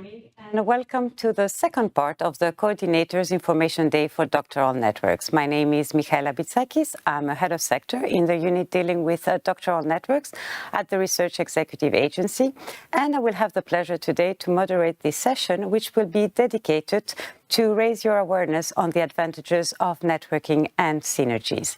morning and welcome to the second part of the Coordinators Information Day for Doctoral Networks. My name is Michaela Bitsakis. I'm a head of sector in the unit dealing with doctoral networks at the Research Executive Agency, and I will have the pleasure today to moderate this session, which will be dedicated to raise your awareness on the advantages of networking and synergies.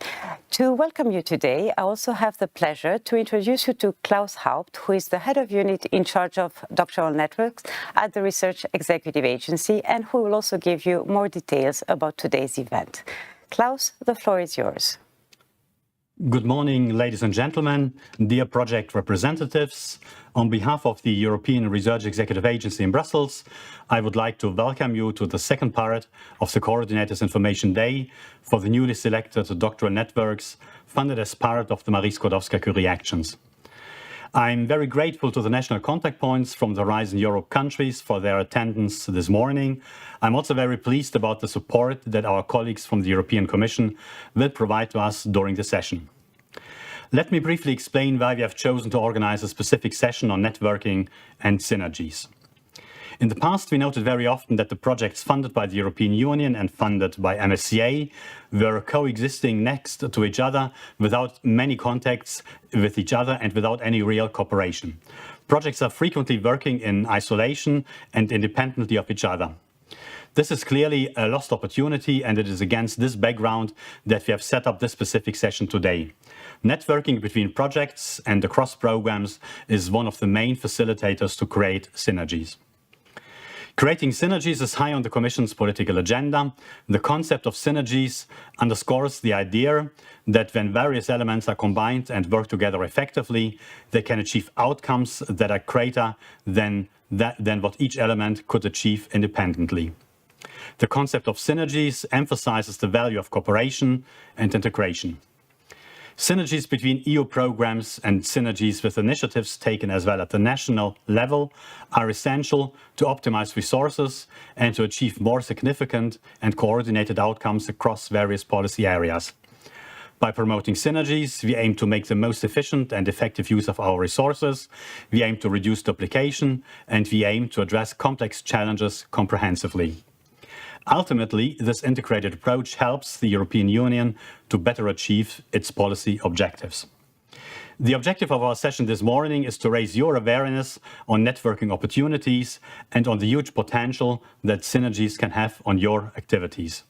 To welcome you today, I also have the pleasure to introduce you to Klaus Haupt, who is the head of unit in charge of doctoral networks at the Research Executive Agency, and who will also give you more details about today's event. Klaus, the floor is yours. Good morning, ladies and gentlemen, dear project representatives. On behalf of the European Research Executive Agency in Brussels, I would like to welcome you to the second part of the Coordinators Information Day for the newly selected doctoral networks funded as part of the Marie Skłodowska-Curie Actions. I'm very grateful to the national contact points from the Horizon Europe countries for their attendance this morning. I'm also very pleased about the support that our colleagues from the European Commission will provide to us during the session. Let me briefly explain why we have chosen to organize a specific session on networking and synergies. In the past, we noted very often that the projects funded by the European Union and funded by MSCA were coexisting next to each other without many contacts with each other and without any real cooperation. Projects are frequently working in isolation and independently of each other. This is clearly a lost opportunity, and it is against this background that we have set up this specific session today. Networking between projects and across programs is one of the main facilitators to create synergies. Creating synergies is high on the Commission's political agenda. The concept of synergies underscores the idea that when various elements are combined and work together effectively, they can achieve outcomes that are greater than what each element could achieve independently. The concept of synergies emphasizes the value of cooperation and integration. Synergies between EU programs and synergies with initiatives taken as well at the national level are essential to optimize resources and to achieve more significant and coordinated outcomes across various policy areas. By promoting synergies, we aim to make the most efficient and effective use of our resources, we aim to reduce duplication, and we aim to address complex challenges comprehensively. Ultimately, this integrated approach helps the European Union to better achieve its policy objectives. The objective of our session this morning is to raise your awareness on networking opportunities and on the huge potential that synergies can have on your activities.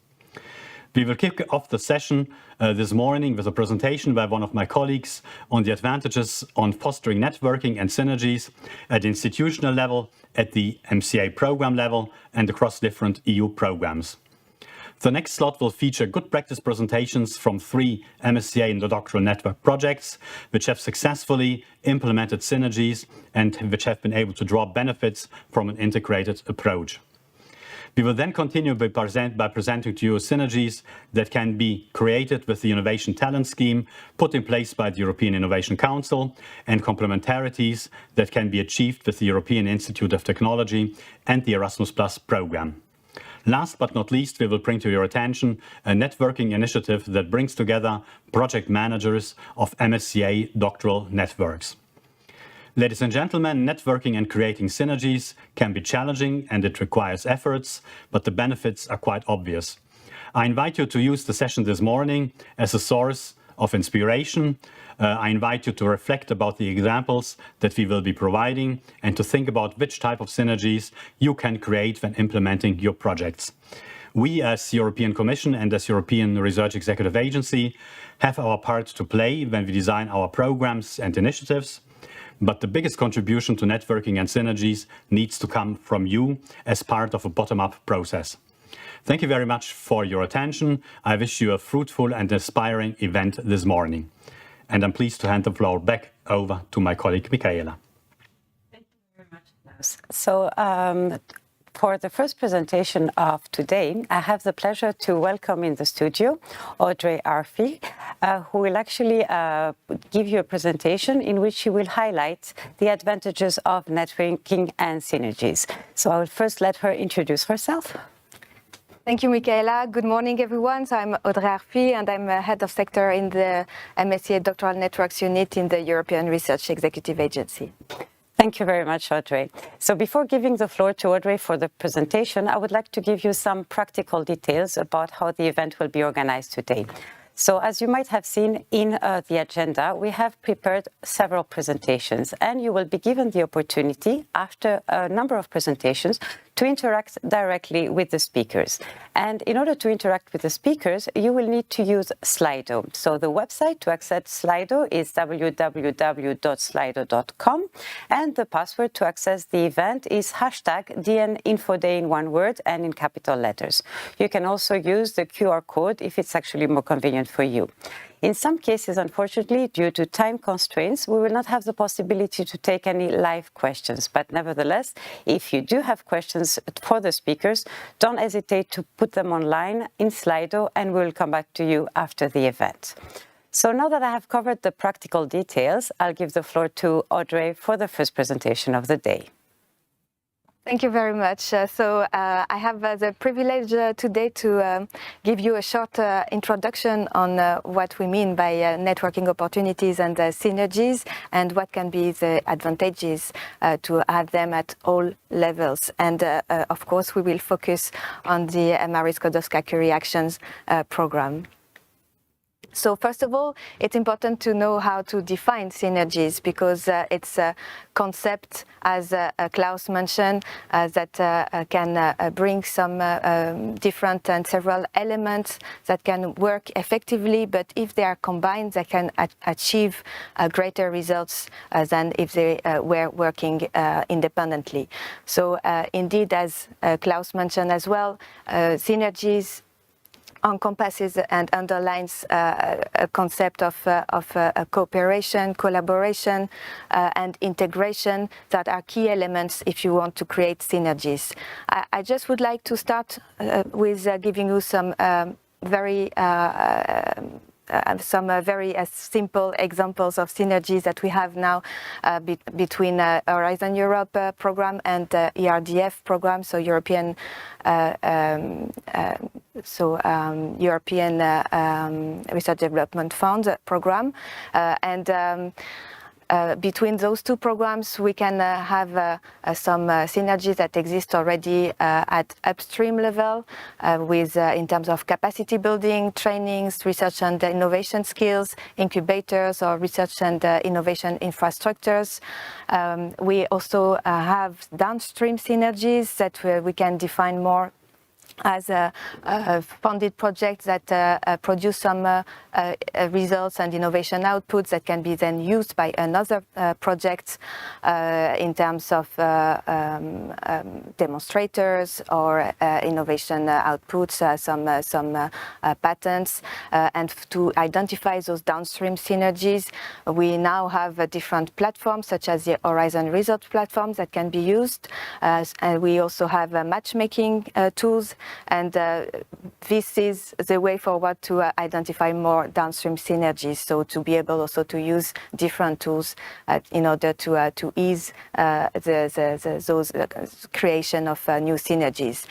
We will kick off the session this morning with a presentation by one of my colleagues on the advantages on fostering networking and synergies at the institutional level, at the MSCA program level, and across different EU programs. The next slot will feature good practice presentations from 3 MSCA and the Doctoral Network projects, which have successfully implemented synergies and which have been able to draw benefits from an integrated approach. We will then continue by presenting to you synergies that can be created with the Innovation Talent Scheme put in place by the European Innovation Council and complementarities that can be achieved with the European Institute of Technology and the Erasmus Plus program. Last but not least, we will bring to your attention a networking initiative that brings together project managers of MSCA Doctoral Networks. Ladies and gentlemen, networking and creating synergies can be challenging and it requires efforts, but the benefits are quite obvious. I invite you to use the session this morning as a source of inspiration. I invite you to reflect about the examples that we will be providing and to think about which type of synergies you can create when implementing your projects. We as European Commission and as European Research Executive Agency have our part to play when we design our programs and initiatives. But the biggest contribution to networking and synergies needs to come from you as part of a bottom-up process. Thank you very much for your attention. I wish you a fruitful and inspiring event this morning. And I'm pleased to hand the floor back over to my colleague, Michaela. Thank you very much, Klaus. So, for the first presentation of today, I have the pleasure to welcome in the studio Audrey Arfi, who will actually give you a presentation in which she will highlight the advantages of networking and synergies. So I will first let her introduce herself. Thank you, Michaela. Good morning, everyone. So I'm Audrey Arfi, and I'm head of sector in the MSCA Doctoral Networks unit in the European Research Executive Agency. Thank you very much, Audrey. So before giving the floor to Audrey for the presentation, I would like to give you some practical details about how the event will be organized today. So as you might have seen in the agenda, we have prepared several presentations, and you will be given the opportunity after a number of presentations to interact directly with the speakers. And in order to interact with the speakers, you will need to use Slido. So the website to access Slido is www.slido.com, and the password to access the event is #DNInfoday in one word and in capital letters. You can also use the QR code if it's actually more convenient for you. In some cases, unfortunately, due to time constraints, we will not have the possibility to take any live questions. But nevertheless, if you do have questions for the speakers, don't hesitate to put them online in Slido, and we will come back to you after the event. So now that I have covered the practical details, I'll give the floor to Audrey for the first presentation of the day. Thank you very much. I have the privilege today to give you a short introduction on what we mean by networking opportunities and synergies, and what can be the advantages to have them at all levels. And of course, we will focus on the Marie Skłodowska-Curie Actions program. So first of all, it's important to know how to define synergies, because it's a concept, as Klaus mentioned, that can bring some different and several elements that can work effectively, but if they are combined, they can achieve greater results than if they were working independently. So indeed, as Klaus mentioned as well, synergies encompasses and underlines a concept of cooperation, collaboration, and integration that are key elements if you want to create synergies. I just would like to start with giving you some very simple examples of synergies that we have now between Horizon Europe program and ERDF program, so European Research Development Fund program, between those two programs, we can have some synergies that exist already at upstream level, in terms of capacity building, trainings, research and innovation skills, incubators, or research and innovation infrastructures. We also have downstream synergies that we can define more as funded projects that produce some results and innovation outputs that can be then used by another project in terms of demonstrators or innovation outputs, some patents. And to identify those downstream synergies, we now have different platforms, such as the Horizon Research platforms, that can be used. And we also have matchmaking tools. And this is the way forward to identify more downstream synergies, so to be able also to use different tools in order to ease those creation of new synergies.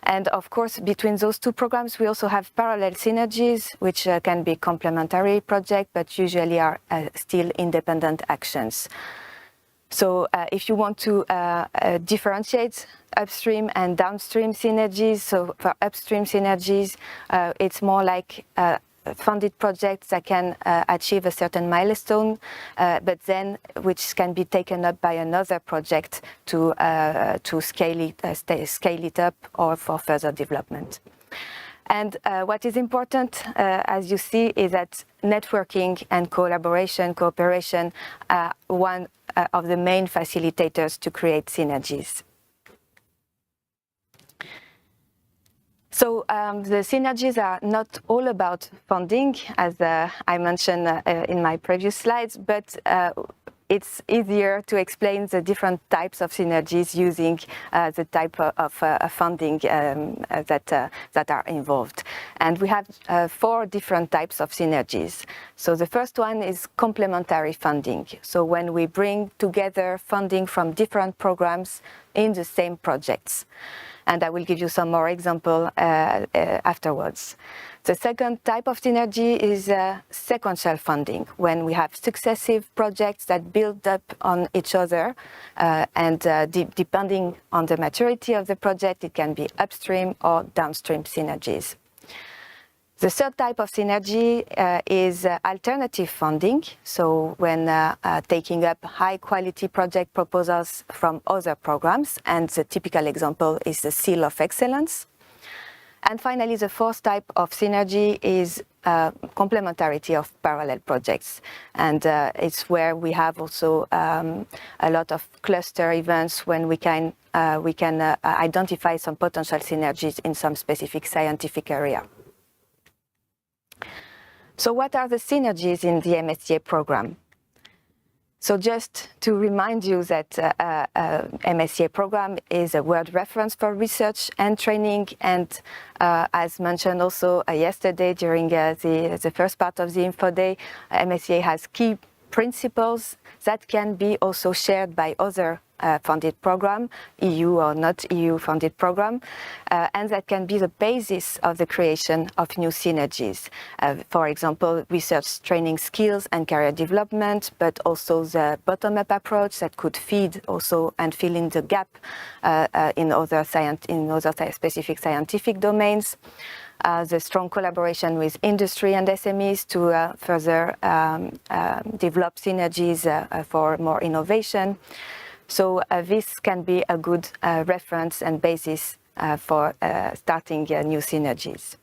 And of course, between those two programs, we also have parallel synergies, which can be complementary projects, but usually are still independent actions. So if you want to differentiate upstream and downstream synergies, so for upstream synergies, it's more like funded projects that can achieve a certain milestone, but then which can be taken up by another project to scale it up or for further development. And what is important, as you see, is that networking and cooperation are one of the main facilitators to create synergies. So the synergies are not all about funding, as I mentioned in my previous slides, but it's easier to explain the different types of synergies using the type of funding that are involved. And we have 4 different types of synergies. So the first one is complementary funding. So when we bring together funding from different programs in the same projects. And I will give you some more examples afterwards. The second type of synergy is sequential funding, when we have successive projects that build up on each other, and depending on the maturity of the project, it can be upstream or downstream synergies. The third type of synergy is alternative funding, so when taking up high-quality project proposals from other programs, and the typical example is the Seal of Excellence. And finally, the fourth type of synergy is complementarity of parallel projects. And it's where we have also a lot of cluster events when we can identify some potential synergies in some specific scientific area. So what are the synergies in the MSCA program? So just to remind you that MSCA program is a world reference for research and training, and as mentioned also yesterday during the first part of the info day, MSCA has key principles that can be also shared by other funded program, EU or not EU funded program, and that can be the basis of the creation of new synergies. For example, research training skills and career development, but also the bottom-up approach that could feed also and fill in the gap in other specific scientific domains. The strong collaboration with industry and SMEs to further develop synergies for more innovation. So this can be a good reference and basis for starting new synergies.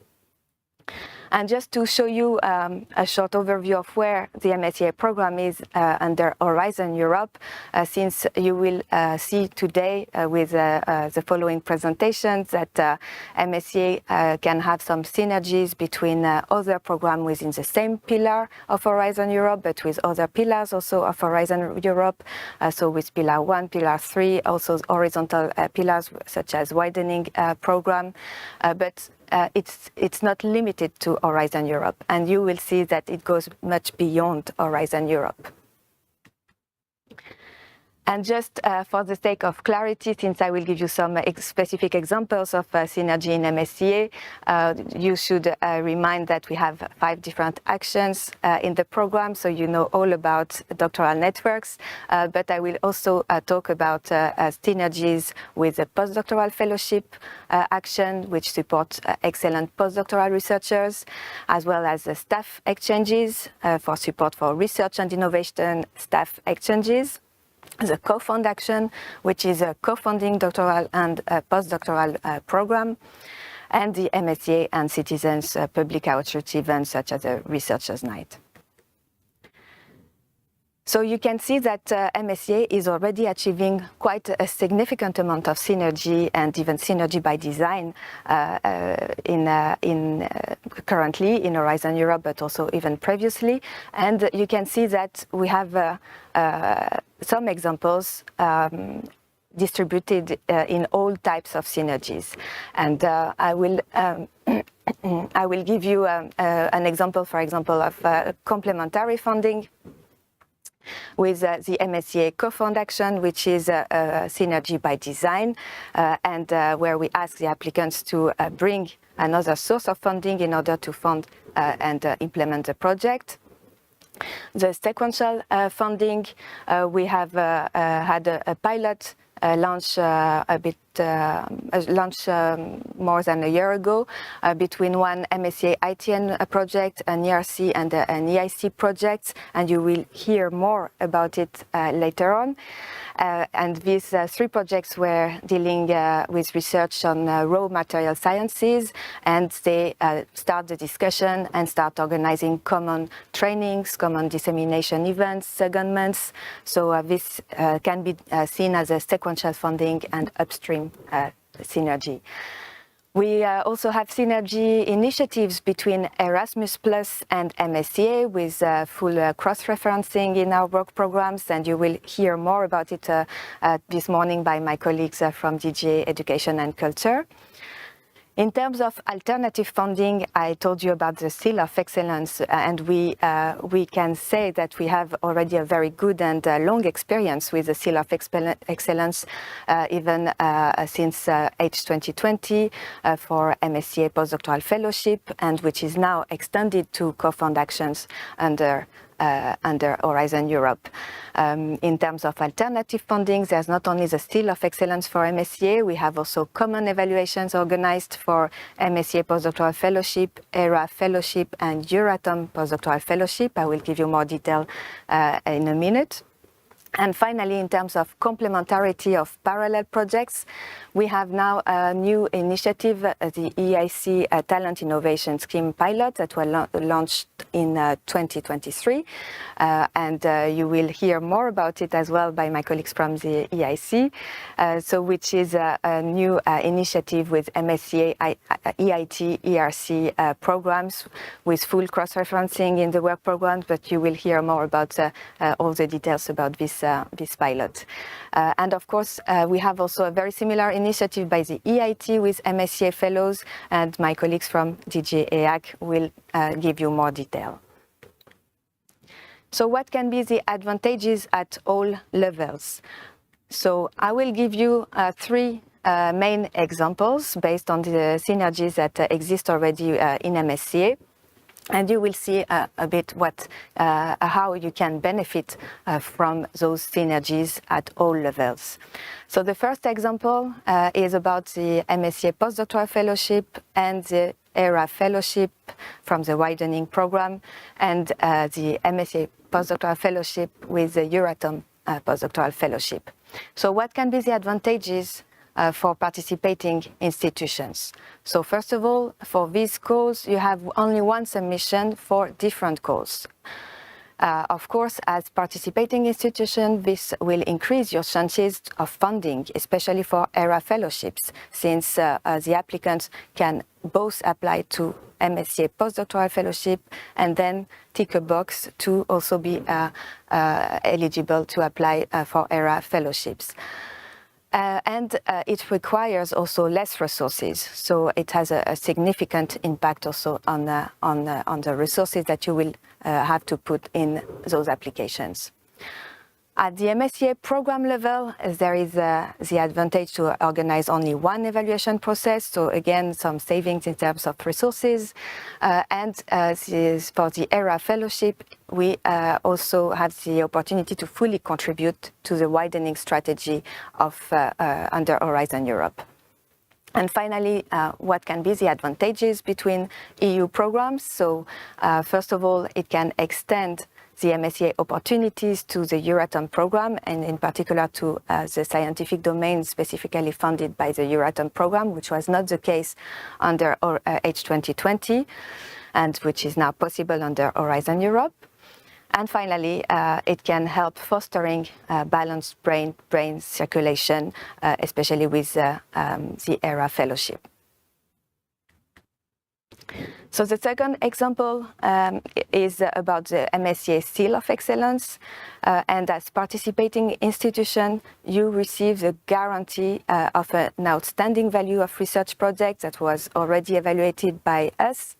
And just to show you a short overview of where the MSCA program is under Horizon Europe, since you will see today with the following presentations that MSCA can have some synergies between other programs within the same pillar of Horizon Europe, but with other pillars also of Horizon Europe. So with Pillar 1, Pillar 3, also horizontal pillars such as widening program, but it's not limited to Horizon Europe, and you will see that it goes much beyond Horizon Europe. And just for the sake of clarity, since I will give you some specific examples of synergy in MSCA, you should remind that we have 5 different actions in the program, so you know all about doctoral networks, but I will also talk about synergies with the postdoctoral fellowship action, which supports excellent postdoctoral researchers, as well as the staff exchanges for support for research and innovation staff exchanges. The co-fund action, which is a co-funding doctoral and postdoctoral program, and the MSCA and citizens public outreach events such as a Researchers' Night. So you can see that MSCA is already achieving quite a significant amount of synergy, and even synergy by design currently in Horizon Europe, but also even previously. And you can see that we have some examples distributed in all types of synergies. And I will give you an example, for example, of complementary funding with the MSCA co-fund action, which is a synergy by design, and where we ask the applicants to bring another source of funding in order to fund and implement the project. The sequential funding, we have had a pilot launch more than a year ago between one MSCA ITN project, an ERC and an EIC project, and you will hear more about it later on. And these 3 projects were dealing with research on raw material sciences, and they start the discussion and start organizing common trainings, common dissemination events, secondments. So this can be seen as a sequential funding and upstream synergy. We also have synergy initiatives between Erasmus Plus and MSCA with full cross-referencing in our work programs, and you will hear more about it this morning by my colleagues from DG Education and Culture. In terms of alternative funding, I told you about the Seal of Excellence, and we can say that we have already a very good and long experience with the Seal of Excellence, even since H2020 for MSCA Postdoctoral Fellowship, and which is now extended to co-fund actions under Horizon Europe. In terms of alternative funding, there's not only the Seal of Excellence for MSCA, we have also common evaluations organized for MSCA Postdoctoral Fellowship, ERA Fellowship, and Euratom Postdoctoral Fellowship. I will give you more detail in a minute. And finally, in terms of complementarity of parallel projects, we have now a new initiative, the EIC Talent Innovation Scheme pilot that was launched in 2023. And you will hear more about it as well by my colleagues from the EIC, which is a new initiative with MSCA, EIT, ERC programs with full cross-referencing in the work programs, but you will hear more about all the details about this pilot. And of course, we have also a very similar initiative by the EIT with MSCA Fellows, and my colleagues from DG EAC will give you more detail. So what can be the advantages at all levels? So I will give you three main examples based on the synergies that exist already in MSCA. And you will see a bit how you can benefit from those synergies at all levels. So the first example is about the MSCA Postdoctoral Fellowship and the ERA Fellowship from the widening program, and the MSCA Postdoctoral Fellowship with the Euratom Postdoctoral Fellowship. So what can be the advantages for participating institutions? So first of all, for these calls, you have only one submission for different calls. Of course, as participating institution, this will increase your chances of funding, especially for ERA fellowships, since the applicants can both apply to MSCA Postdoctoral Fellowship and then tick a box to also be eligible to apply for ERA fellowships. And it requires also less resources, so it has a significant impact also on the resources that you will have to put in those applications. At the MSCA program level, there is the advantage to organize only one evaluation process, so again, some savings in terms of resources. And for the ERA fellowship, we also have the opportunity to fully contribute to the widening strategy of under Horizon Europe. And finally, what can be the advantages between EU programs? So first of all, it can extend the MSCA opportunities to the Euratom program, and in particular to the scientific domain specifically funded by the Euratom program, which was not the case under H2020, and which is now possible under Horizon Europe. And finally, it can help fostering balanced brain circulation, especially with the ERA fellowship. So the second example is about the MSCA Seal of Excellence, and as participating institution, you receive the guarantee of an outstanding value of research project that was already evaluated by us.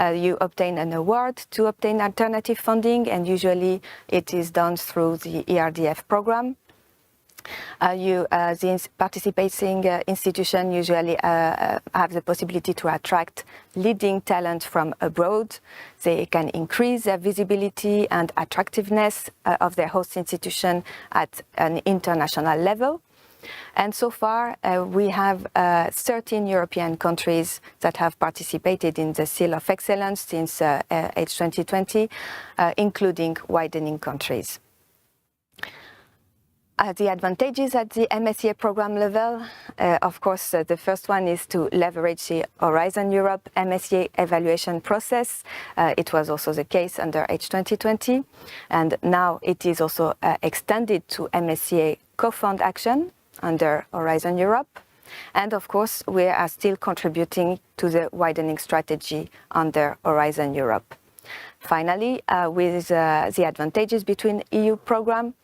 You obtain an award to obtain alternative funding, and usually it is done through the ERDF program. The participating institution usually have the possibility to attract leading talent from abroad. They can increase their visibility and attractiveness of their host institution at an international level. And so far, we have 13 European countries that have participated in the Seal of Excellence since H2020, including widening countries. The advantages at the MSCA program level, of course, the first one is to leverage the Horizon Europe MSCA evaluation process. It was also the case under H2020, and now it is also extended to MSCA co-fund action under Horizon Europe. And of course, we are still contributing to the widening strategy under Horizon Europe. Finally, with the advantages between EU program,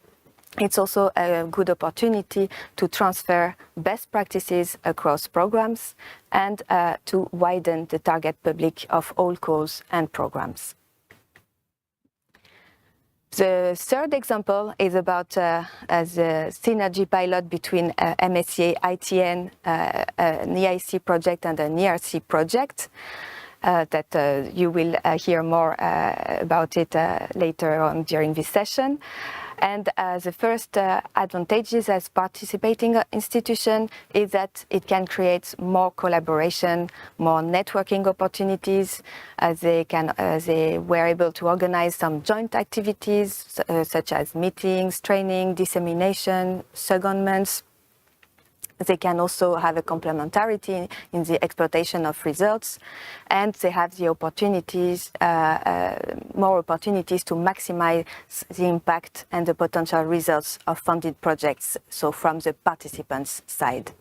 It's also a good opportunity to transfer best practices across programs and to widen the target public of all calls and programs. The third example is about the synergy pilot between MSCA ITN, an EIC project, and an ERC project. That you will hear more about it later on during this session. And the first advantages as participating institution is that it can create more collaboration, more networking opportunities. They were able to organize some joint activities such as meetings, training, dissemination, secondments. They can also have a complementarity in the exploitation of results, and they have the opportunities, more opportunities to maximize the impact and the potential results of funded projects, so from the participants' side.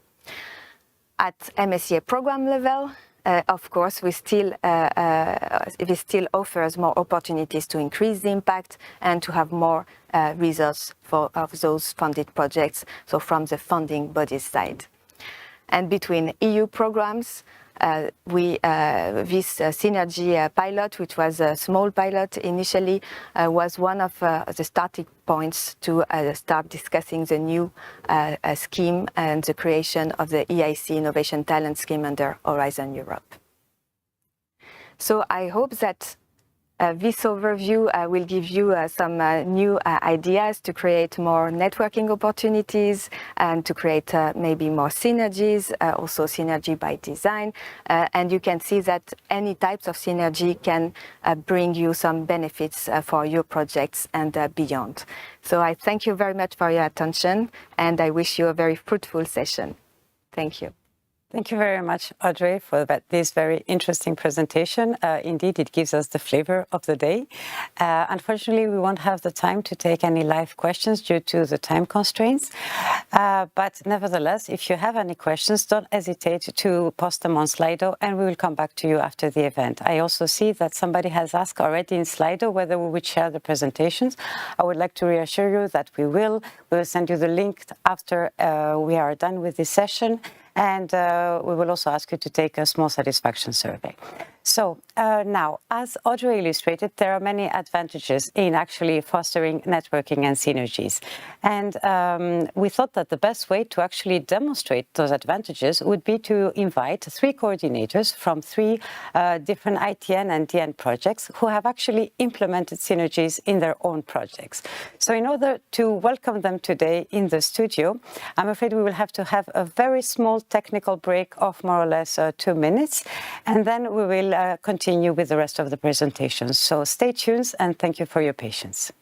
At MSCA program level, of course, it still offers more opportunities to increase the impact and to have more results of those funded projects, so from the funding bodies side. And between EU programs, this synergy pilot, which was a small pilot initially, was one of the starting points to start discussing the new scheme and the creation of the EIC Innovation Talent Scheme under Horizon Europe. So I hope that this overview will give you some new ideas to create more networking opportunities and to create maybe more synergies, also synergy by design. And you can see that any types of synergy can bring you some benefits for your projects and beyond. So I thank you very much for your attention, and I wish you a very fruitful session. Thank you. Thank you very much, Audrey, for this very interesting presentation. Indeed, it gives us the flavor of the day. Unfortunately, we won't have the time to take any live questions due to the time constraints. But nevertheless, if you have any questions, don't hesitate to post them on Slido, and we will come back to you after the event. I also see that somebody has asked already in Slido whether we would share the presentations. I would like to reassure you that we will. We will send you the link after we are done with this session. And we will also ask you to take a small satisfaction survey. So now, as Audrey illustrated, there are many advantages in actually fostering networking and synergies. And we thought that the best way to actually demonstrate those advantages would be to invite 3 coordinators from 3 different ITN and DN projects who have actually implemented synergies in their own projects. So in order to welcome them today in the studio, I'm afraid we will have to have a very small technical break of more or less 2 minutes, and then we will continue with the rest of the presentation. So stay tuned, and thank you for your patience.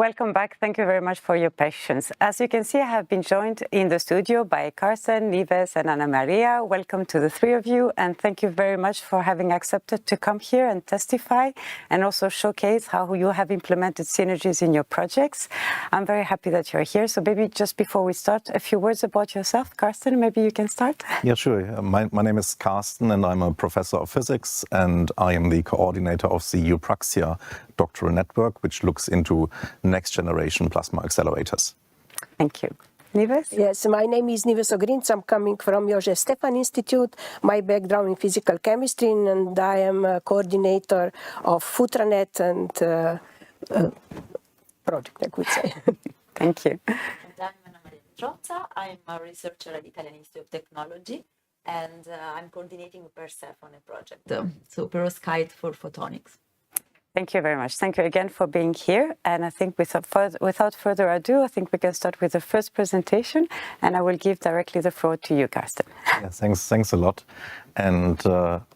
Welcome back. Thank you very much for your patience. As you can see, I have been joined in the studio by Carsten, Nives, and Anna Maria. Welcome to the three of you, and thank you very much for having accepted to come here and testify and also showcase how you have implemented synergies in your projects. I'm very happy that you're here. So maybe just before we start, a few words about yourself. Carsten, maybe you can start. Yeah, sure. My name is Carsten, and I'm a professor of physics, and I am the coordinator of the Eupraxia Doctoral Network, which looks into next generation plasma accelerators. Thank you. Nives? Yes, my name is Nives Ogrinc. I'm coming from Jože Stefan Institute. My background in physical chemistry, and I am a coordinator of Futranet and project, I could say. Thank you. And I'm Anna Maria Trozza. I'm a researcher at Italian Institute of Technology, and I'm coordinating Persephone project, so perovskite for photonics. Thank you very much. Thank you again for being here. And I think without further ado, I think we can start with the first presentation, and I will give directly the floor to you, Carsten. Yeah, thanks a lot. And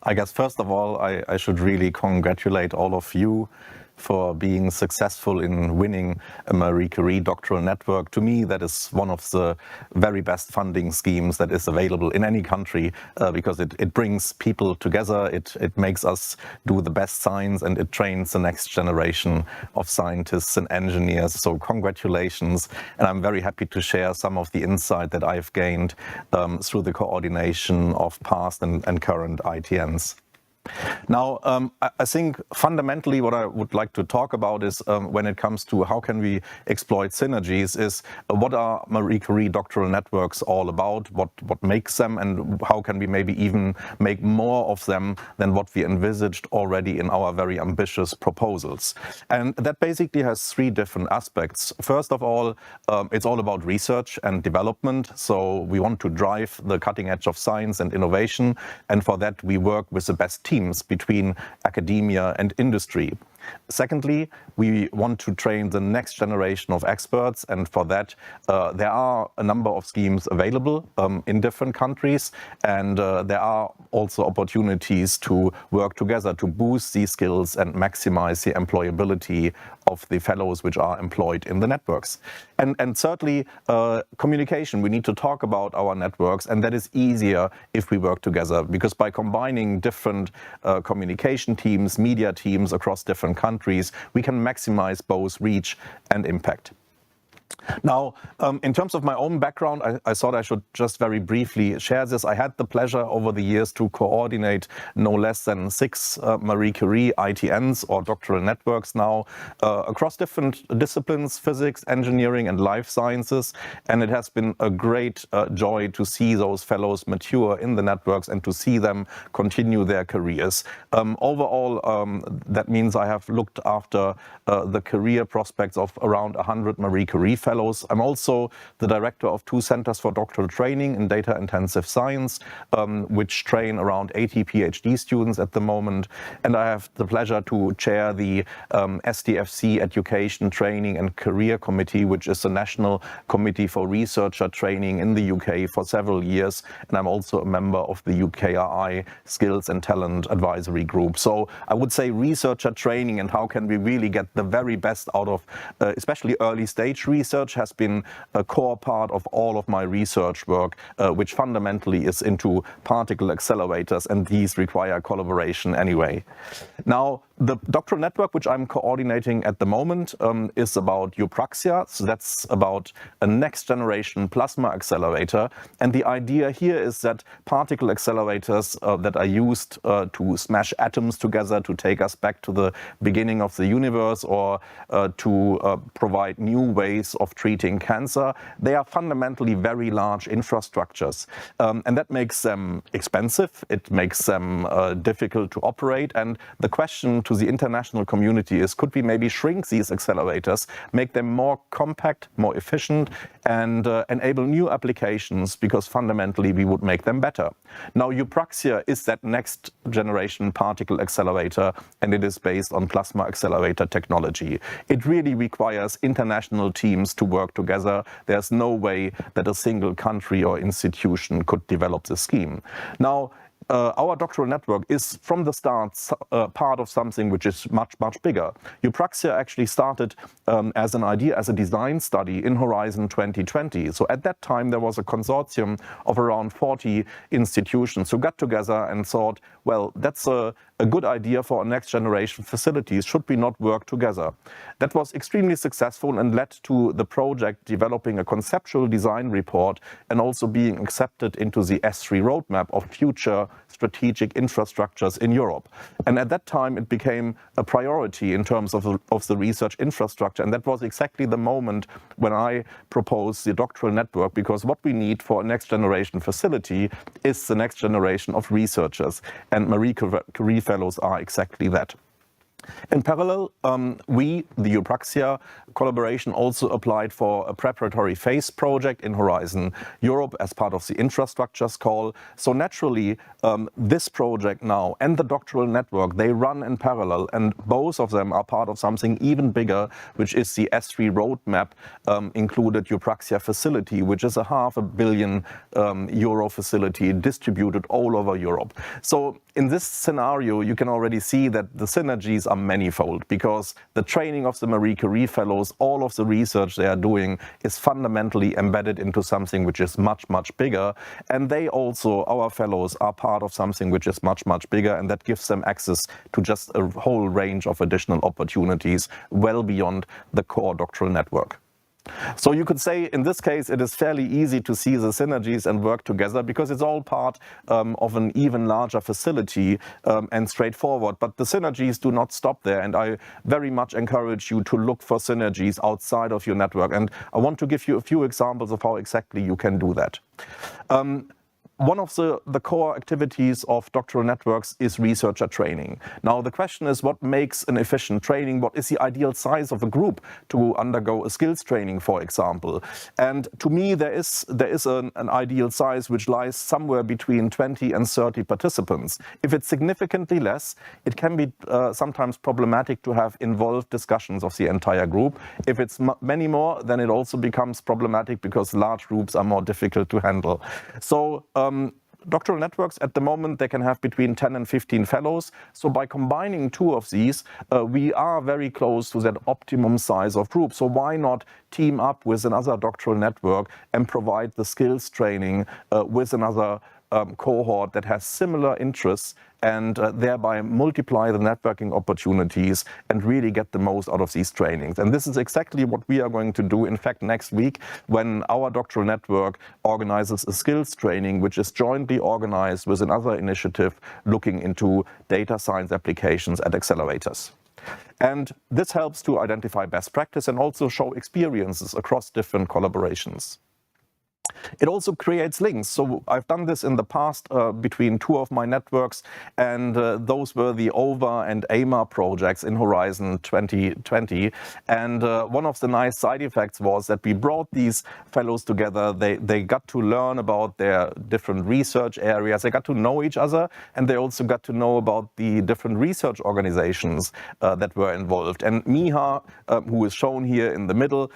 I guess first of all, I should really congratulate all of you for being successful in winning a Marie Curie Doctoral Network. To me, that is one of the very best funding schemes that is available in any country, because it brings people together, it makes us do the best science, and it trains the next generation of scientists and engineers. So congratulations, and I'm very happy to share some of the insight that I've gained through the coordination of past and current ITNs. Now, I think fundamentally what I would like to talk about is when it comes to how can we exploit synergies is what are Marie Curie Doctoral Networks all about, what makes them, and how can we maybe even make more of them than what we envisaged already in our very ambitious proposals. And that basically has three different aspects. First of all, it's all about research and development. So we want to drive the cutting edge of science and innovation, and for that we work with the best teams between academia and industry. Secondly, we want to train the next generation of experts, and for that there are a number of schemes available in different countries, and there are also opportunities to work together to boost these skills and maximize the employability of the fellows which are employed in the networks. And thirdly, communication. We need to talk about our networks, and that is easier if we work together, because by combining different communication teams, media teams across different countries, we can maximize both reach and impact. Now, in terms of my own background, I thought I should just very briefly share this. I had the pleasure over the years to coordinate no less than 6 Marie Curie ITNs, or doctoral networks now, across different disciplines, physics, engineering, and life sciences. And it has been a great joy to see those fellows mature in the networks and to see them continue their careers. Overall, that means I have looked after the career prospects of around 100 Marie Curie fellows. I'm also the director of 2 centers for doctoral training in data intensive science, which train around 80 PhD students at the moment. And I have the pleasure to chair the SDFC Education, Training and Career Committee, which is the National Committee for Researcher Training in the UK for several years. And I'm also a member of the UKRI Skills and Talent Advisory Group. So I would say researcher training and how can we really get the very best out of especially early stage research has been a core part of all of my research work, which fundamentally is into particle accelerators, and these require collaboration anyway. Now, the doctoral network which I'm coordinating at the moment is about Eupraxia. So that's about a next generation plasma accelerator. And the idea here is that particle accelerators that are used to smash atoms together to take us back to the beginning of the universe, or to provide new ways of treating cancer, they are fundamentally very large infrastructures. And that makes them expensive. It makes them difficult to operate. And the question to the international community is, could we maybe shrink these accelerators, make them more compact, more efficient, and enable new applications, because fundamentally we would make them better. Now, Eupraxia is that next generation particle accelerator, and it is based on plasma accelerator technology. It really requires international teams to work together. There's no way that a single country or institution could develop the scheme. Now, our doctoral network is from the start part of something which is much, much bigger. Eupraxia actually started as an idea, as a design study in Horizon 2020. So at that time, there was a consortium of around 40 institutions who got together and thought, well, that's a good idea for our next generation facilities. Should we not work together? That was extremely successful and led to the project developing a conceptual design report and also being accepted into the S3 roadmap of future strategic infrastructures in Europe. And at that time, it became a priority in terms of the research infrastructure. And that was exactly the moment when I proposed the doctoral network, because what we need for a next generation facility is the next generation of researchers. And Marie Curie Fellows are exactly that. In parallel, we, the Eupraxia collaboration, also applied for a preparatory phase project in Horizon Europe as part of the infrastructures call. So naturally, this project now and the doctoral network, they run in parallel, and both of them are part of something even bigger, which is the S3 roadmap included Eupraxia facility, which is a €500 million facility distributed all over Europe. So in this scenario, you can already see that the synergies are manifold, because the training of the Marie Curie Fellows, all of the research they are doing is fundamentally embedded into something which is much, much bigger. And they also, our fellows, are part of something which is much, much bigger, and that gives them access to just a whole range of additional opportunities well beyond the core doctoral network. So you could say, in this case, it is fairly easy to see the synergies and work together, because it's all part of an even larger facility and straightforward. But the synergies do not stop there, and I very much encourage you to look for synergies outside of your network. And I want to give you a few examples of how exactly you can do that. One of the core activities of doctoral networks is researcher training. Now, the question is, what makes an efficient training? What is the ideal size of a group to undergo a skills training, for example? And to me, there is an ideal size which lies somewhere between 20 and 30 participants. If it's significantly less, it can be sometimes problematic to have involved discussions of the entire group. If it's many more, then it also becomes problematic, because large groups are more difficult to handle. So doctoral networks at the moment, they can have between 10 and 15 fellows. So by combining two of these, we are very close to that optimum size of group. So why not team up with another doctoral network and provide the skills training with another cohort that has similar interests, and thereby multiply the networking opportunities and really get the most out of these trainings. And this is exactly what we are going to do, in fact, next week, when our doctoral network organizes a skills training, which is jointly organized with another initiative looking into data science applications at accelerators. And this helps to identify best practice and also show experiences across different collaborations. It also creates links. So I've done this in the past between two of my networks, and those were the OVA and AMA projects in Horizon 2020. And one of the nice side effects was that we brought these fellows together. They got to learn about their different research areas. They got to know each other, and they also got to know about the different research organizations that were involved. And Miha, who is shown here in the middle,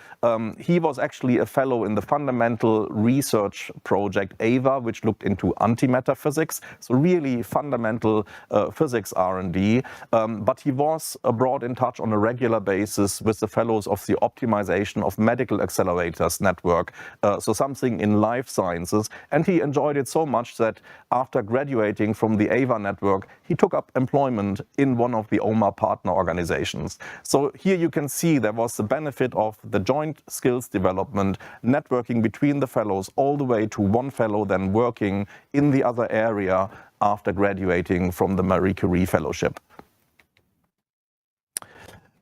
he was actually a fellow in the fundamental research project AVA, which looked into antimatter physics, so really fundamental physics R&D. But he was brought in touch on a regular basis with the fellows of the Optimization of Medical Accelerators network, so something in life sciences. And he enjoyed it so much that after graduating from the AVA network, he took up employment in one of the OMA partner organizations. So here you can see there was the benefit of the joint skills development, networking between the fellows, all the way to one fellow then working in the other area after graduating from the Marie Curie Fellowship.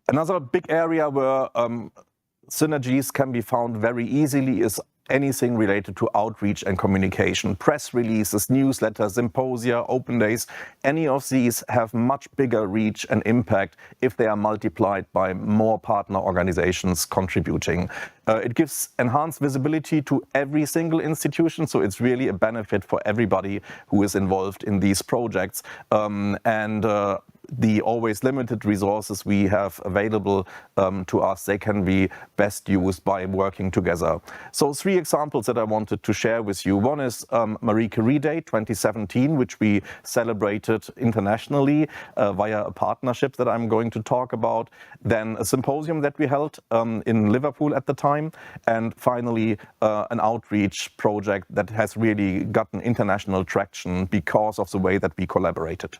Another big area where synergies can be found very easily is anything related to outreach and communication. Press releases, newsletters, symposia, open days, any of these have much bigger reach and impact if they are multiplied by more partner organizations contributing. It gives enhanced visibility to every single institution, so it's really a benefit for everybody who is involved in these projects. the always limited resources we have available to us, they can be best used by working together. So 3 examples that I wanted to share with you. One is Marie Curie Day 2017, which we celebrated internationally via a partnership that I'm going to talk about. Then a symposium that we held in Liverpool at the time. And finally, an outreach project that has really gotten international traction because of the way that we collaborated.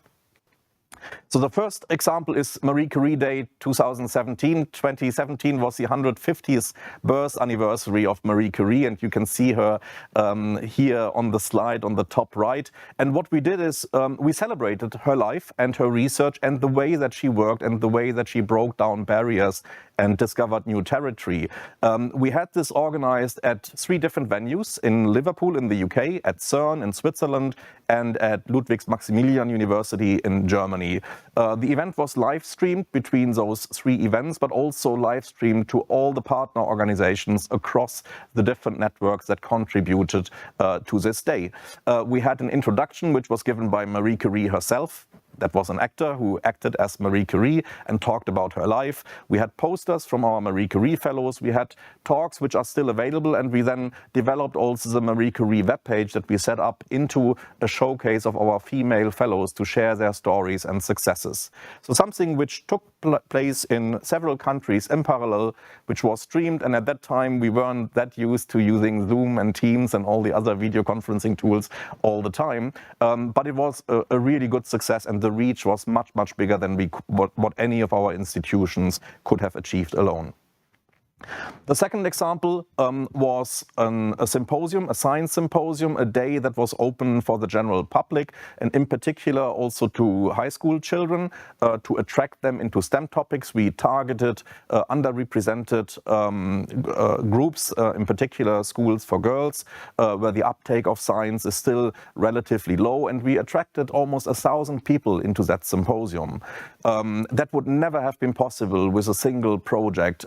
So the first example is Marie Curie Day 2017. 2017 was the 150th birth anniversary of Marie Curie, and you can see her here on the slide on the top right. And what we did is we celebrated her life and her research and the way that she worked and the way that she broke down barriers and discovered new territory. We had this organized at 3 different venues: in Liverpool in the UK, at CERN in Switzerland, and at Ludwig Maximilian University in Germany. The event was live streamed between those 3 events, but also live streamed to all the partner organizations across the different networks that contributed to this day. We had an introduction which was given by Marie Curie herself. That was an actor who acted as Marie Curie and talked about her life. We had posters from our Marie Curie fellows. We had talks which are still available, and we then developed also the Marie Curie webpage that we set up into a showcase of our female fellows to share their stories and successes. So something which took place in several countries in parallel, which was streamed, and at that time we weren't that used to using Zoom and Teams and all the other video conferencing tools all the time, but it was a really good success, and the reach was much, much bigger than what any of our institutions could have achieved alone. The second example was a symposium, a science symposium, a day that was open for the general public, and in particular also to high school children, to attract them into STEM topics. We targeted underrepresented groups, in particular schools for girls, where the uptake of science is still relatively low, and we attracted almost 1,000 people into that symposium. That would never have been possible with a single project,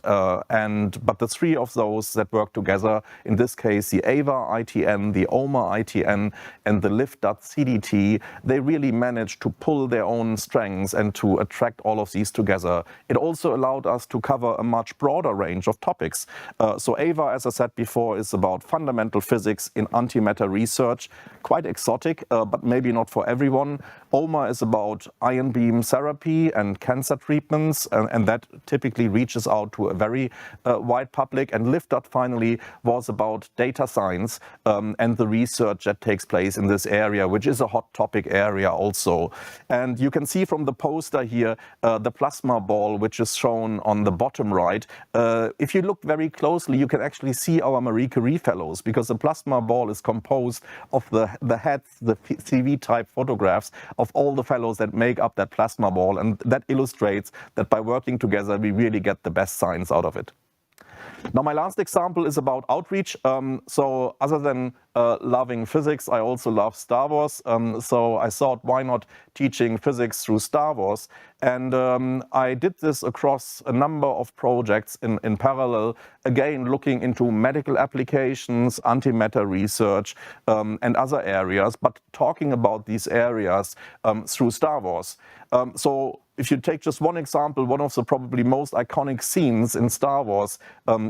but the 3 of those that work together, in this case the AVA ITN, the OMA ITN, and the LIFT.CDT, they really managed to pull their own strengths and to attract all of these together. It also allowed us to cover a much broader range of topics. So AVA, as I said before, is about fundamental physics in antimatter research, quite exotic, but maybe not for everyone. OMA is about ion beam therapy and cancer treatments, and that typically reaches out to a very wide public. And LIFT finally was about data science and the research that takes place in this area, which is a hot topic area also. And you can see from the poster here the plasma ball, which is shown on the bottom right. If you look very closely, you can actually see our Marie Curie fellows, because the plasma ball is composed of the heads, the CV type photographs of all the fellows that make up that plasma ball, and that illustrates that by working together we really get the best science out of it. Now, my last example is about outreach. So other than loving physics, I also love Star Wars. So I thought, why not teaching physics through Star Wars? And I did this across a number of projects in parallel, again looking into medical applications, antimatter research, and other areas, but talking about these areas through Star Wars. So if you take just one example, one of the probably most iconic scenes in Star Wars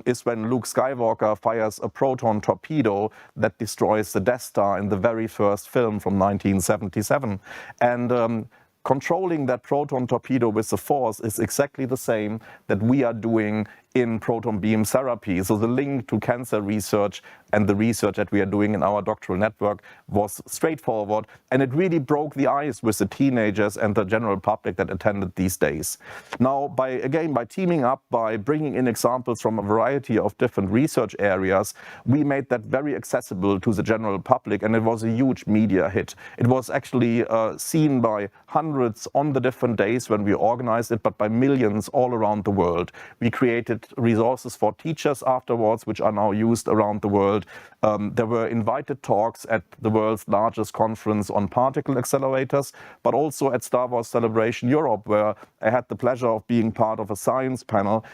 is when Luke Skywalker fires a proton torpedo that destroys the Death Star in the very first film from 1977. And controlling that proton torpedo with the Force is exactly the same that we are doing in proton beam therapy. So the link to cancer research and the research that we are doing in our doctoral network was straightforward, and it really broke the ice with the teenagers and the general public that attended these days. Now, by teaming up, by bringing in examples from a variety of different research areas, we made that very accessible to the general public, and it was a huge media hit. It was actually seen by hundreds on the different days when we organized it, but by millions all around the world. We created resources for teachers afterwards, which are now used around the world. There were invited talks at the world's largest conference on particle accelerators, but also at Star Wars Celebration Europe, where I had the pleasure of being part of a science panel,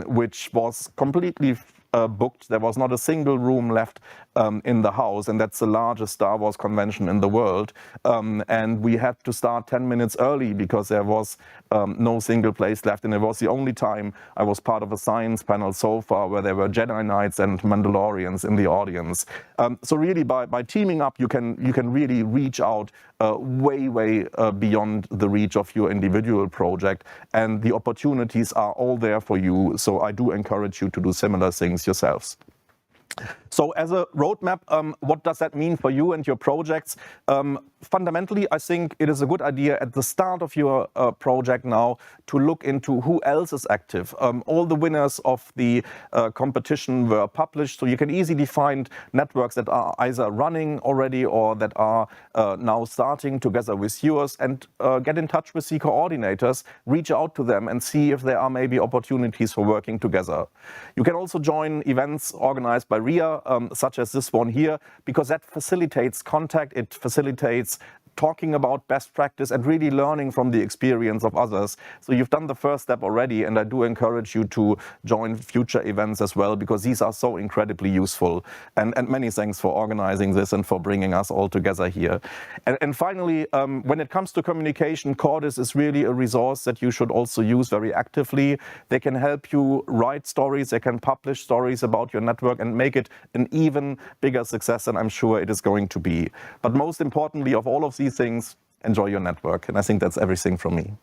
which was completely booked. There was not a single room left in the house, and that's the largest Star Wars convention in the world. And we had to start 10 minutes early because there was no single place left, and it was the only time I was part of a science panel so far where there were Jedi Knights and Mandalorians in the audience. So really, by teaming up, you can really reach out way beyond the reach of your individual project, and the opportunities are all there for you. So I do encourage you to do similar things yourselves. So as a roadmap, what does that mean for you and your projects? Fundamentally, I think it is a good idea at the start of your project now to look into who else is active. All the winners of the competition were published, so you can easily find networks that are either running already or that are now starting together with yours, and get in touch with the coordinators, reach out to them and see if there are maybe opportunities for working together. You can also join events organized by RIA, such as this one here, because that facilitates contact, it facilitates talking about best practice and really learning from the experience of others. So you've done the first step already, and I do encourage you to join future events as well, because these are so incredibly useful. And many thanks for organizing this and for bringing us all together here. And finally, when it comes to communication, Cordis is really a resource that you should also use very actively. They can help you write stories, they can publish stories about your network and make it an even bigger success than I'm sure it is going to be. But most importantly of all of these things, enjoy your network. And I think that's everything from me.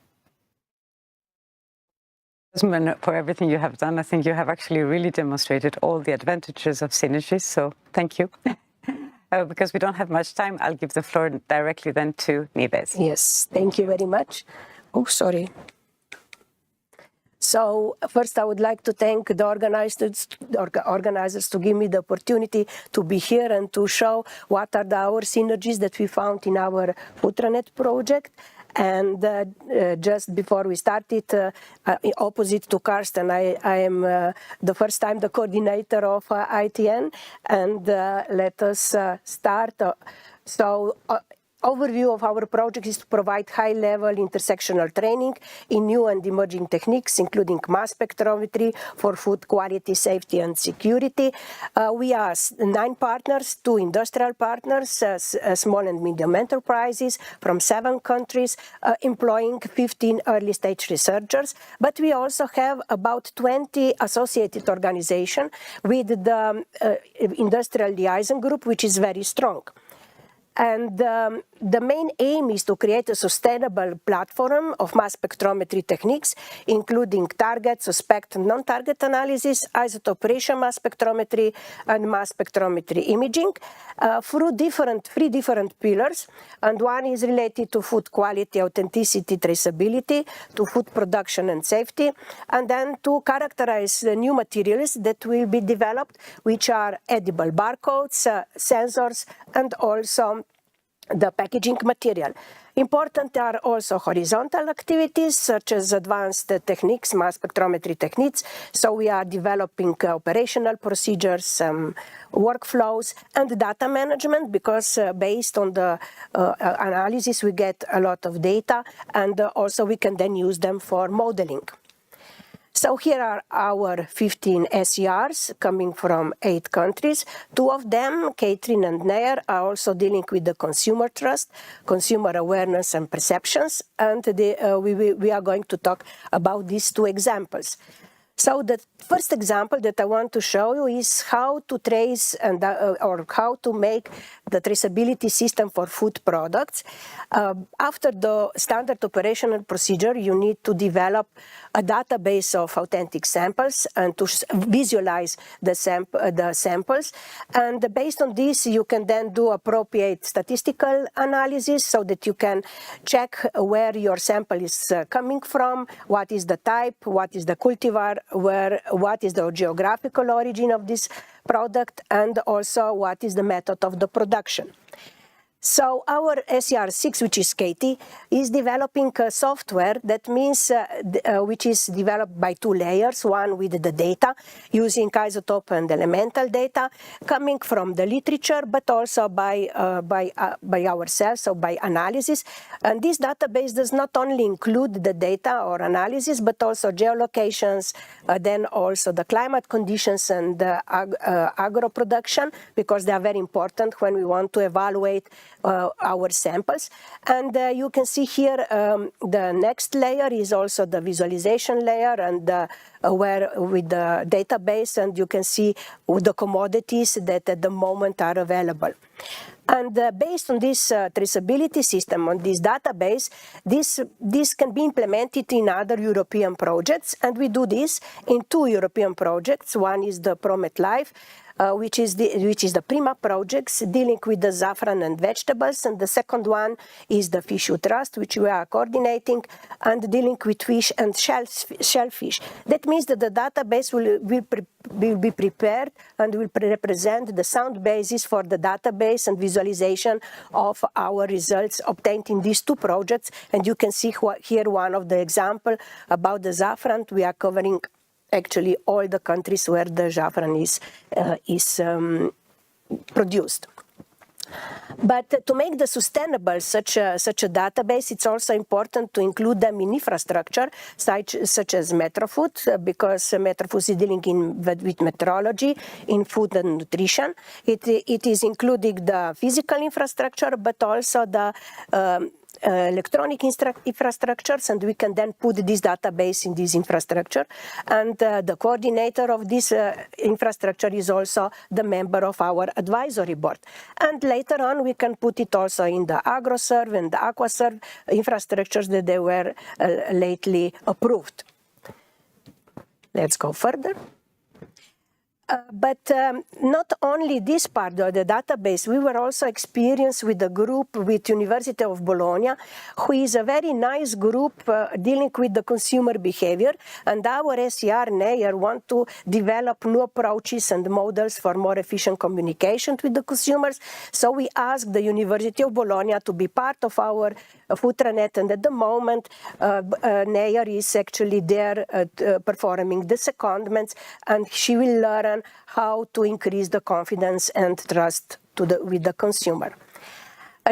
For everything you have done. I think you have actually really demonstrated all the advantages of synergies, so thank you. Because we don't have much time, I'll give the floor directly then to Nives. Yes, thank you very much. Oh, sorry. So first I would like to thank the organizers to give me the opportunity to be here and to show what are our synergies that we found in our Futranet project. And just before we started, opposite to Karsten, I am the first time the coordinator of ITN, and let us start. Overview of our project is to provide high-level intersectional training in new and emerging techniques, including mass spectrometry for food quality, safety, and security. We are 9 partners, 2 industrial partners, small and medium enterprises from 7 countries, employing 15 early-stage researchers. But we also have about 20 associated organizations with the industrial liaison group, which is very strong. And the main aim is to create a sustainable platform of mass spectrometry techniques, including target, suspect, and non-target analysis, isotope ratio mass spectrometry, and mass spectrometry imaging through 3 different pillars. And one is related to food quality, authenticity, traceability, to food production and safety, and then to characterize the new materials that will be developed, which are edible barcodes, sensors, and also the packaging material. Important are also horizontal activities such as advanced techniques, mass spectrometry techniques. So we are developing operational procedures, workflows, and data management, because based on the analysis we get a lot of data, and also we can then use them for modeling. So here are our 15 SERs coming from 8 countries. 2 of them, Catherine and Nair, are also dealing with the consumer trust, consumer awareness and perceptions, and we are going to talk about these 2 examples. So the first example that I want to show you is how to trace and or how to make the traceability system for food products. After the standard operational procedure, you need to develop a database of authentic samples and to visualize the samples. And based on this, you can then do appropriate statistical analysis so that you can check where your sample is coming from, what is the type, what is the cultivar, what is the geographical origin of this product, and also what is the method of the production. So our SCR6, which is Katie, is developing a software that means which is developed by two layers, one with the data using isotope and elemental data coming from the literature, but also by ourselves, so by analysis. And this database does not only include the data or analysis, but also geolocations, then also the climate conditions and agro production, because they are very important when we want to evaluate our samples. And you can see here the next layer is also the visualization layer, and where with the database, and you can see the commodities that at the moment are available. And based on this traceability system, on this database, this can be implemented in other European projects, and we do this in two European projects. One is the ProMet Life, which is the Prima projects dealing with the saffron and vegetables, and the second one is the Fish Trust, which we are coordinating and dealing with fish and shellfish. That means that the database will be prepared and will represent the sound basis for the database and visualization of our results obtained in these two projects. And you can see here one of the example about the saffron. We are covering actually all the countries where the saffron is produced. But to make the sustainable such a database, it's also important to include them in infrastructure such as Metrofood, because Metrofood is dealing with metrology in food and nutrition. It is including the physical infrastructure, but also the electronic infrastructures, and we can then put this database in this infrastructure. And the coordinator of this infrastructure is also the member of our advisory board. And later on, we can put it also in the AgroServe and the AquaServe infrastructures that they were lately approved. Let's go further. But not only this part of the database, we were also experienced with a group with University of Bologna, who is a very nice group dealing with the consumer behavior. And our SCR NEIR want to develop new approaches and models for more efficient communication with the consumers. So we asked the University of Bologna to be part of our Futranet, and at the moment NEIR is actually there performing the secondments, and she will learn how to increase the confidence and trust with the consumer.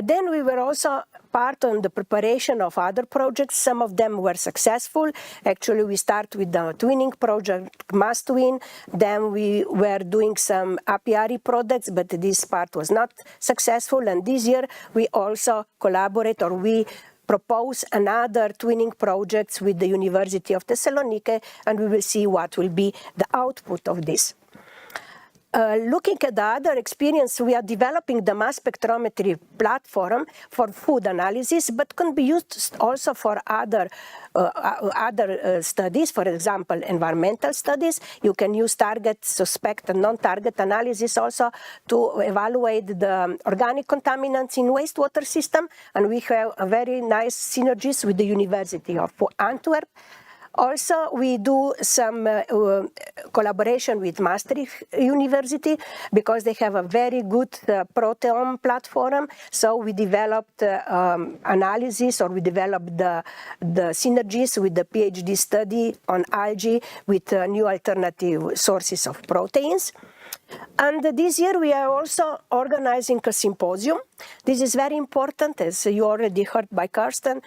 Then we were also part on the preparation of other projects. Some of them were successful. Actually, we start with the twinning project, MassTwin. Then we were doing some apiary products, but this part was not successful. And this year, we also collaborate, or we propose another twinning projects with the University of Thessaloniki, and we will see what will be the output of this. Looking at the other experience, we are developing the mass spectrometry platform for food analysis, but can be used also for other studies. For example, environmental studies. You can use target, suspect, and non-target analysis also to evaluate the organic contaminants in wastewater system. And we have a very nice synergies with the University of Antwerp. Also, we do some collaboration with Maastricht University, because they have a very good proteome platform. So we developed analysis, or we developed the synergies with the PhD study on algae with new alternative sources of proteins. And this year we are also organizing a symposium. This is very important, as you already heard by Karsten,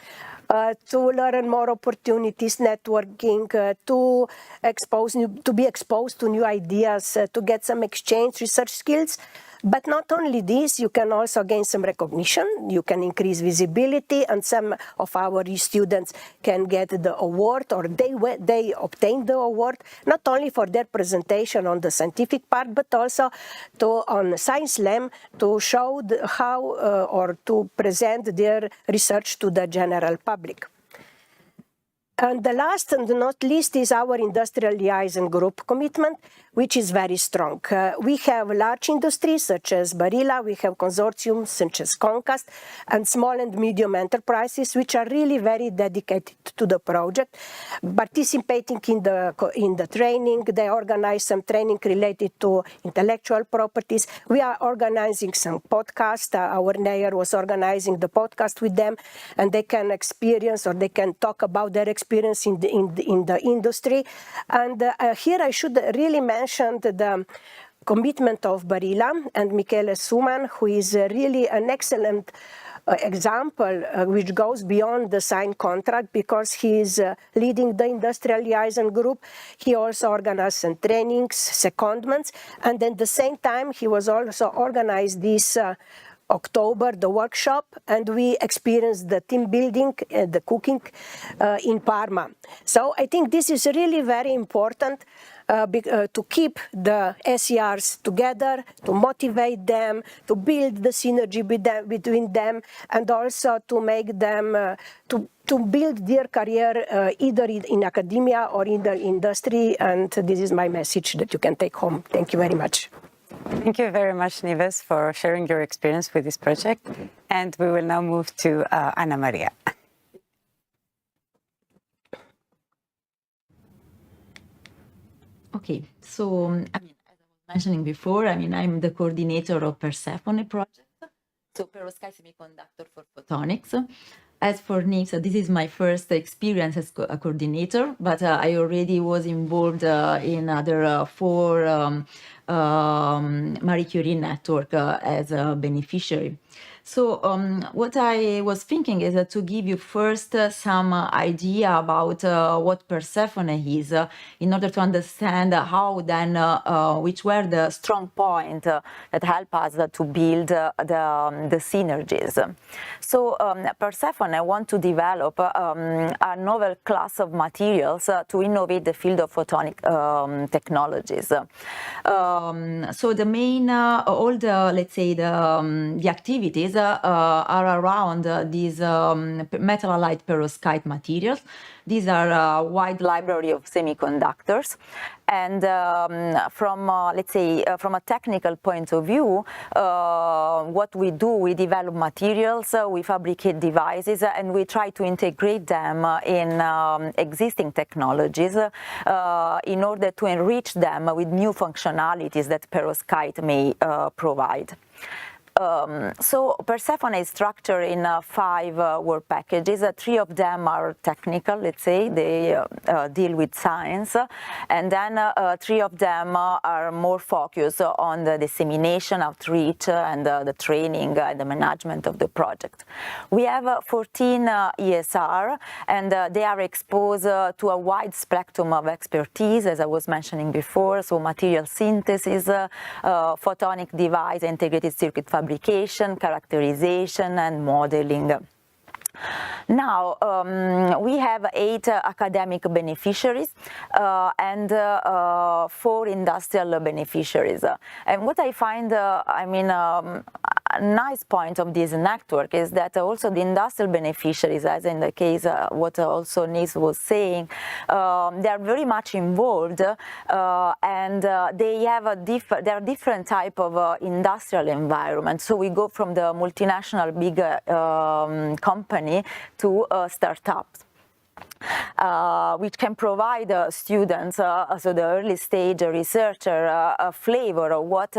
to learn more opportunities, networking, to be exposed to new ideas, to get some exchange research skills. But not only this, you can also gain some recognition, you can increase visibility, and some of our students can get the award, or they obtain the award, not only for their presentation on the scientific part, but also on Science Slam to show how or to present their research to the general public. And the last and not least is our industrial liaison group commitment, which is very strong. We have large industries such as Barilla, we have consortiums such as Concast, and small and medium enterprises, which are really very dedicated to the project, participating in the training. They organize some training related to intellectual properties. We are organizing some podcasts. Our NAIR was organizing the podcast with them, and they can experience or they can talk about their experience in the industry. And here I should really mention the commitment of Barilla and Michele Suman, who is really an excellent example which goes beyond the signed contract, because he is leading the industrial liaison group. He also organized some trainings, secondments, and at the same time he was also organized this October, the workshop, and we experienced the team building, the cooking in Parma. So I think this is really very important to keep the SERs together, to motivate them, to build the synergy between them, and also to make them to build their career either in academia or in the industry. And this is my message that you can take home. Thank you very much. Thank you very much, Nives, for sharing your experience with this project. And we will now move to Anna Maria. Okay, so as I was mentioning before, I'm the coordinator of Persephone project, so perovskite semiconductor for photonics. As for Nives, this is my first experience as a coordinator, but I already was involved in other 4 Marie Curie network as a beneficiary. So what I was thinking is to give you first some idea about what Persephone is, in order to understand how then, which were the strong points that help us to build the synergies. So Persephone want to develop a novel class of materials to innovate the field of photonic technologies. So the main, all the, let's say, the activities are around these metal halide perovskite materials. These are a wide library of semiconductors. And from, let's say, from a technical point of view, what we do, we develop materials, we fabricate devices, and we try to integrate them in existing technologies in order to enrich them with new functionalities that perovskite may provide. So Persephone is structured in 5 work packages. 3 of them are technical, let's say, they deal with science, and then 3 of them are more focused on the dissemination, outreach, and the training and the management of the project. We have 14 ESR, and they are exposed to a wide spectrum of expertise, as I was mentioning before, so material synthesis, photonic device, integrated circuit fabrication, characterization, and modeling. Now, we have 8 academic beneficiaries and 4 industrial beneficiaries. And what I find, a nice point of this network is that also the industrial beneficiaries, as in the case what also Nives was saying, they are very much involved, and they have there are different type of industrial environment. So we go from the multinational big company to startups. Which can provide students, so the early stage researcher, a flavor of what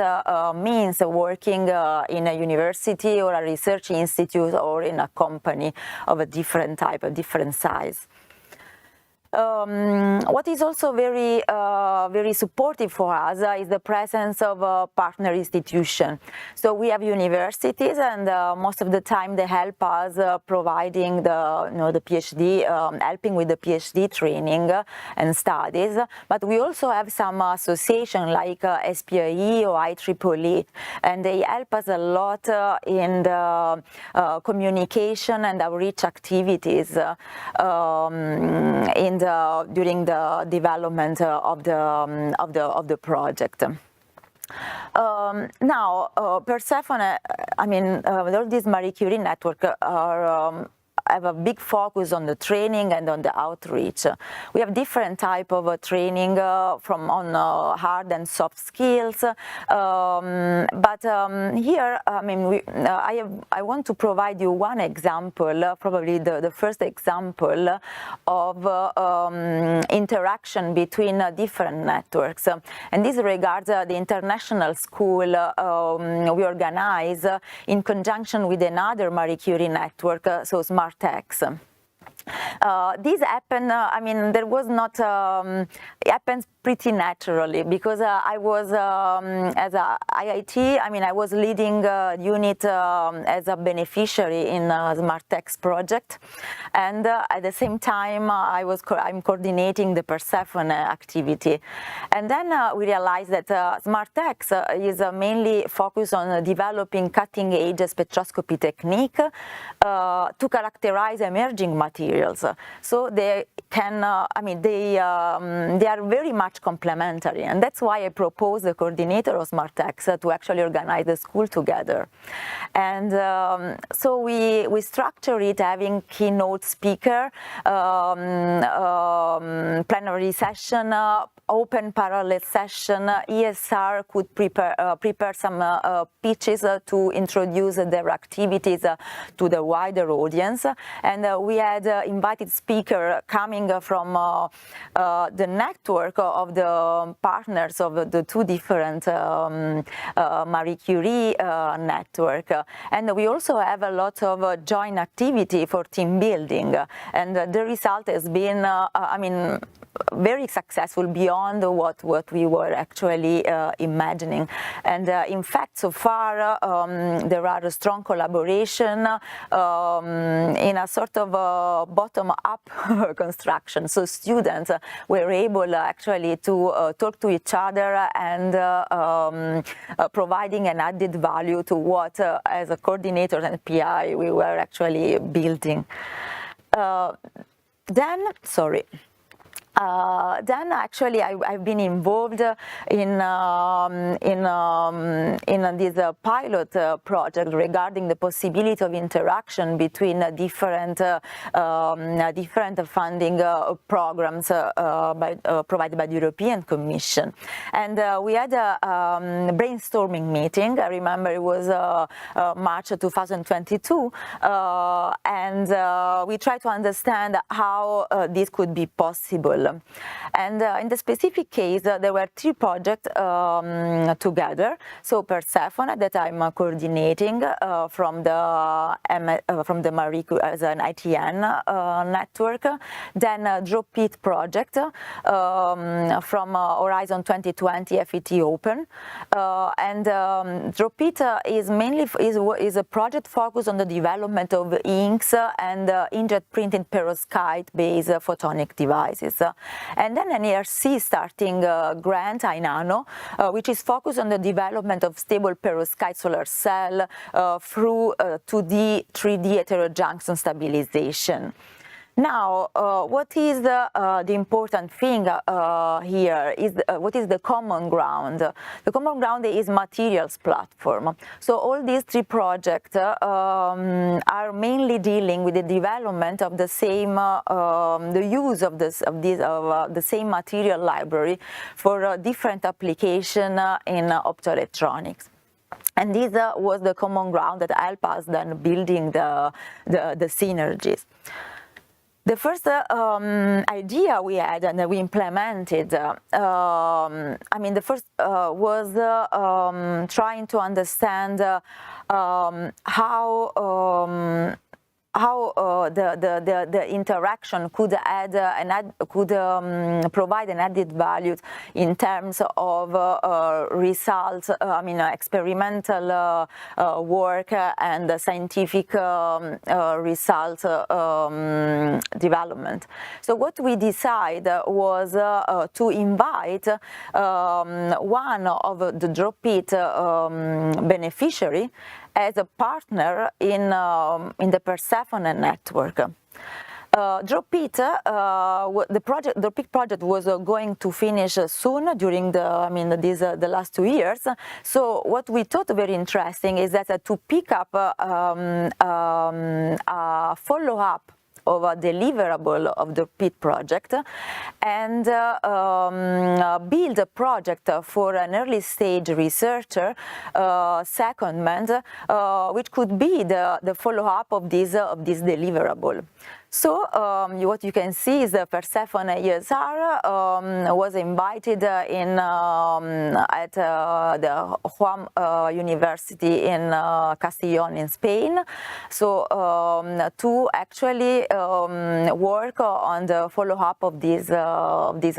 means working in a university or a research institute or in a company of a different type, a different size. What is also very, very supportive for us is the presence of a partner institution. So we have universities, and most of the time they help us providing the PhD, helping with the PhD training and studies. But we also have some association like SPIE or IEEE, and they help us a lot in the communication and outreach activities during the development of the project. Now, Persephone, all these Marie Curie network are have a big focus on the training and on the outreach. We have different type of training from on hard and soft skills, but here, I mean, I want to provide you one example, probably the first example of interaction between different networks, and this regards the international school we organize in conjunction with another Marie Curie network, so SmartX. This happened, I mean, there was not, it happens pretty naturally because I was, as a IIT, I mean, I was leading a unit as a beneficiary in SmartX project, and at the same time I'm coordinating the Persephone activity. And then we realized that SmartX is mainly focused on developing cutting-edge spectroscopy technique to characterize emerging materials. So they can, I mean, they are very much complementary, and that's why I proposed the coordinator of SmartX to actually organize the school together. And so we structure it having keynote speaker, plenary session, open parallel session. ESR could prepare some pitches to introduce their activities to the wider audience, and we had invited speaker coming from the network of the partners of the two different Marie Curie network, and we also have a lot of joint activity for team building, and the result has been, I mean, very successful beyond what we were actually imagining. And in fact, so far there are a strong collaboration in a sort of bottom-up construction. So students were able actually to talk to each other and providing an added value to what, as a coordinator and PI, we were actually building. Then actually I've been involved in this pilot project regarding the possibility of interaction between different funding programs provided by the European Commission. And we had a brainstorming meeting. I remember it was March 2022, and we tried to understand how this could be possible. And in the specific case, there were three projects together. So Persephone, that I'm coordinating from the Marie Curie as an ITN network. Then Drop It project from Horizon 2020 FET Open, and Drop It is mainly is a project focused on the development of inks and inkjet printed perovskite-based photonic devices. And then an ERC starting grant, iNano, which is focused on the development of stable perovskite solar cell through 2D, 3D heterojunction stabilization. Now, what is the important thing here is what is the common ground? The common ground is materials platform. So all these three projects are mainly dealing with the development of the same, the use of the same material library for different application in optoelectronics. And this was the common ground that helped us then building the synergies. The first idea we had and that we implemented, I mean, the first was trying to understand how the interaction could provide an added value in terms of results. I mean, experimental work and scientific results development. So what we decided was to invite one of the Drop It beneficiary as a partner in the Persephone network. Drop It, the PIT project was going to finish soon during the last 2 years. So what we thought very interesting is that to pick up a follow-up of a deliverable of the PIT project and build a project for an early stage researcher secondment, which could be the follow-up of this deliverable. So what you can see is the Persephone ESR was invited at the Juan University in Castellón in Spain, so to actually work on the follow-up of this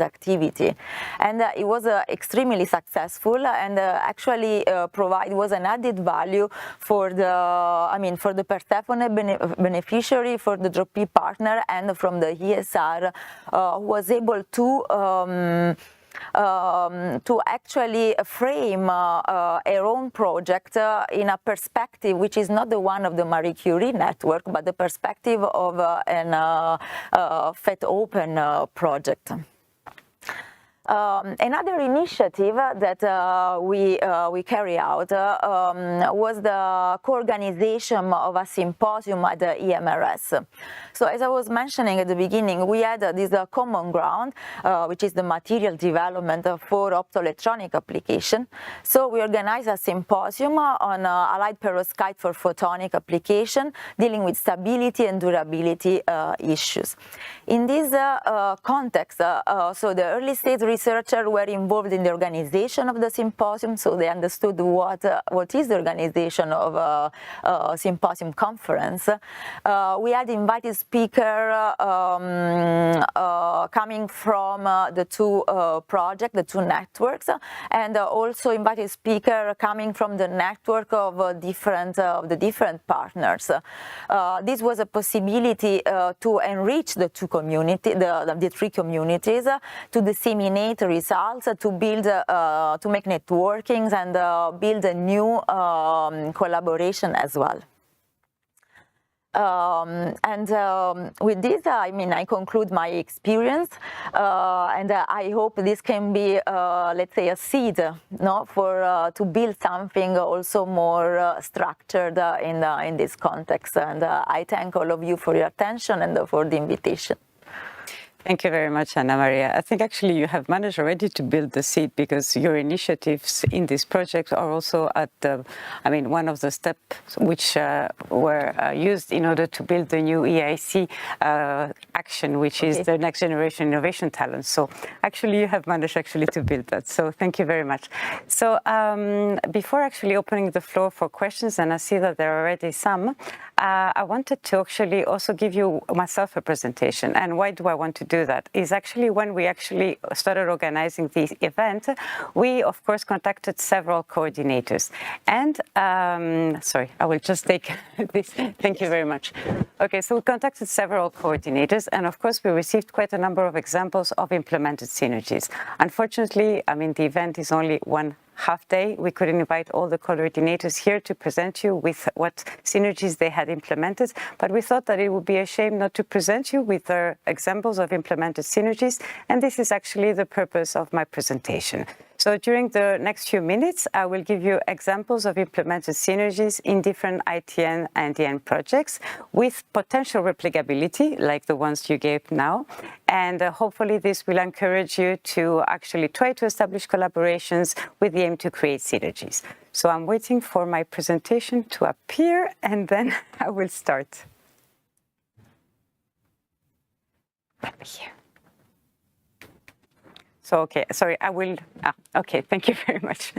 activity, and it was extremely successful and actually was an added value for the Persephone beneficiary, for the Drop It partner, and from the ESR was able to actually frame her own project in a perspective which is not the one of the Marie Curie network, but the perspective of an FET Open project. Another initiative that we carry out was the co-organization of a symposium at the EMRS. So as I was mentioning at the beginning, we had this common ground, which is the material development for optoelectronic application. So we organized a symposium on allied perovskite for photonic application, dealing with stability and durability issues. In this context, so the early stage researchers were involved in the organization of the symposium, so they understood what is the organization of a symposium conference. We had invited speakers coming from the two projects, the two networks, and also invited speakers coming from the network of the different partners. This was a possibility to enrich the two communities, the three communities, to disseminate results, to build, to make networkings and build a new collaboration as well. With this, I conclude my experience, and I hope this can be, let's say, a seed, to build something also more structured in this context. And I thank all of you for your attention and for the invitation. Thank you very much, Anna Maria. I think actually you have managed already to build the seed, because your initiatives in this project are also at the, one of the steps which were used in order to build the new EIC action, which is the Next Generation Innovation Talent. So actually you have managed actually to build that. So thank you very much. So before actually opening the floor for questions, and I see that there are already some, I wanted to actually also give you myself a presentation. And why do I want to do that? Is actually when we actually started organizing this event, we of course contacted several coordinators. And sorry, I will just take this. Thank you very much. Okay, so we contacted several coordinators, and of course we received quite a number of examples of implemented synergies. Unfortunately, the event is only one half day. We couldn't invite all the coordinators here to present you with what synergies they had implemented, but we thought that it would be a shame not to present you with their examples of implemented synergies, and this is actually the purpose of my presentation. So during the next few minutes, I will give you examples of implemented synergies in different ITN and DN projects with potential replicability, like the ones you gave now. And hopefully this will encourage you to actually try to establish collaborations with the aim to create synergies. So I'm waiting for my presentation to appear, and then I will start. Here. So, okay, sorry, I will, okay, thank you very much.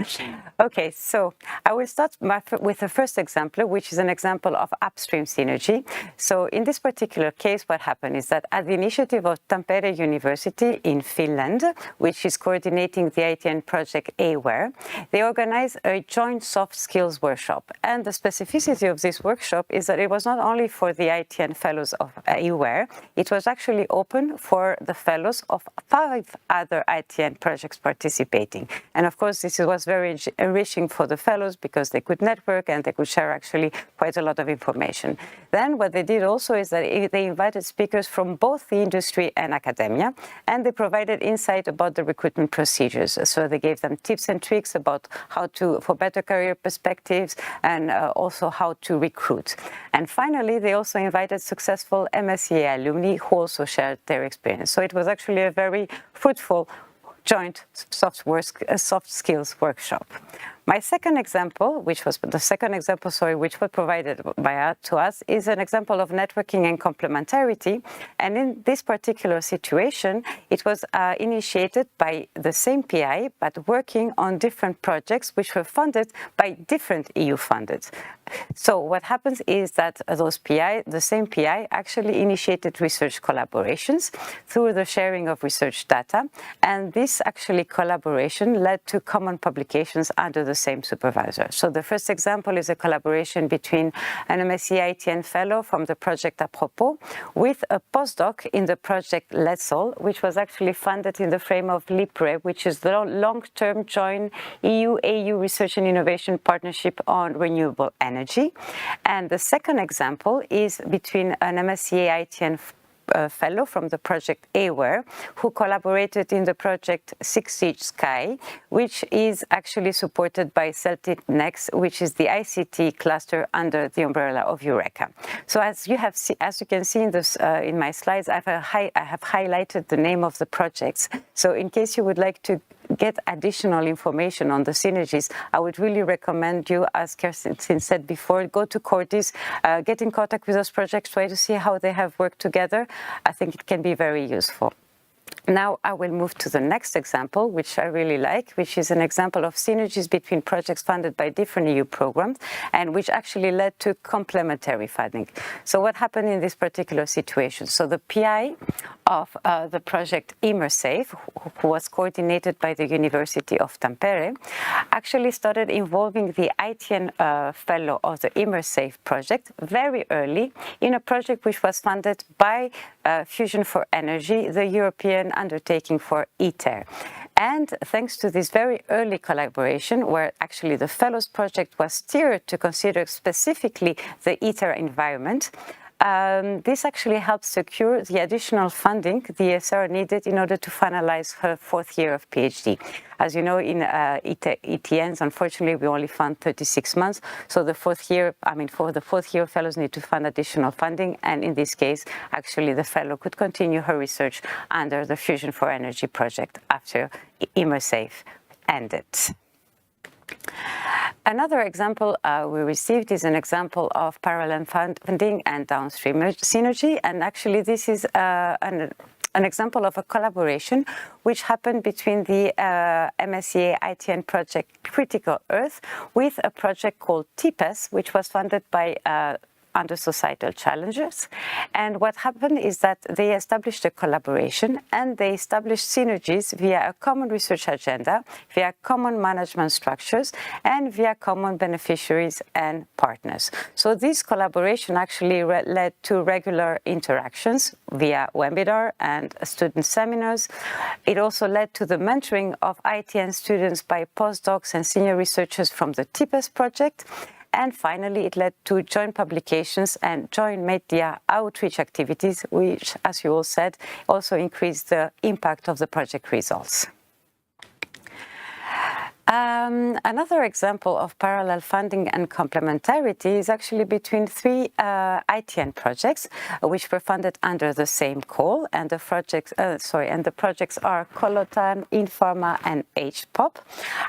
Okay, so I will start with the first example, which is an example of upstream synergy. So in this particular case, what happened is that at the initiative of Tampere University in Finland, which is coordinating the ITN project AWARE, they organized a joint soft skills workshop. And the specificity of this workshop is that it was not only for the ITN fellows of AWARE, it was actually open for the fellows of 5 other ITN projects participating. And of course, this was very enriching for the fellows because they could network and they could share actually quite a lot of information. Then what they did also is that they invited speakers from both the industry and academia, and they provided insight about the recruitment procedures. So they gave them tips and tricks about how to, for better career perspectives, and also how to recruit. And finally, they also invited successful MSCA alumni who also shared their experience. So it was actually a very fruitful joint soft skills workshop. My second example, which was provided to us, is an example of networking and complementarity. And in this particular situation, it was initiated by the same PI, but working on different projects which were funded by different EU funders. So what happens is that the same PI actually initiated research collaborations through the sharing of research data. And this actually collaboration led to common publications under the same supervisor. So the first example is a collaboration between an MSCA ITN fellow from the project Apropos with a postdoc in the project LETSOL, which was actually funded in the frame of LIPRE, which is the long-term joint EU-AU research and innovation partnership on renewable energy. And the second example is between an MSCA ITN fellow from the project AWARE, who collaborated in the project 6G Sky, which is actually supported by Celtic Next, which is the ICT cluster under the umbrella of Eureka. So as you can see in my slides, I have highlighted the name of the projects. So in case you would like to get additional information on the synergies, I would really recommend you, as Kerstin said before, go to Cortis, get in contact with those projects, try to see how they have worked together. I think it can be very useful. Now I will move to the next example, which I really like, which is an example of synergies between projects funded by different EU programs and which actually led to complementary funding. So what happened in this particular situation? So the PI of the project IMMERSAFE, who was coordinated by the University of Tampere, actually started involving the ITN fellow of the IMMERSAFE project very early in a project which was funded by Fusion for Energy, the European undertaking for ITER. And thanks to this very early collaboration, where actually the Fellows project was steered to consider specifically the ITER environment, this actually helped secure the additional funding the ESR needed in order to finalize her fourth year of PhD. As you know, in ETNs, unfortunately, we only fund 36 months. So the fourth year, for the fourth year, fellows need to fund additional funding. And in this case, actually, the fellow could continue her research under the Fusion for Energy project after IMMERSAFE ended. Another example we received is an example of parallel funding and downstream synergy. And actually, this is an example of a collaboration which happened between the MSCA ITN project Critical Earth with a project called TIPES, which was funded by under societal challenges. And what happened is that they established a collaboration and they established synergies via a common research agenda, via common management structures, and via common beneficiaries and partners. So this collaboration actually led to regular interactions via webinar and student seminars. It also led to the mentoring of ITN students by postdocs and senior researchers from the TIPES project. And finally, it led to joint publications and joint media outreach activities, which, as you all said, also increased the impact of the project results. Another example of parallel funding and complementarity is actually between three ITN projects, which were funded under the same call, and the projects are Colotan, Inpharma, and HPOP.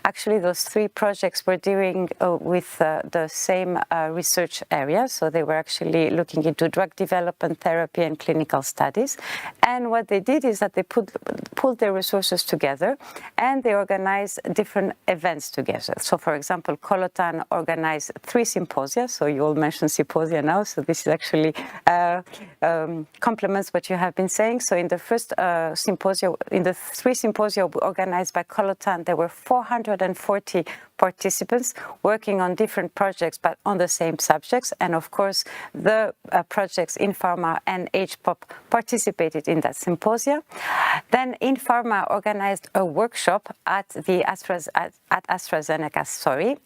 Actually, those three projects were dealing with the same research area, so they were actually looking into drug development, therapy, and clinical studies. And what they did is that they pulled their resources together, and they organized different events together. So for example, Colotan organized 3 symposia, so you all mentioned symposia now, so this is actually complements what you have been saying. So in the first symposia, in the 3 symposia organized by Colotan, there were 440 participants working on different projects but on the same subjects, and of course the projects in pharma and HPOP participated in that symposia. Then in pharma organized a workshop at the AstraZeneca.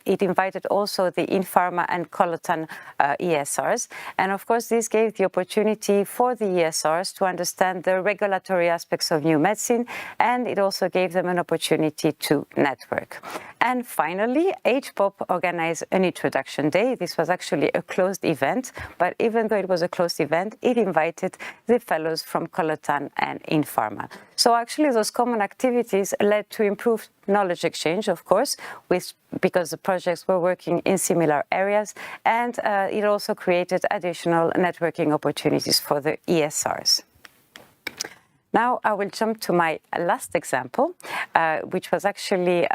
It invited also the InPharma and Colotan ESRs, and of course this gave the opportunity for the ESRs to understand the regulatory aspects of new medicine, and it also gave them an opportunity to network. And finally, HPOP organized an introduction day. This was actually a closed event, but even though it was a closed event, it invited the fellows from Colotan and InPharma. So actually those common activities led to improved knowledge exchange, of course, because the projects were working in similar areas, and it also created additional networking opportunities for the ESRs. Now I will jump to my last example, which was actually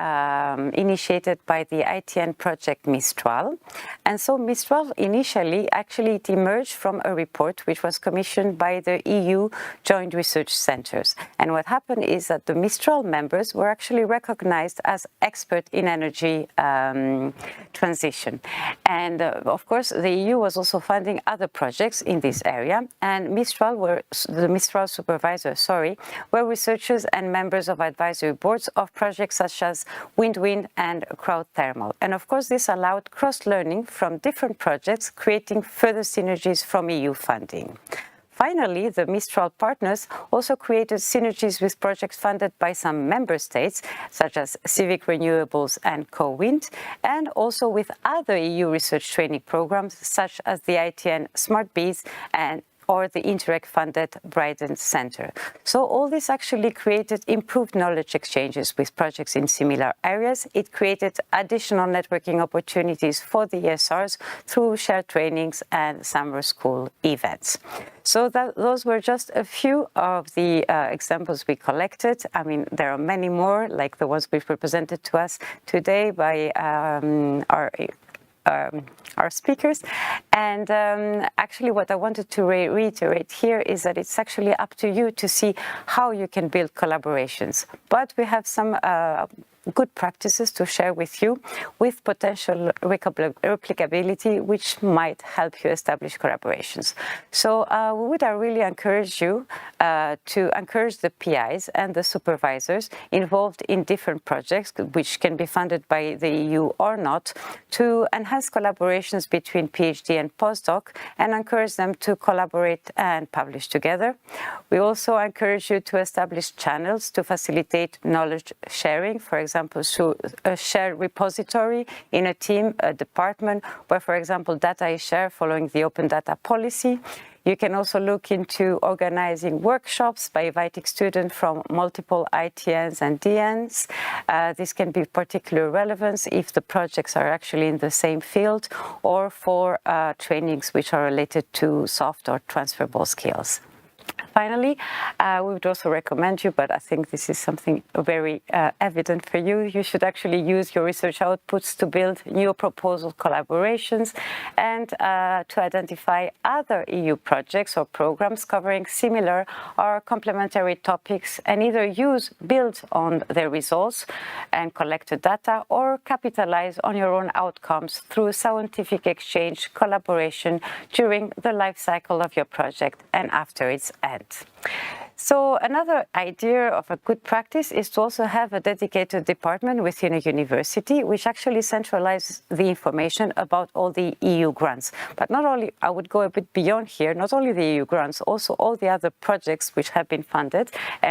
initiated by the ITN project Mistral. And so Mistral initially, actually it emerged from a report which was commissioned by the EU Joint Research Centres. And what happened is that the Mistral members were actually recognized as experts in energy transition. And of course, the EU was also funding other projects in this area, and the Mistral supervisors were researchers and members of advisory boards of projects such as Wind and Crowd Thermal. And of course, this allowed cross-learning from different projects, creating further synergies from EU funding. Finally, the Mistral partners also created synergies with projects funded by some member states, such as Civic Renewables and Co-Wind, and also with other EU research training programs, such as the ITN Smart Bees or the Interreg-funded Bryden Center. So all this actually created improved knowledge exchanges with projects in similar areas. It created additional networking opportunities for the ESRs through shared trainings and summer school events. So those were just a few of the examples we collected. I mean, there are many more, like the ones which were presented to us today by our speakers. And actually what I wanted to reiterate here is that it's actually up to you to see how you can build collaborations. But we have some good practices to share with you with potential replicability, which might help you establish collaborations. So would I really encourage you to encourage the PIs and the supervisors involved in different projects, which can be funded by the EU or not, to enhance collaborations between PhD and postdoc and encourage them to collaborate and publish together. We also encourage you to establish channels to facilitate knowledge sharing, for example, through a shared repository in a team, a department, where, for example, data is shared following the open data policy. You can also look into organizing workshops by inviting students from multiple ITNs and DNs. This can be particularly relevant if the projects are actually in the same field, or for trainings which are related to soft or transferable skills. Finally, we would also recommend you, but I think this is something very evident for you, you should actually use your research outputs to build new proposal collaborations and to identify other EU projects or programs covering similar or complementary topics, and either build on their results and collected data, or capitalize on your own outcomes through scientific exchange collaboration during the life cycle of your project and after its end. So another idea of a good practice is to also have a dedicated department within a university which actually centralizes the information about all the EU grants. But not only, I would go a bit beyond here, not only the EU grants, also all the other projects which have been funded,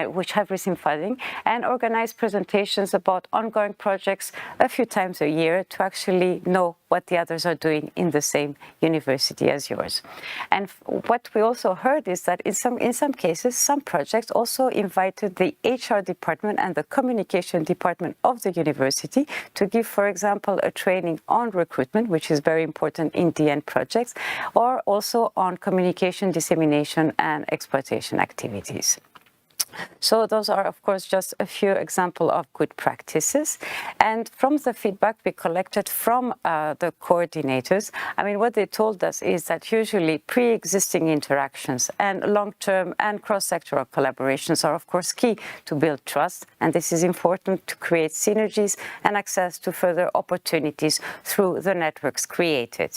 which have received funding, and organize presentations about ongoing projects a few times a year to actually know what the others are doing in the same university as yours. And what we also heard is that in some cases, some projects also invited the HR department and the communication department of the university to give, for example, a training on recruitment, which is very important in DN projects, or also on communication, dissemination, and exploitation activities. So those are, of course, just a few examples of good practices. And from the feedback we collected from the coordinators, I mean, what they told us is that usually pre-existing interactions and long-term and cross-sectoral collaborations are, of course, key to build trust. And this is important to create synergies and access to further opportunities through the networks created.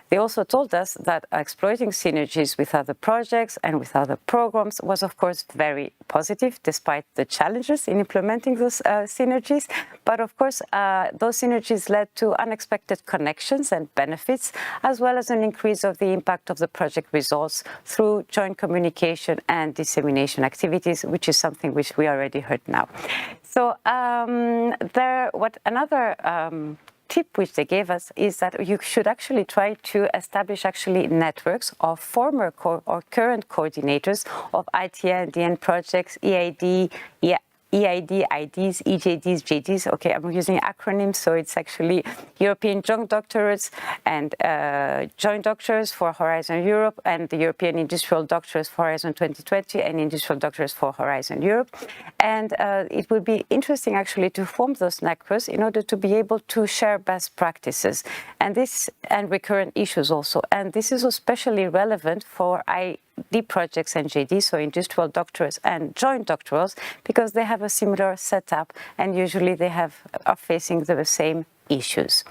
They also told us that exploiting synergies with other projects and with other programs was, of course, very positive, despite the challenges in implementing those synergies. But of course, those synergies led to unexpected connections and benefits, as well as an increase of the impact of the project results through joint communication and dissemination activities, which is something which we already heard now. So another tip which they gave us is that you should actually try to establish networks of former or current coordinators of ITN, DN projects, EID, IDs, EJDs, JDs. Okay, I'm using acronyms, so it's actually European Joint Doctorates and Joint Doctors for Horizon Europe, and the European Industrial Doctorates for Horizon 2020 and Industrial Doctorates for Horizon Europe. And it would be interesting actually to form those networks in order to be able to share best practices and recurrent issues also. And this is especially relevant for ID projects and JDs, so industrial doctorates and joint doctorals, because they have a similar setup and usually they are facing the same issues.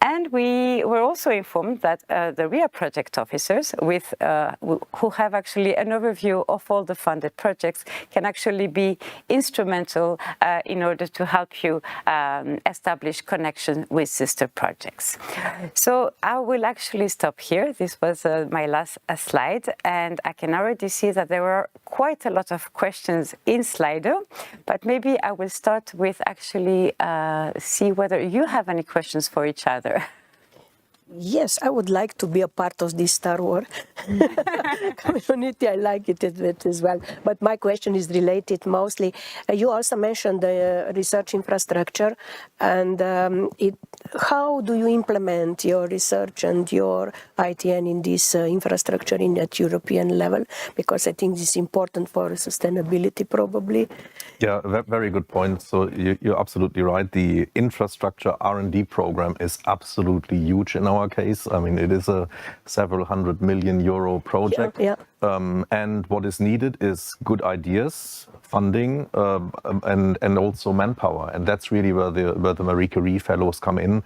And we were also informed that the RIA project officers who have actually an overview of all the funded projects can actually be instrumental in order to help you establish connection with sister projects. So I will actually stop here. This was my last slide, and I can already see that there were quite a lot of questions in Slido, but maybe I will start with actually see whether you have any questions for each other. Yes, I would like to be a part of this Star Wars community. I like it as well. But my question is related mostly. You also mentioned the research infrastructure, and how do you implement your research and your ITN in this infrastructure at European level? Because I think this is important for sustainability, probably. Yeah, very good point. So you're absolutely right. The infrastructure R&D program is absolutely huge in our case. I mean, it is a several €100 million project. Yeah. And what is needed is good ideas, funding, and also manpower. And that's really where the Marie Curie fellows come in,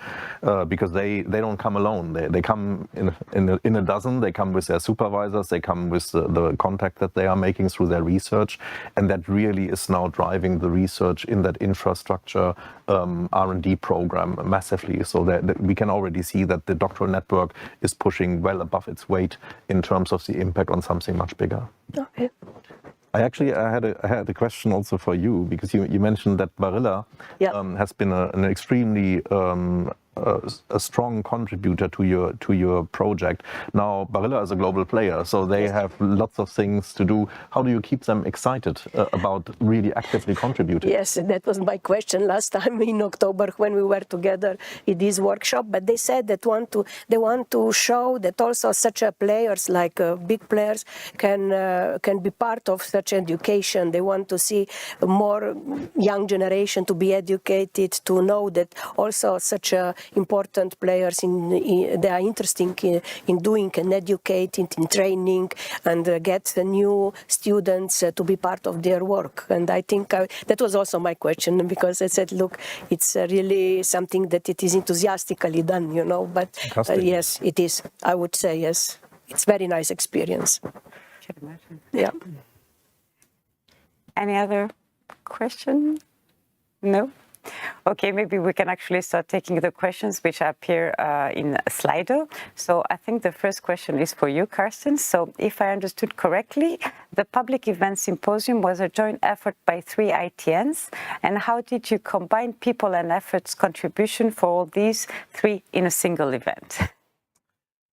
because they don't come alone. They come in a dozen. They come with their supervisors. They come with the contact that they are making through their research. And that really is now driving the research in that infrastructure R&D program massively. So that we can already see that the doctoral network is pushing well above its weight in terms of the impact on something much bigger. Okay. I had a question also for you, because you mentioned that Barilla has been an extremely a strong contributor to your project. Now, Barilla is a global player, so they have lots of things to do. How do you keep them excited about really actively contributing? Yes, that was my question last time in October when we were together in this workshop. But they said that they want to show that also such players like big players can be part of such education. They want to see more young generation to be educated, to know that also such important players they are interested in doing and educating, in training, and get the new students to be part of their work. And I think that was also my question, because I said, look, it's really something that it is enthusiastically done, you know. But yes, it is. I would say yes. It's very nice experience. Can imagine. Yeah. Any other question? No? Okay, maybe we can actually start taking the questions which appear in Slido. So I think the first question is for you, Karsten. So if I understood correctly, the public event symposium was a joint effort by 3 ITNs. And how did you combine people and efforts contribution for all these 3 in a single event?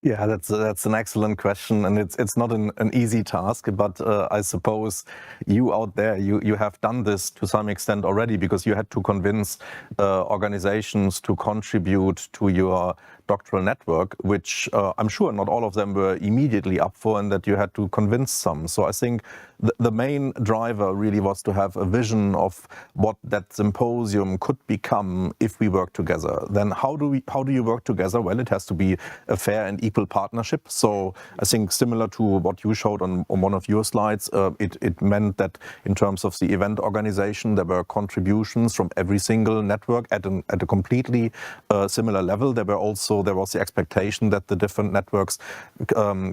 Yeah, that's an excellent question, and it's not an easy task, but I suppose you out there, you have done this to some extent already, because you had to convince organizations to contribute to your doctoral network, which I'm sure not all of them were immediately up for, and that you had to convince some. So I think the main driver really was to have a vision of what that symposium could become if we work together. Then how do you work together? Well, it has to be a fair and equal partnership. So I think similar to what you showed on one of your slides, it meant that in terms of the event organization, there were contributions from every single network at a completely similar level. There was the expectation that the different networks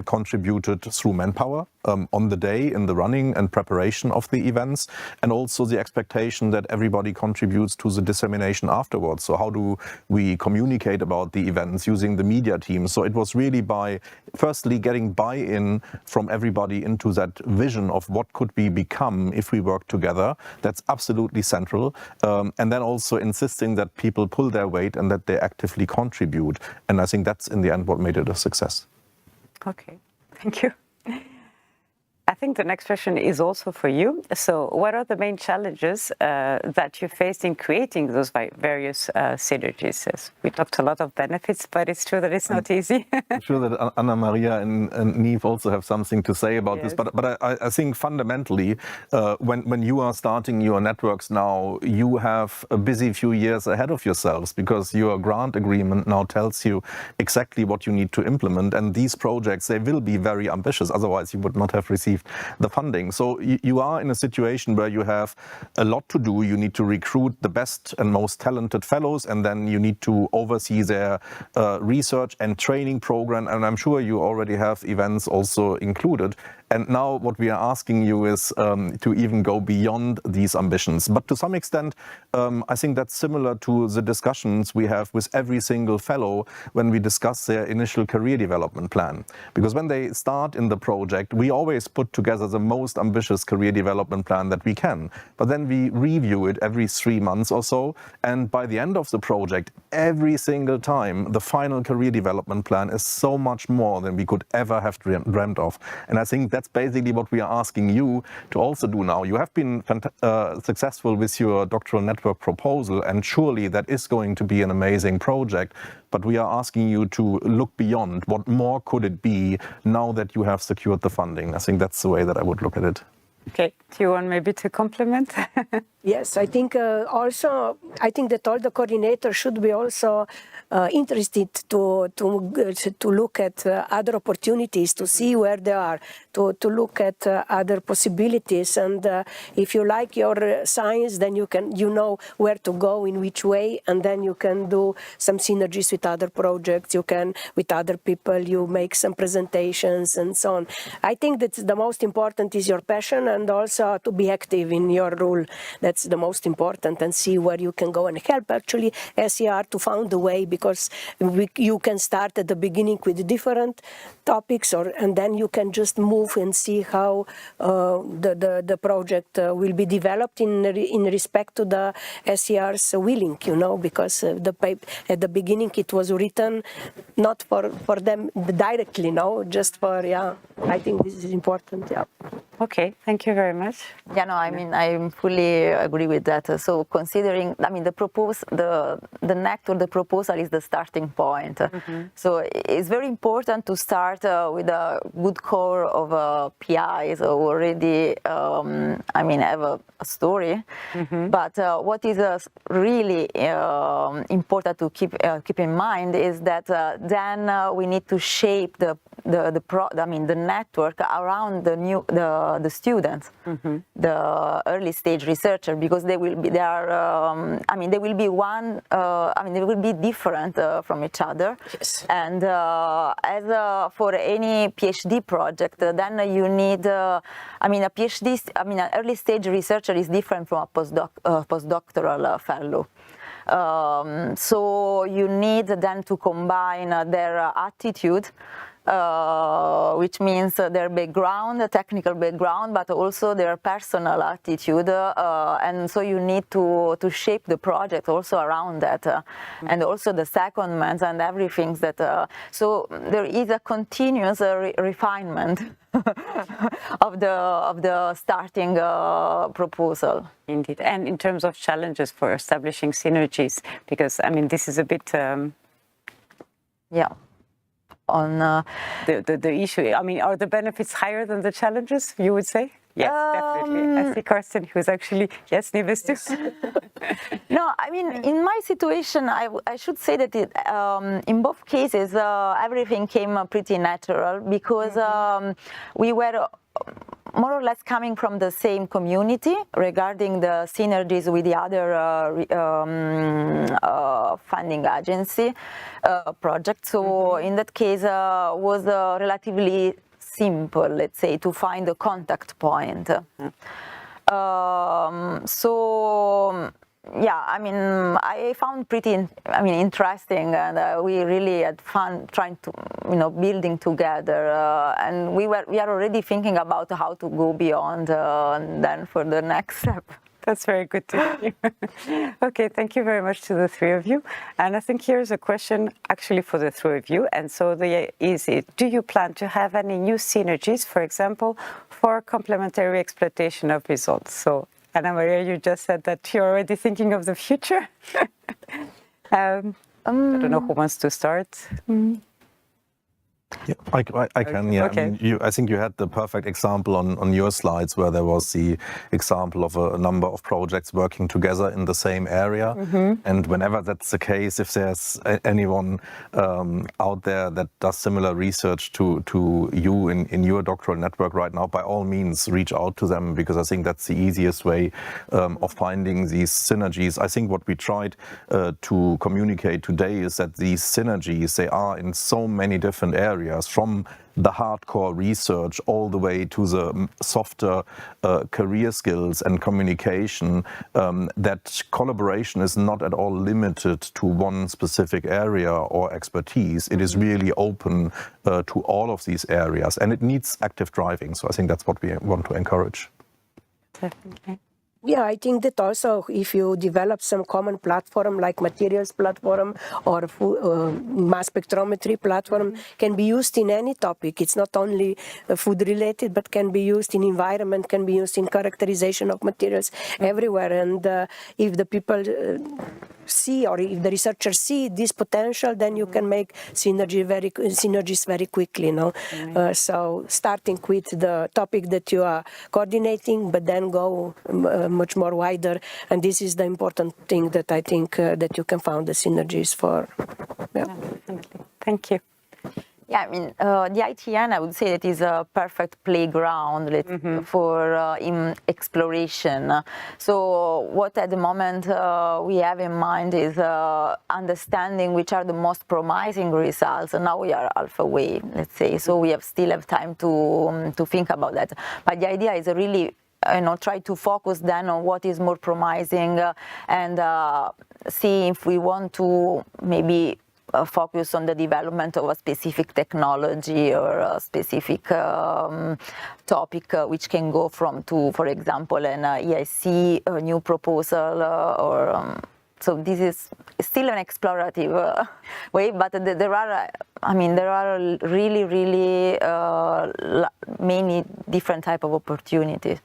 contributed through manpower on the day in the running and preparation of the events, and also the expectation that everybody contributes to the dissemination afterwards. So how do we communicate about the events using the media team? So it was really by firstly getting buy-in from everybody into that vision of what could we become if we work together. That's absolutely central. And then also insisting that people pull their weight and that they actively contribute. And I think that's in the end what made it a success. Okay, thank you. I think the next question is also for you. So what are the main challenges that you faced in creating those various synergies? Yes, we talked a lot of benefits, but it's true that it's not easy. I'm sure that Anna Maria and Niamh also have something to say about this, but I think fundamentally, when you are starting your networks now, you have a busy few years ahead of yourselves, because your grant agreement now tells you exactly what you need to implement, and these projects, they will be very ambitious, otherwise you would not have received the funding. So you are in a situation where you have a lot to do. You need to recruit the best and most talented fellows, and then you need to oversee their research and training program. And I'm sure you already have events also included. And now what we are asking you is to even go beyond these ambitions. But to some extent, I think that's similar to the discussions we have with every single fellow when we discuss their initial career development plan. Because when they start in the project, we always put together the most ambitious career development plan that we can. But then we review it every 3 months or so. And by the end of the project, every single time, the final career development plan is so much more than we could ever have dreamt of. And I think that's basically what we are asking you to also do now. You have been successful with your doctoral network proposal, and surely that is going to be an amazing project. But we are asking you to look beyond. What more could it be now that you have secured the funding? I think that's the way that I would look at it. Okay, do you want maybe to complement? Yes, I think also, I think that all the coordinators should be also interested to look at other opportunities, to see where they are, to look at other possibilities. And if you like your science, then you know where to go, in which way, and then you can do some synergies with other projects. You can, with other people, you make some presentations and so on. I think that the most important is your passion, and also to be active in your role. That's the most important, and see where you can go and help actually SCR to find a way, because you can start at the beginning with different topics, and then you can just move and see how the project will be developed in respect to the SCR's willing, because at the beginning it was written not for them directly, just for, I think this is important, Okay, thank you very much. Yeah, no, I mean, I fully agree with that. So considering, I mean, the proposal is the starting point. Mm-hmm. So it's very important to start with a good core of PIs who already, have a story. Mm-hmm. But what is really important to keep in mind is that then we need to shape the network around the students, mm-hmm. the early stage researcher, because they will be different from each other. Yes. And as for any PhD project, then you need a PhD. An early stage researcher is different from a postdoctoral fellow. So you need then to combine their attitude, which means their background, technical background, but also their personal attitude, and so you need to shape the project also around that, and also the secondments and everything that. So there is a continuous refinement of the starting proposal. Indeed, and in terms of challenges for establishing synergies, because this is a bit. On the issue, are the benefits higher than the challenges, you would say? Yes, definitely. I see Karsten, who's actually, yes, Nives too. No, I mean, in my situation, I should say that in both cases, everything came pretty natural because we were more or less coming from the same community regarding the synergies with the other funding agency project. So in that case, was relatively simple, let's say, to find a contact point. Yeah, I mean, I found pretty, interesting, and we really had fun trying to, building together. And we are already thinking about how to go beyond then for the next step. That's very good to hear. Okay, thank you very much to the three of you. And I think here's a question actually for the three of you. And so do you plan to have any new synergies, for example, for complementary exploitation of results? So Anna Maria, you just said that you're already thinking of the future. I don't know who wants to start. Yeah, I can. Yeah, okay. I mean, I think you had the perfect example on your slides where there was the example of a number of projects working together in the same area. And whenever that's the case, if there's anyone out there that does similar research to you in your doctoral network right now, by all means reach out to them, because I think that's the easiest way of finding these synergies. I think what we tried to communicate today is that these synergies, they are in so many different areas, from the hardcore research all the way to the softer career skills and communication, that collaboration is not at all limited to one specific area or expertise. It is really open to all of these areas, and it needs active driving. So I think that's what we want to encourage. Definitely. Yeah, I think that also if you develop some common platform like materials platform or mass spectrometry platform can be used in any topic. It's not only food related, but can be used in environment, can be used in characterization of materials everywhere. And if the people see, or if the researchers see this potential, then you can make synergies very quickly. So starting with the topic that you are coordinating, but then go much more wider, and this is the important thing that I think that you can find the synergies for. Yeah. Thank you. Yeah, I mean, the ITN, I would say that is a perfect playground for exploration. So what at the moment we have in mind is understanding which are the most promising results. And now we are halfway, let's say, so we still have time to think about that. But the idea is really try to focus then on what is more promising and see if we want to maybe focus on the development of a specific technology or a specific topic which can go from to, for example, an EIC, a new proposal, or so this is still an explorative way, but there are really many different type of opportunities.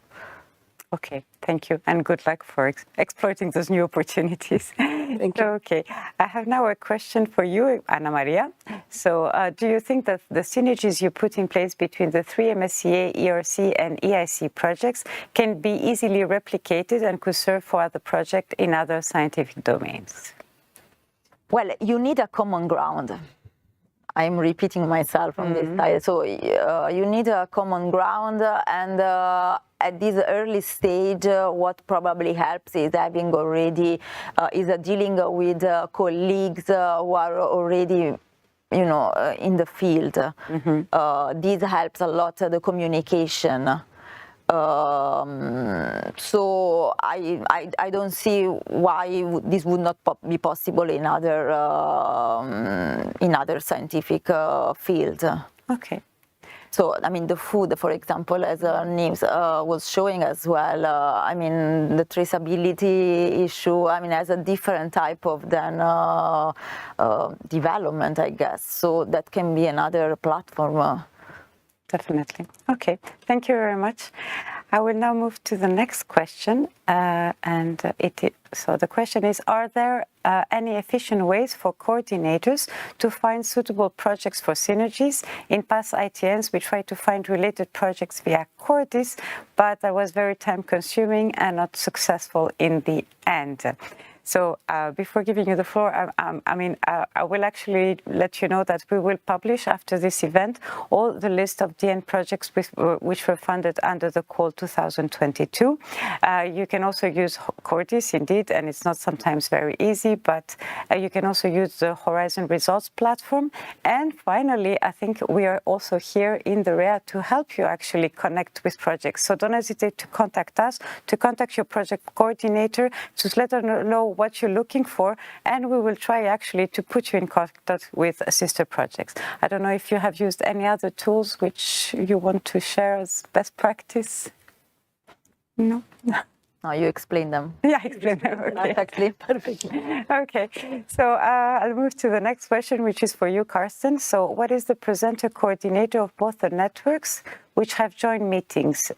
Okay, thank you, and good luck for exploiting those new opportunities. Thank you. Okay, I have now a question for you, Anna Maria. So do you think that the synergies you put in place between the three MSCA, ERC and EIC projects can be easily replicated and could serve for other projects in other scientific domains? Well, you need a common ground. I'm repeating myself on this side. So you need a common ground, and at this early stage, what probably helps is having already dealing with colleagues who are already in the field. This helps a lot, the communication. So I don't see why this would not be possible in other scientific fields. Okay. So, I mean, the food, for example, as Nives was showing as well, I mean, the traceability issue, I mean, has a different type of development, I guess. So that can be another platform. Definitely. Okay, thank you very much. I will now move to the next question, so the question is, are there any efficient ways for coordinators to find suitable projects for synergies? In past ITNs, we tried to find related projects via Cordis, but that was very time-consuming and not successful in the end. So before giving you the floor, I will actually let you know that we will publish after this event all the list of DN projects which were funded under the call 2022. You can also use Cordis indeed, and it's not sometimes very easy, but you can also use the Horizon Results platform. And finally, I think we are also here in the REA to help you actually connect with projects. So don't hesitate to contact us, to contact your project coordinator, to let them know what you're looking for, and we will try actually to put you in contact with sister projects. I don't know if you have used any other tools which you want to share as best practice. No? No, you explain them. Yeah, explain them. Okay. Perfectly. Perfectly. Okay, so I'll move to the next question, which is for you, Karsten. So what is the presenter coordinator of both the networks which have joined meetings?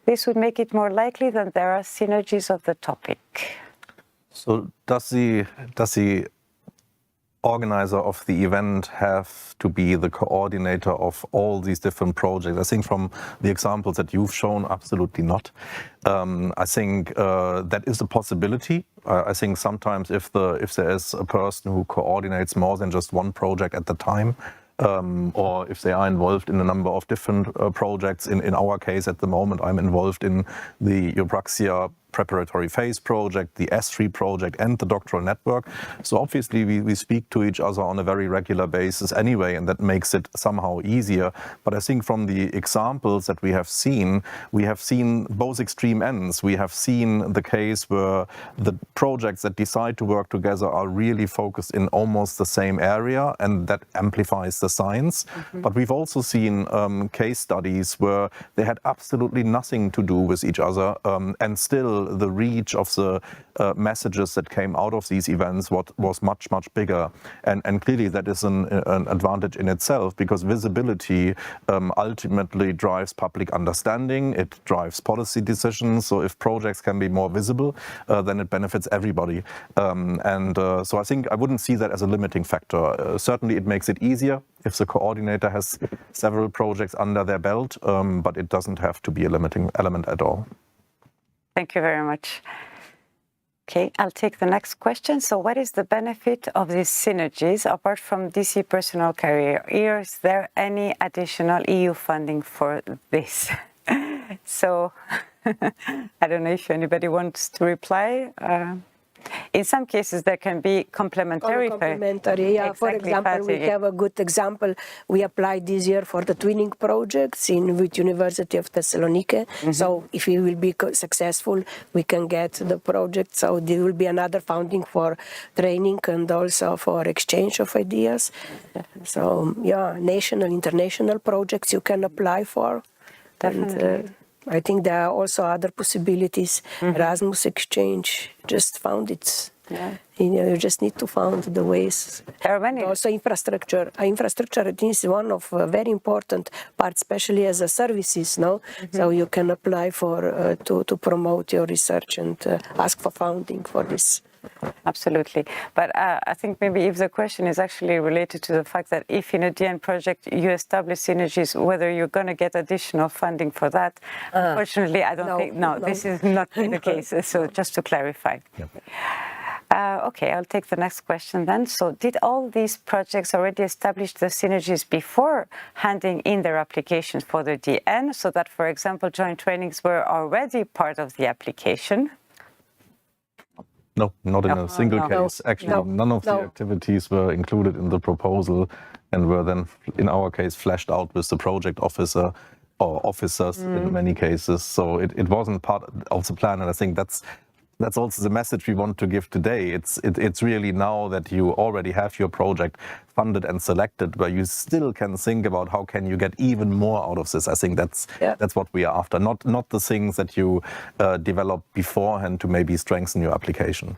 This would make it more likely that there are synergies of the topic. So does the organizer of the event have to be the coordinator of all these different projects? I think from the examples that you've shown, absolutely not. I think that is a possibility. I think sometimes if there is a person who coordinates more than just one project at the time, or if they are involved in a number of different projects. In our case, at the moment, I'm involved in the Eupraxia preparatory phase project, the S3 project, and the doctoral network. So obviously we speak to each other on a very regular basis anyway, and that makes it somehow easier. But I think from the examples that we have seen both extreme ends. We have seen the case where the projects that decide to work together are really focused in almost the same area, and that amplifies the science. Mm-hmm. But we've also seen case studies where they had absolutely nothing to do with each other, and still the reach of the messages that came out of these events was much bigger, and clearly that is an advantage in itself, because visibility ultimately drives public understanding, it drives policy decisions. So if projects can be more visible, then it benefits everybody, so I think I wouldn't see that as a limiting factor. Certainly it makes it easier if the coordinator has several projects under their belt, but it doesn't have to be a limiting element at all. Thank you very much. Okay, I'll take the next question. So what is the benefit of these synergies apart from DC personal career? Is there any additional EU funding for this? So I don't know if anybody wants to reply. In some cases, there can be complementary. Complementary, yeah. Exactly, for example, we have a good example. We applied this year for the twinning projects with University of Thessaloniki. Mm-hmm. So if we will be successful, we can get the project. So there will be another funding for training and also for exchange of ideas. So yeah, national, international projects you can apply for. Definitely. And, I think there are also other possibilities. Mm-hmm. Erasmus exchange, just found it. Yeah. You just need to find the ways. There are many. Also infrastructure. Infrastructure, I think, is one of very important parts, especially as a services, no? Mm-hmm. So you can apply for to promote your research and ask for funding for this. Absolutely. But I think maybe if the question is actually related to the fact that if in a DN project you establish synergies, whether you're going to get additional funding for that, unfortunately, I don't think, this is not the case. So just to clarify. Yep. Okay, I'll take the next question then. So did all these projects already establish the synergies before handing in their applications for the DN, so that, for example, joint trainings were already part of the application? No, not in a single case. Actually, none of the activities were included in the proposal and were then, in our case, fleshed out with the project officer or officers in many cases. So it wasn't part of the plan, and I think that's also the message we want to give today. It's really now that you already have your project funded and selected, where you still can think about how can you get even more out of this. I think that's what we are after, not the things that you develop beforehand to maybe strengthen your application.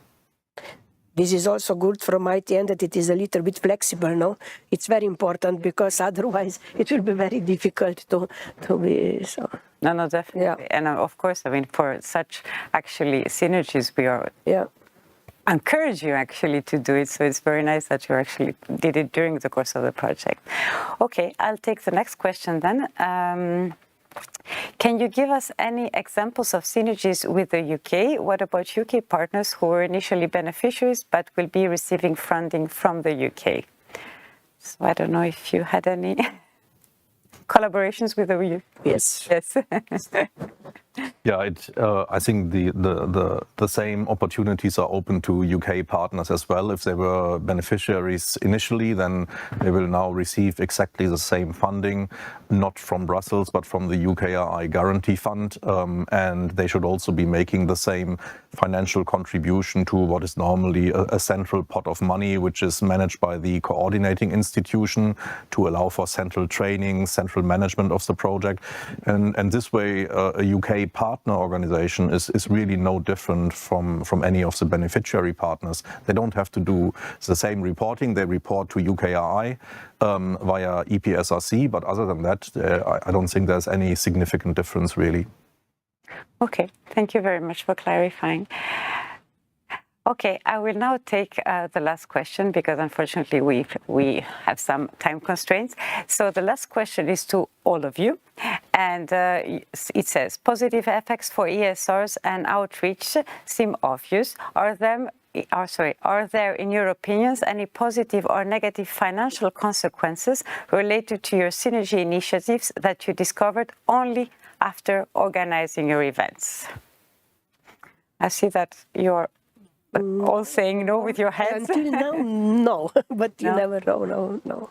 This is also good from ITN that it is a little bit flexible, no? It's very important, because otherwise it will be very difficult to be so. No, definitely. And of course, I mean, for such actually synergies, we are encourage you actually to do it. So it's very nice that you actually did it during the course of the project. Okay, I'll take the next question then. Can you give us any examples of synergies with the UK? What about UK partners who were initially beneficiaries but will be receiving funding from the UK? So I don't know if you had any collaborations with the UK. Yes. Yeah, I think the same opportunities are open to UK partners as well. If they were beneficiaries initially, then they will now receive exactly the same funding, not from Brussels, but from the UKRI Guarantee Fund. And they should also be making the same financial contribution to what is normally a central pot of money, which is managed by the coordinating institution to allow for central training, central management of the project. And this way, a UK partner organization is really no different from any of the beneficiary partners. They don't have to do the same reporting. They report to UKRI via EPSRC, but other than that, I don't think there's any significant difference really. Okay, thank you very much for clarifying. Okay, I will now take the last question because unfortunately we have some time constraints. So the last question is to all of you, and it says, positive effects for ESRs and outreach seem obvious. Are there, in your opinions, any positive or negative financial consequences related to your synergy initiatives that you discovered only after organizing your events? I see that you're all saying no with your heads. Until now, no, but you never know, no.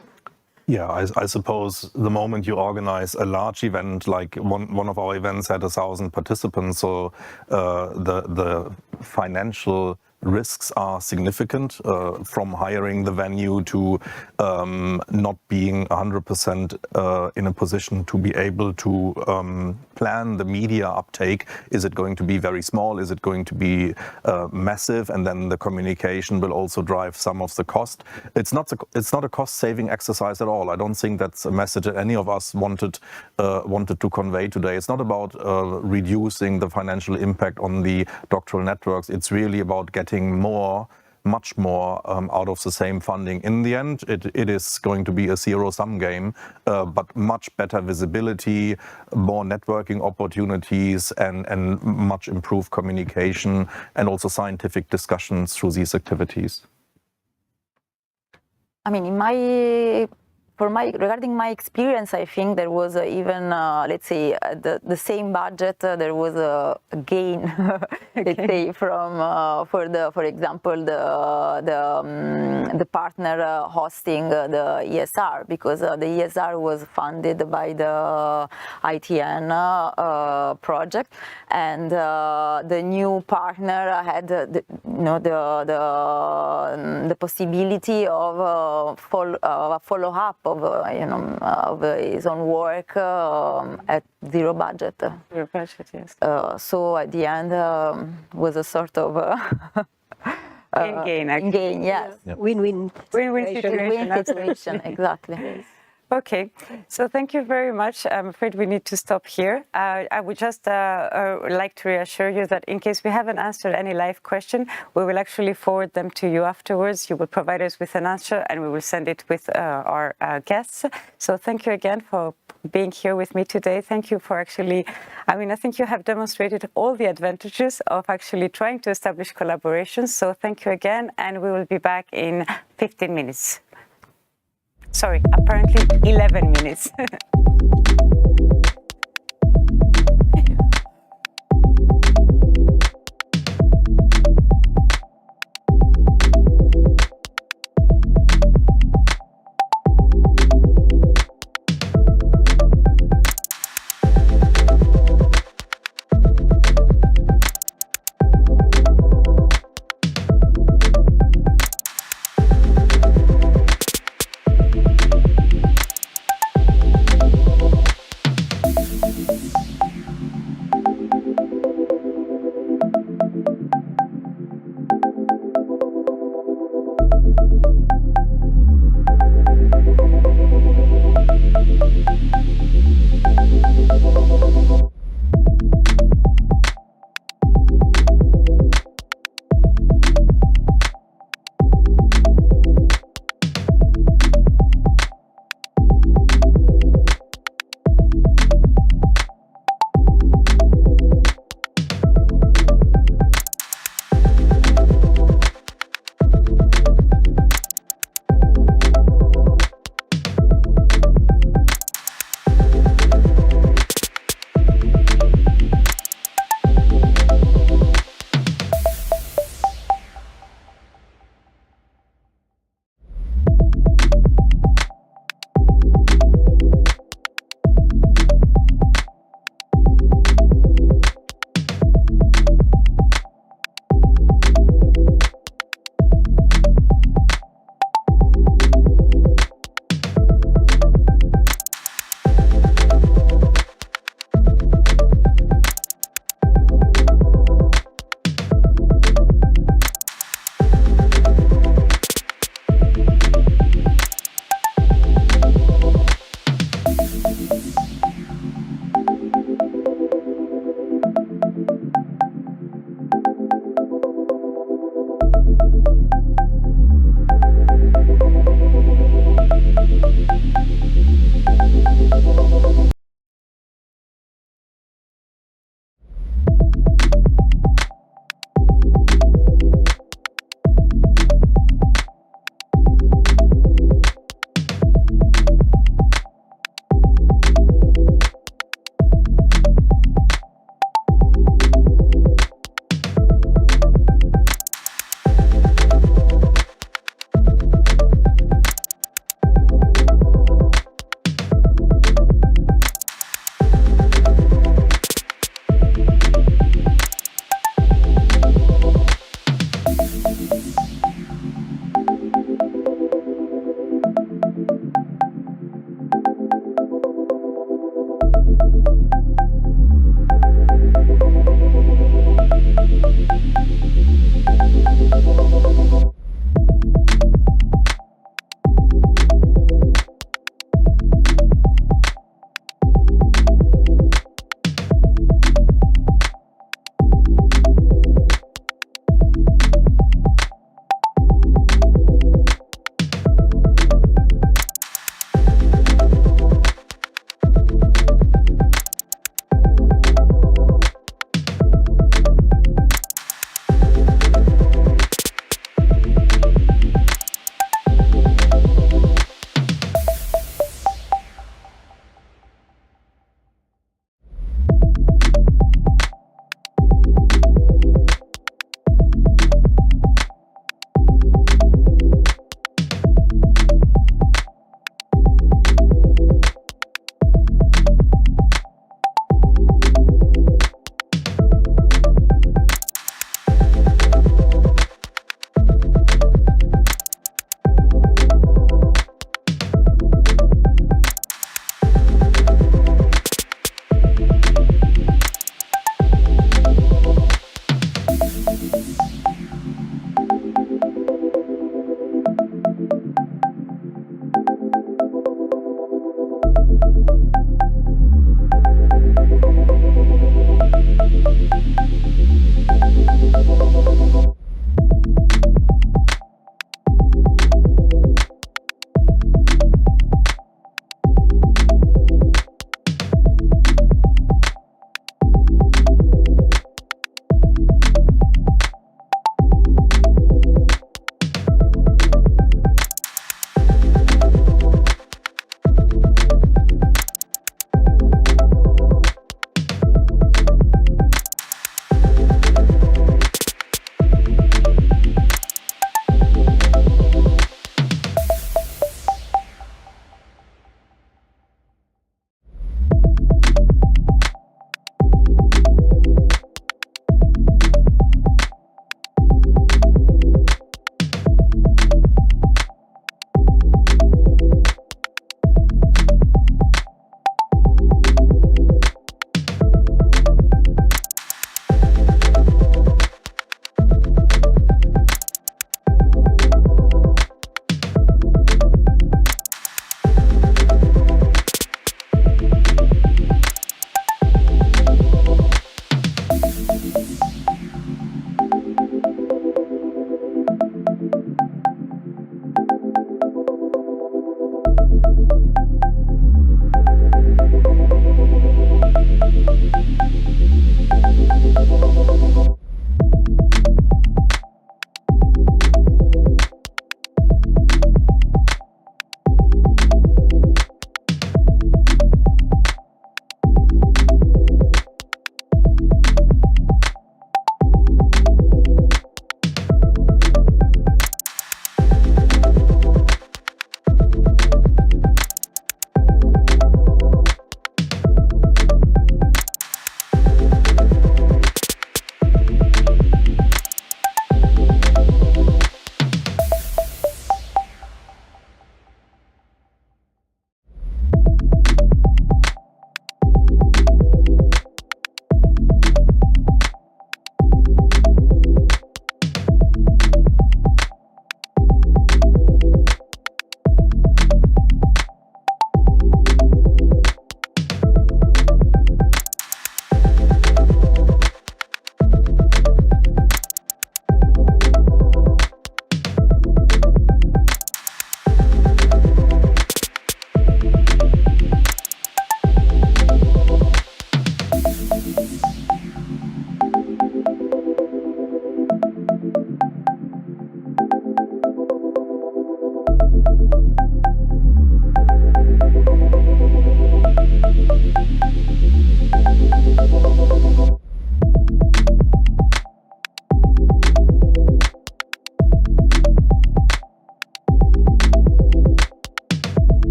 Yeah, I suppose the moment you organize a large event, like one of our events had 1,000 participants, so the financial risks are significant, from hiring the venue to not being 100% in a position to be able to plan the media uptake. Is it going to be very small? Is it going to be massive? And then the communication will also drive some of the cost. It's not a cost-saving exercise at all. I don't think that's a message that any of us wanted to convey today. It's not about reducing the financial impact on the doctoral networks. It's really about getting much more out of the same funding. In the end, it is going to be a zero-sum game, but much better visibility, more networking opportunities, and much improved communication, and also scientific discussions through these activities. I mean, regarding my experience, I think there was even, let's say, the same budget. There was a gain, let's say, from for example, the partner hosting the ESR, because the ESR was funded by the ITN project, and the new partner had the possibility of follow-up of his own work at zero budget. Zero budget, yes. So at the end was a sort of gain, actually. Gain, yes. Yeah. Win-win situation, exactly. Yes. Okay, so thank you very much. I'm afraid we need to stop here. I would just like to reassure you that in case we haven't answered any live question, we will actually forward them to you afterwards. You will provide us with an answer and we will send it with our guests. So thank you again for being here with me today. Thank you for actually, I think you have demonstrated all the advantages of actually trying to establish collaborations. So thank you again, and we will be back in 15 minutes. Sorry, apparently 11 minutes.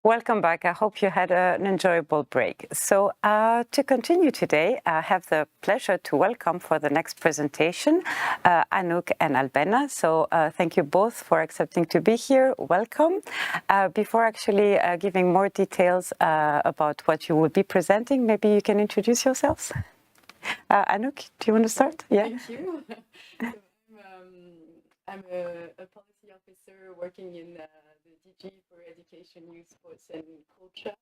Welcome back. I hope you had an enjoyable break. So to continue today, I have the pleasure to welcome for the next presentation Anouk and Albena. So thank you both for accepting to be here. Welcome. Before actually giving more details about what you will be presenting, maybe you can introduce yourselves. Anouk, do you want to start? Yeah. Thank you. I'm a policy officer working in the DG for Education, Youth, Sports and Culture,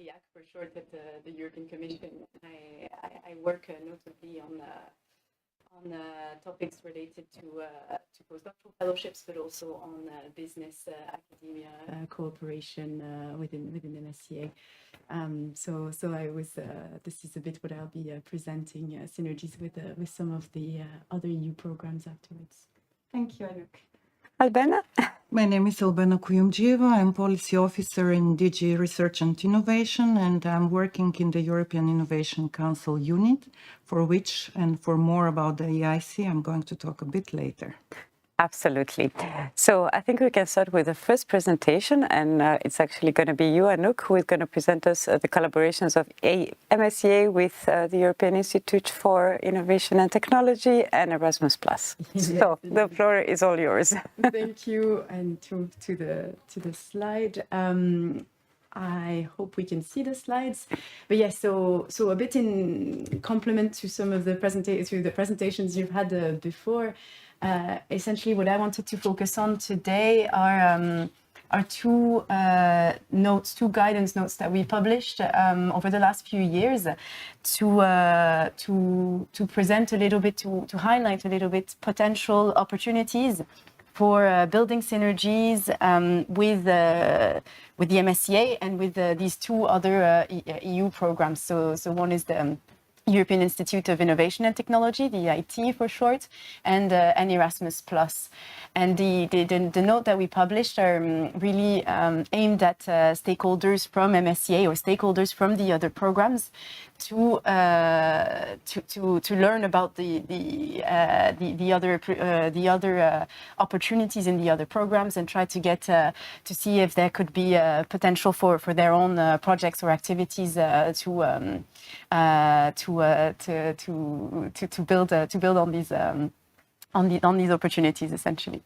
EAC for short, at the European Commission. I work notably on topics related to postdoctoral fellowships, but also on business academia cooperation within MSCA. So I was. This is a bit what I'll be presenting synergies with some of the other EU programs afterwards. Thank you, Anouk. Albena? My name is Albena Kuyumdzieva. I'm policy officer in DG Research and Innovation, and I'm working in the European Innovation Council unit, for which, and for more about the EIC, I'm going to talk a bit later. Absolutely. So I think we can start with the first presentation, and it's actually going to be you, Anouk, who is going to present us the collaborations of MSCA with the European Institute for Innovation and Technology and Erasmus+. Yes. So the floor is all yours. Thank you. And to the slide. I hope we can see the slides, but yes. So a bit in complement to some of the presentations you've had before. Essentially, what I wanted to focus on today are two guidance notes that we published over the last few years to present a little bit, to highlight a little bit potential opportunities for building synergies with the MSCA and with these two other EU programs. So one is the European Institute of Innovation and Technology, the EIT for short, and Erasmus+. And the note that we published are really aimed at stakeholders from MSCA or stakeholders from the other programs to learn about the other opportunities in the other programs, and try to get to see if there could be potential for their own projects or activities to build on these opportunities, essentially.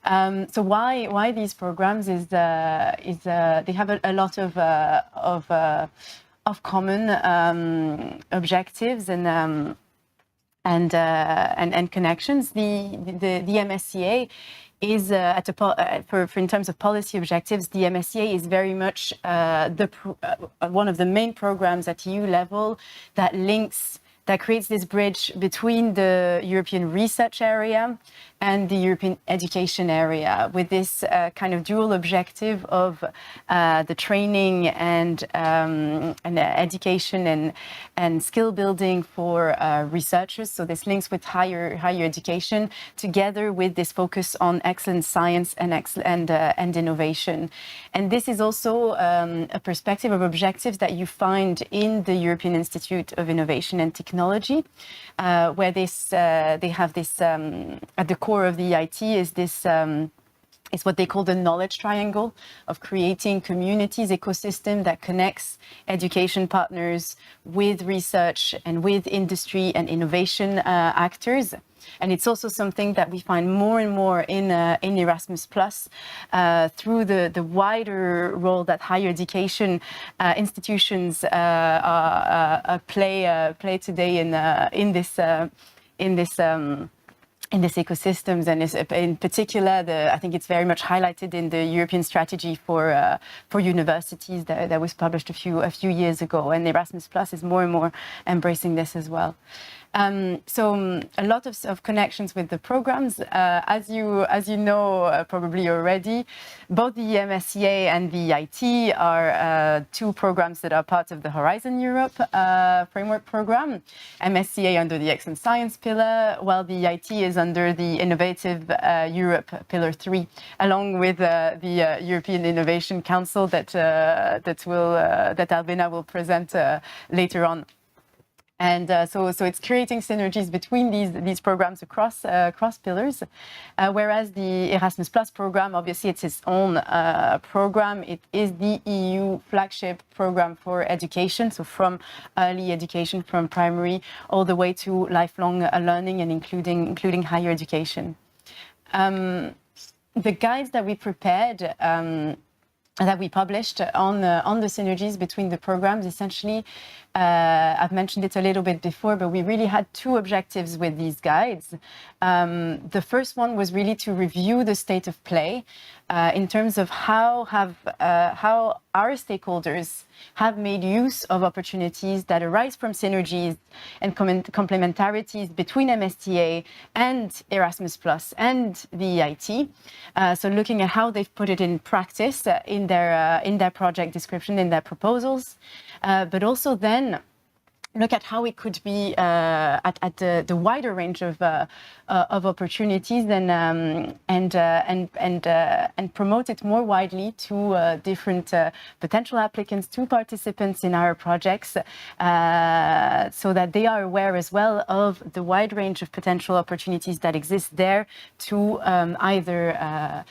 So why these programs is they have a lot of common objectives and connections. The MSCA is in terms of policy objectives, the MSCA is very much one of the main programs at EU level that creates this bridge between the European research area and the European education area, with this kind of dual objective of the training and education and skill building for researchers. So this links with higher education, together with this focus on excellent science and innovation. And this is also a perspective of objectives that you find in the European Institute of Innovation and Technology, where they have this at the core of the EIT is what they call the knowledge triangle, of creating communities, ecosystem that connects education partners with research and with industry and innovation actors. And it's also something that we find more and more in Erasmus+, through the wider role that higher education institutions play today in this ecosystems, and in particular, I think it's very much highlighted in the European strategy for universities that was published a few years ago, and Erasmus+ is more and more embracing this as well. So a lot of connections with the programs. As you know probably already, both the MSCA and the EIT are two programs that are part of the Horizon Europe framework program. MSCA under the Excellent Science pillar, while the EIT is under the Innovative Europe pillar 3, along with the European Innovation Council that Albena will present later on. And so it's creating synergies between these programs across pillars, whereas the Erasmus Plus program, obviously it's its own program. It is the EU flagship program for education, so from early education, from primary all the way to lifelong learning and including higher education. The guides that we prepared, that we published on the synergies between the programs, essentially, I've mentioned it a little bit before, but we really had two objectives with these guides. The first one was really to review the state of play in terms of how our stakeholders have made use of opportunities that arise from synergies and complementarities between MSCA and Erasmus Plus and the EIT. So looking at how they've put it in practice in their project description, in their proposals, but also then look at how it could be at the wider range of opportunities and promote it more widely to different potential applicants, to participants in our projects, so that they are aware as well of the wide range of potential opportunities that exist there to either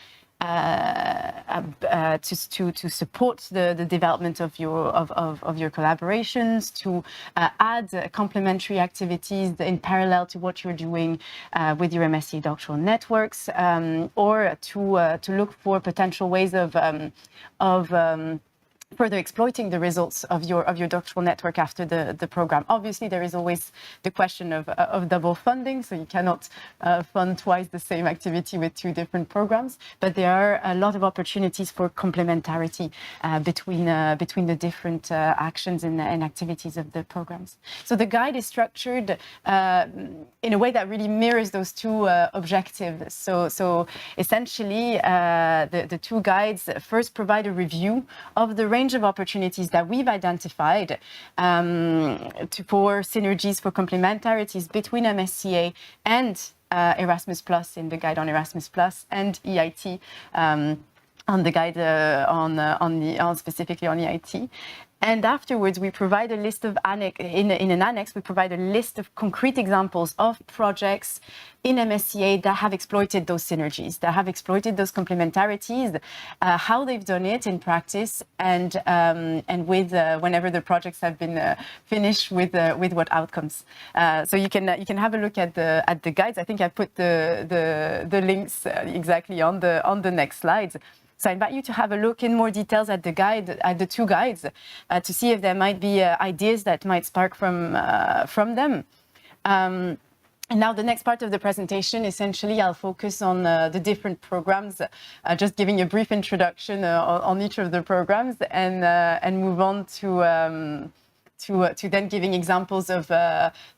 to support the development of your collaborations, to add complementary activities in parallel to what you're doing with your MSCA Doctoral Networks, or to look for potential ways of further exploiting the results of your doctoral network after the program. Obviously, there is always the question of double funding, so you cannot fund twice the same activity with two different programs, but there are a lot of opportunities for complementarity between the different actions and activities of the programs. So the guide is structured in a way that really mirrors those two objectives. So essentially, the two guides first provide a review of the range of opportunities that we've identified for synergies, for complementarities between MSCA and Erasmus Plus in the guide on Erasmus Plus and EIT on the guide specifically on EIT. And afterwards, we provide a list of in an annex, we provide a list of concrete examples of projects in MSCA that have exploited those synergies, that have exploited those complementarities, how they've done it in practice, and with whenever the projects have been finished, with what outcomes. So you can have a look at the guides. I think I put the links exactly on the next slides. So I invite you to have a look in more details at the two guides, to see if there might be ideas that might spark from them. And now the next part of the presentation, essentially, I'll focus on the different programs, just giving a brief introduction on each of the programs, and move on to then giving examples of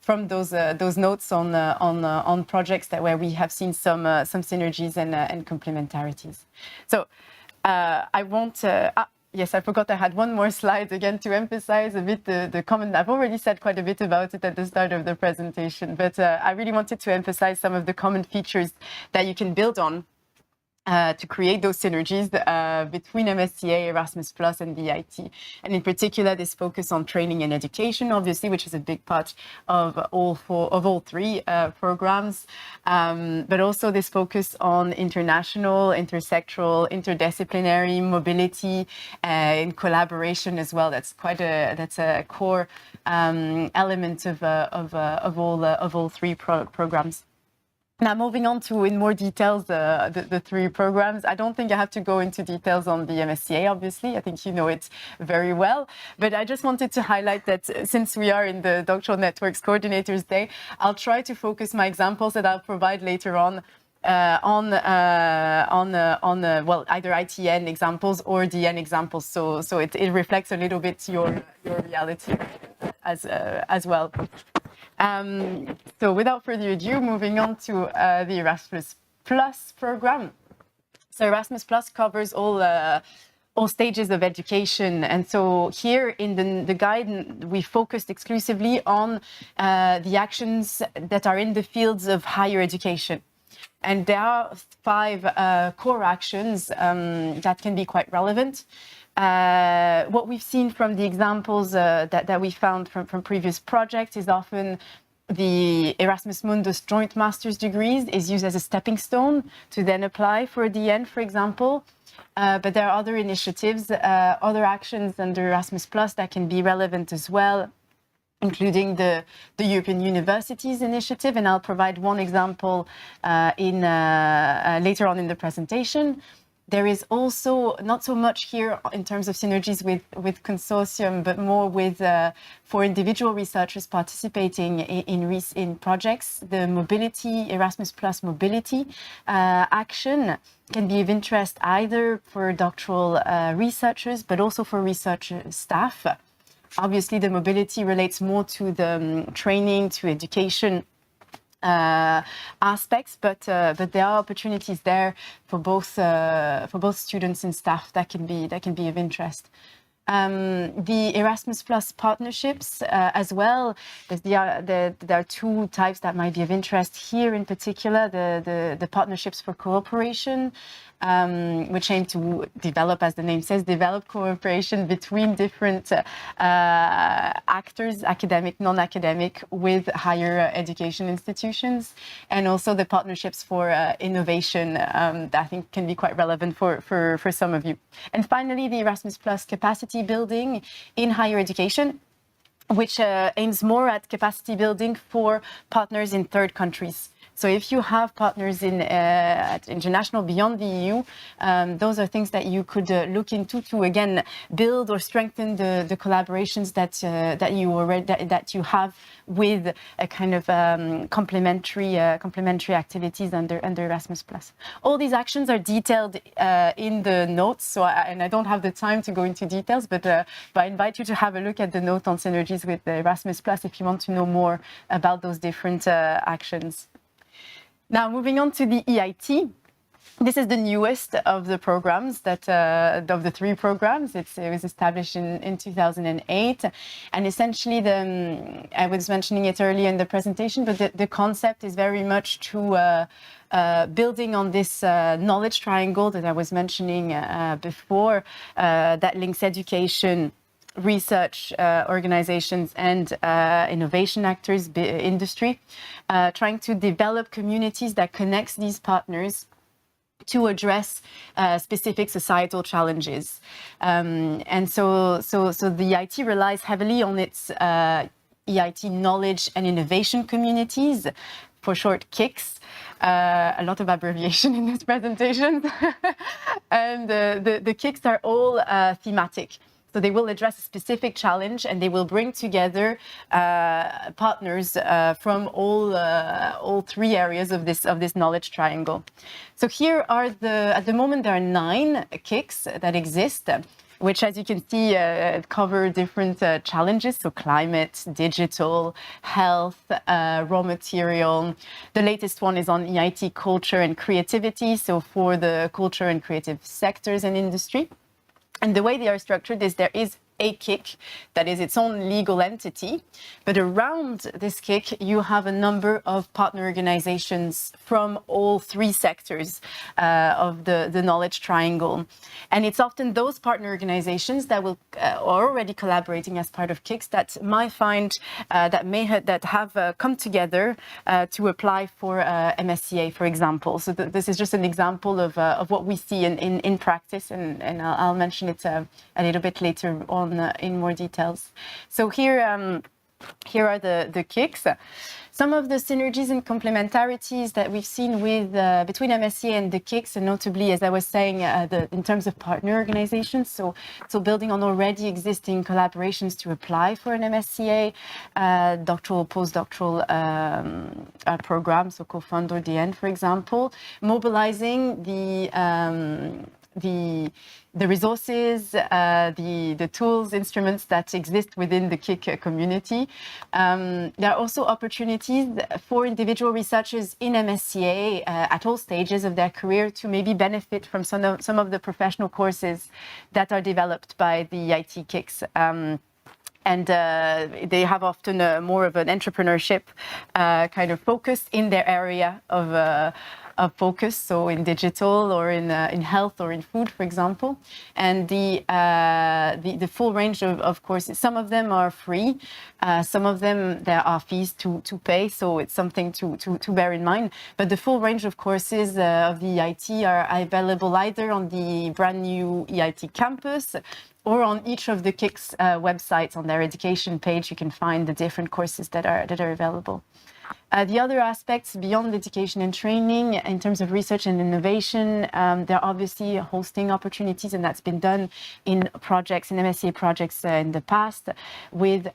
from those notes on projects where we have seen some synergies and complementarities. So I won't. Yes, I forgot I had one more slide again to emphasize a bit the common. I've already said quite a bit about it at the start of the presentation, but I really wanted to emphasize some of the common features that you can build on to create those synergies between MSCA, Erasmus Plus, and the EIT. And in particular, this focus on training and education, obviously, which is a big part of all three programs, but also this focus on international, intersectoral, interdisciplinary mobility and collaboration as well. That's a core element of all three programs. Now, moving on to, in more details, the three programs. I don't think I have to go into details on the MSCA, obviously. I think you know it very well. But I just wanted to highlight that since we are in the Doctoral Networks Coordinators Day, I'll try to focus my examples that I'll provide later on well, either ITN examples or DN examples. So it reflects a little bit your reality as well. So without further ado, moving on to the Erasmus Plus program. So Erasmus Plus covers all stages of education. And so here in the guide, we focused exclusively on the actions that are in the fields of higher education. And there are 5 core actions that can be quite relevant. What we've seen from the examples that we found from previous projects is often the Erasmus Mundus joint master's degrees is used as a stepping stone to then apply for a DN, for example. But there are other initiatives, other actions under Erasmus Plus that can be relevant as well, including the European Universities Initiative, and I'll provide one example later on in the presentation. There is also not so much here in terms of synergies with consortium, but more with for individual researchers participating in projects. The mobility, Erasmus Plus mobility action can be of interest either for doctoral researchers, but also for research staff. Obviously, the mobility relates more to the training, to education aspects, but there are opportunities there for both students and staff that can be of interest. The Erasmus Plus partnerships as well. There are 2 types that might be of interest here in particular. The partnerships for cooperation, which aim to develop, as the name says, develop cooperation between different actors, academic, non-academic, with higher education institutions, and also the partnerships for innovation that I think can be quite relevant for some of you. And finally, the Erasmus Plus capacity building in higher education, which aims more at capacity building for partners in third countries. So if you have partners at international beyond the EU, those are things that you could look into to again build or strengthen the collaborations that you have with a kind of complementary activities under Erasmus+. All these actions are detailed in the notes, and I don't have the time to go into details, but I invite you to have a look at the note on synergies with Erasmus+ if you want to know more about those different actions. Now, moving on to the EIT. This is the newest of the programs of the 3 programs. It was established in 2008. And essentially, I was mentioning it earlier in the presentation, but the concept is very much to building on this knowledge triangle that I was mentioning before, that links education, research organizations and innovation actors, industry, trying to develop communities that connects these partners to address specific societal challenges. And so the EIT relies heavily on its EIT knowledge and innovation communities, for short KICs. A lot of abbreviation in this presentation. And the KICs are all thematic. So they will address a specific challenge, and they will bring together partners from all 3 areas of this knowledge triangle. So here are at the moment there are 9 KICs that exist, which, as you can see, cover different challenges. So climate, digital, health, raw material. The latest one is on EIT culture and creativity. So for the culture and creative sectors and industry. And the way they are structured is there is a KIC that is its own legal entity, but around this KIC you have a number of partner organizations from all 3 sectors of the knowledge triangle. And it's often those partner organizations that are already collaborating as part of KICs that might find that have come together to apply for MSCA, for example. So this is just an example of what we see in practice, and I'll mention it a little bit later on in more details. So here are the KICs. Some of the synergies and complementarities that we've seen with between MSCA and the KICs, and notably, as I was saying, in terms of partner organizations, so building on already existing collaborations to apply for an MSCA doctoral, postdoctoral program, so co-fund or DN, for example, mobilizing the resources, the tools, instruments that exist within the KIC community. There are also opportunities for individual researchers in MSCA at all stages of their career to maybe benefit from some of the professional courses that are developed by the EIT KICs. And they have often more of an entrepreneurship kind of focus in their area focus, so in digital or in health or in food, for example. And the full range of courses, some of them are free, some of them there are fees to pay, so it's something to bear in mind. But the full range of courses of the EIT are available either on the brand new EIT campus or on each of the KIC's websites. On their education page, you can find the different courses that are available. The other aspects beyond education and training, in terms of research and innovation, there are obviously hosting opportunities, and that's been done in projects, in MSCA projects in the past, with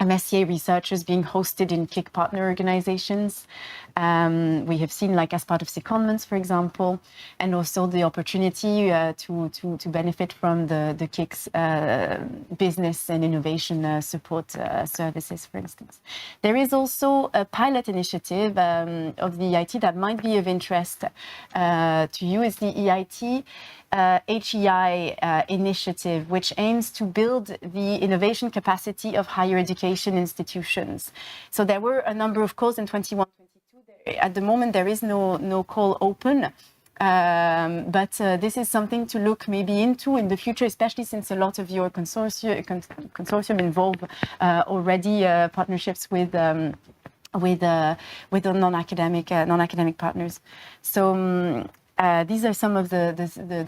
MSCA researchers being hosted in KIC partner organizations. We have seen, like as part of secondments, for example, and also the opportunity to benefit from the KIC's business and innovation support services, for instance. There is also a pilot initiative of the EIT that might be of interest to you. Is the EIT HEI initiative, which aims to build the innovation capacity of higher education institutions. So there were a number of calls in 21-22. At the moment, there is no call open. But this is something to look maybe into in the future, especially since a lot of your consortium involve already partnerships with non-academic partners. So these are some of the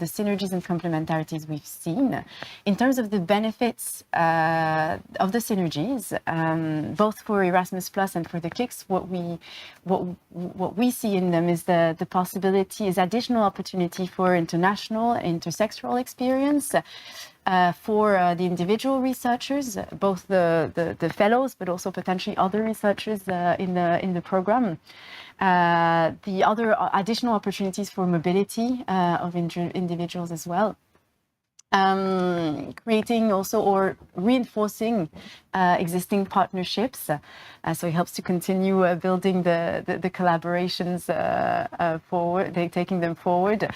synergies and complementarities we've seen. In terms of the benefits of the synergies, both for Erasmus Plus and for the KICs, what we see in them is the possibility, is additional opportunity for international, intersectoral experience. For the individual researchers, both the fellows, but also potentially other researchers in the program. The other additional opportunities for mobility of individuals as well. Creating also or reinforcing existing partnerships. So it helps to continue building the collaborations forward, taking them forward.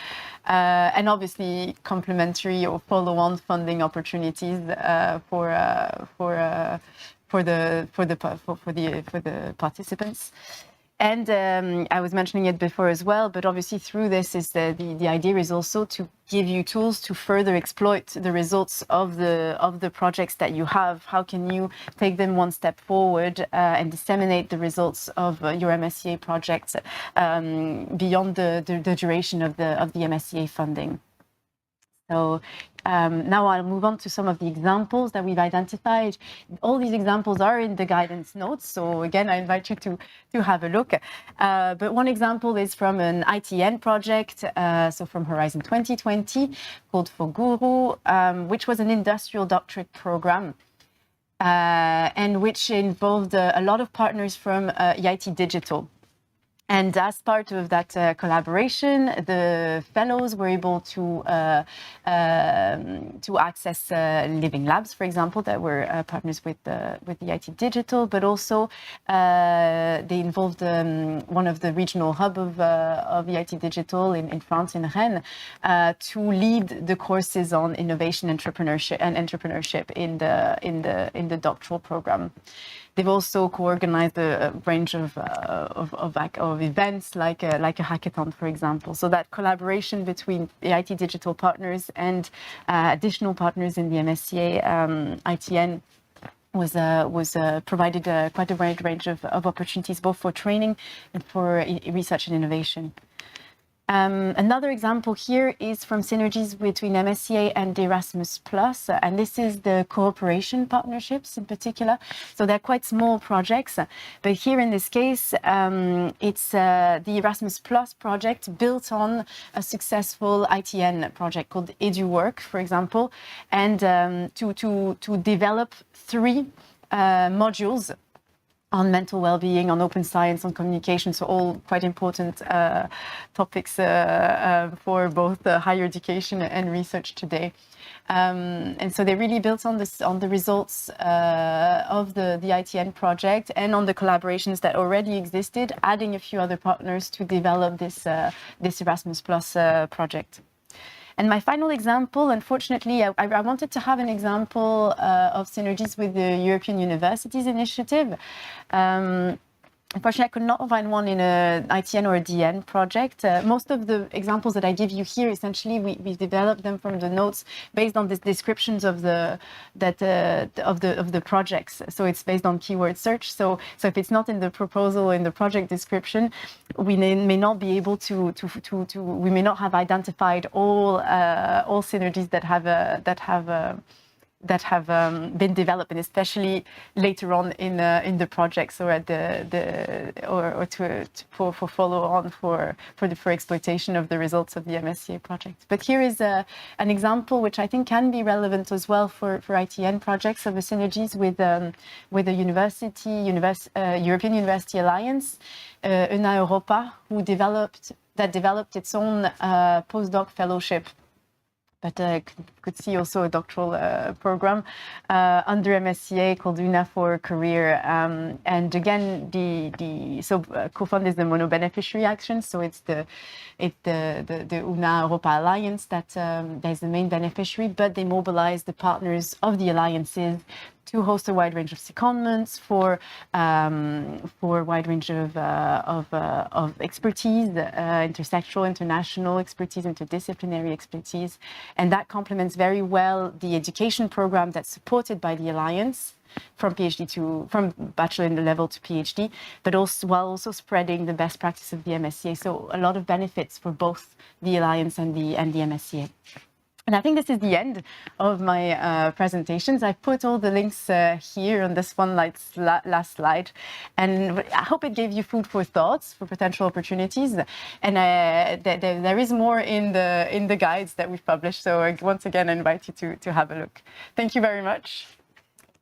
And obviously complementary or follow-on funding opportunities for the participants. And I was mentioning it before as well, but obviously through this is the idea is also to give you tools to further exploit the results of the projects that you have. How can you take them one step forward and disseminate the results of your MSCA projects beyond the duration of the MSCA funding? So now I'll move on to some of the examples that we've identified. All these examples are in the guidance notes. So again, I invite you to have a look. But one example is from an ITN project, so from Horizon 2020, called Foguru, which was an industrial doctorate program. And which involved a lot of partners from EIT Digital. And as part of that collaboration, the fellows were able to access living labs, for example, that were partners with EIT Digital, but also they involved one of the regional hub of EIT Digital in France, in Rennes, to lead the courses on innovation, entrepreneurship in the doctoral program. They've also co-organized a range of events like a hackathon, for example. So that collaboration between the EIT Digital partners and additional partners in the MSCA ITN was provided quite a wide range of opportunities, both for training and for research and innovation. Another example here is from synergies between MSCA and Erasmus Plus, and this is the cooperation partnerships in particular. So they're quite small projects, but here in this case, it's the Erasmus Plus project built on a successful ITN project called EduWork, for example, and to develop 3 modules on mental well-being, on open science, on communication, so all quite important topics for both higher education and research today. And so they really built on the results of the ITN project and on the collaborations that already existed, adding a few other partners to develop this Erasmus Plus project. And my final example, unfortunately, I wanted to have an example of synergies with the European Universities Initiative. Unfortunately, I could not find one in a ITN or a DN project. Most of the examples that I give you here, essentially, we developed them from the notes based on the descriptions of the projects. So it's based on keyword search. So if it's not in the proposal, in the project description, we may not be able we may not have identified all synergies that have been developed, and especially later on in the projects, or at for follow on for exploitation of the results of the MSCA project. But here is an example which I think can be relevant as well for ITN projects of the synergies with the European University Alliance, ENA Europa, developed its own postdoc fellowship. But could see also a doctoral program under MSCA called UNA for Career. And again, co-fund is the mono-beneficiary action, so it's the UNA Europa Alliance that is the main beneficiary, but they mobilize the partners of the alliances to host a wide range of secondments for a wide range of expertise, intersectoral, international expertise, interdisciplinary expertise. And that complements very well the education program that's supported by the Alliance from bachelor level to PhD, but while also spreading the best practice of the MSCA. So a lot of benefits for both the Alliance and the MSCA. And I think this is the end of my presentations. I put all the links here on this one last slide. And I hope it gave you food for thoughts for potential opportunities. And there is more in the guides that we've published. So once again, I invite you to have a look. Thank you very much.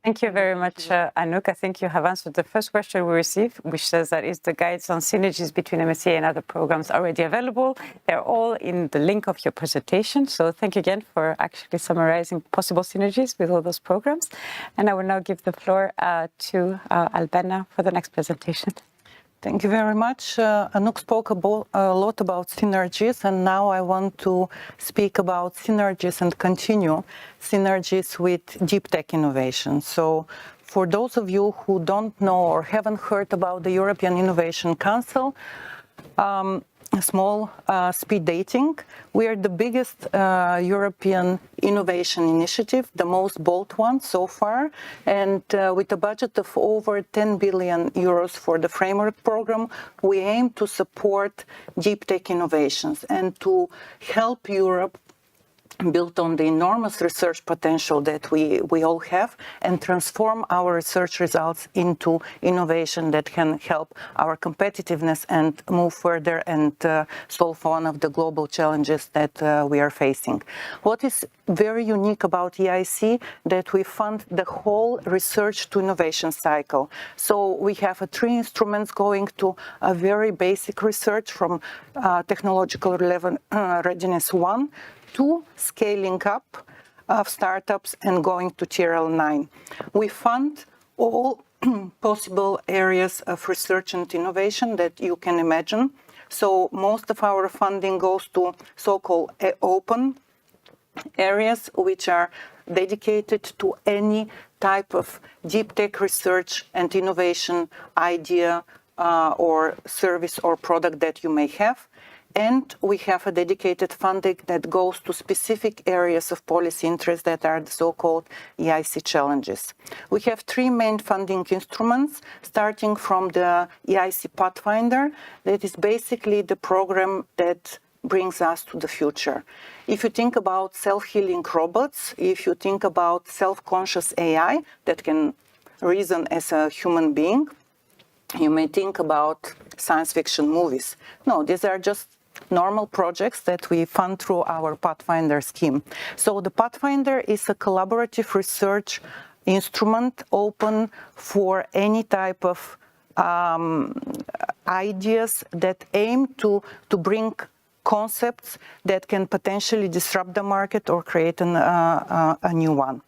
Thank you very much, Anouk. I think you have answered the first question we received, which says that is the guides on synergies between MSCA and other programs already available. They're all in the link of your presentation. So thank you again for actually summarizing possible synergies with all those programs. And I will now give the floor to Albena for the next presentation. Thank you very much. Anouk spoke a lot about synergies, and now I want to speak about synergies and continue synergies with deep tech innovation. So for those of you who don't know or haven't heard about the European Innovation Council, small speed dating, we are the biggest European innovation initiative, the most bold one so far, and with a budget of over 10 billion euros for the framework program, we aim to support deep tech innovations and to help Europe build on the enormous research potential that we all have and transform our research results into innovation that can help our competitiveness and move further and solve one of the global challenges that we are facing. What is very unique about EIC that we fund the whole research to innovation cycle. So we have 3 instruments going to a very basic research from technological readiness 1 to scaling up of startups and going to Tier 9. We fund all possible areas of research and innovation that you can imagine. So most of our funding goes to so-called open areas, which are dedicated to any type of deep tech research and innovation idea or service or product that you may have. And we have a dedicated funding that goes to specific areas of policy interest that are the so-called EIC challenges. We have 3 main funding instruments, starting from the EIC Pathfinder, that is basically the program that brings us to the future. If you think about self-healing robots, if you think about self-conscious AI that can reason as a human being, you may think about science fiction movies. No, these are just normal projects that we fund through our Pathfinder scheme. So the Pathfinder is a collaborative research instrument open for any type of ideas that aim to bring concepts that can potentially disrupt the market or create a new one.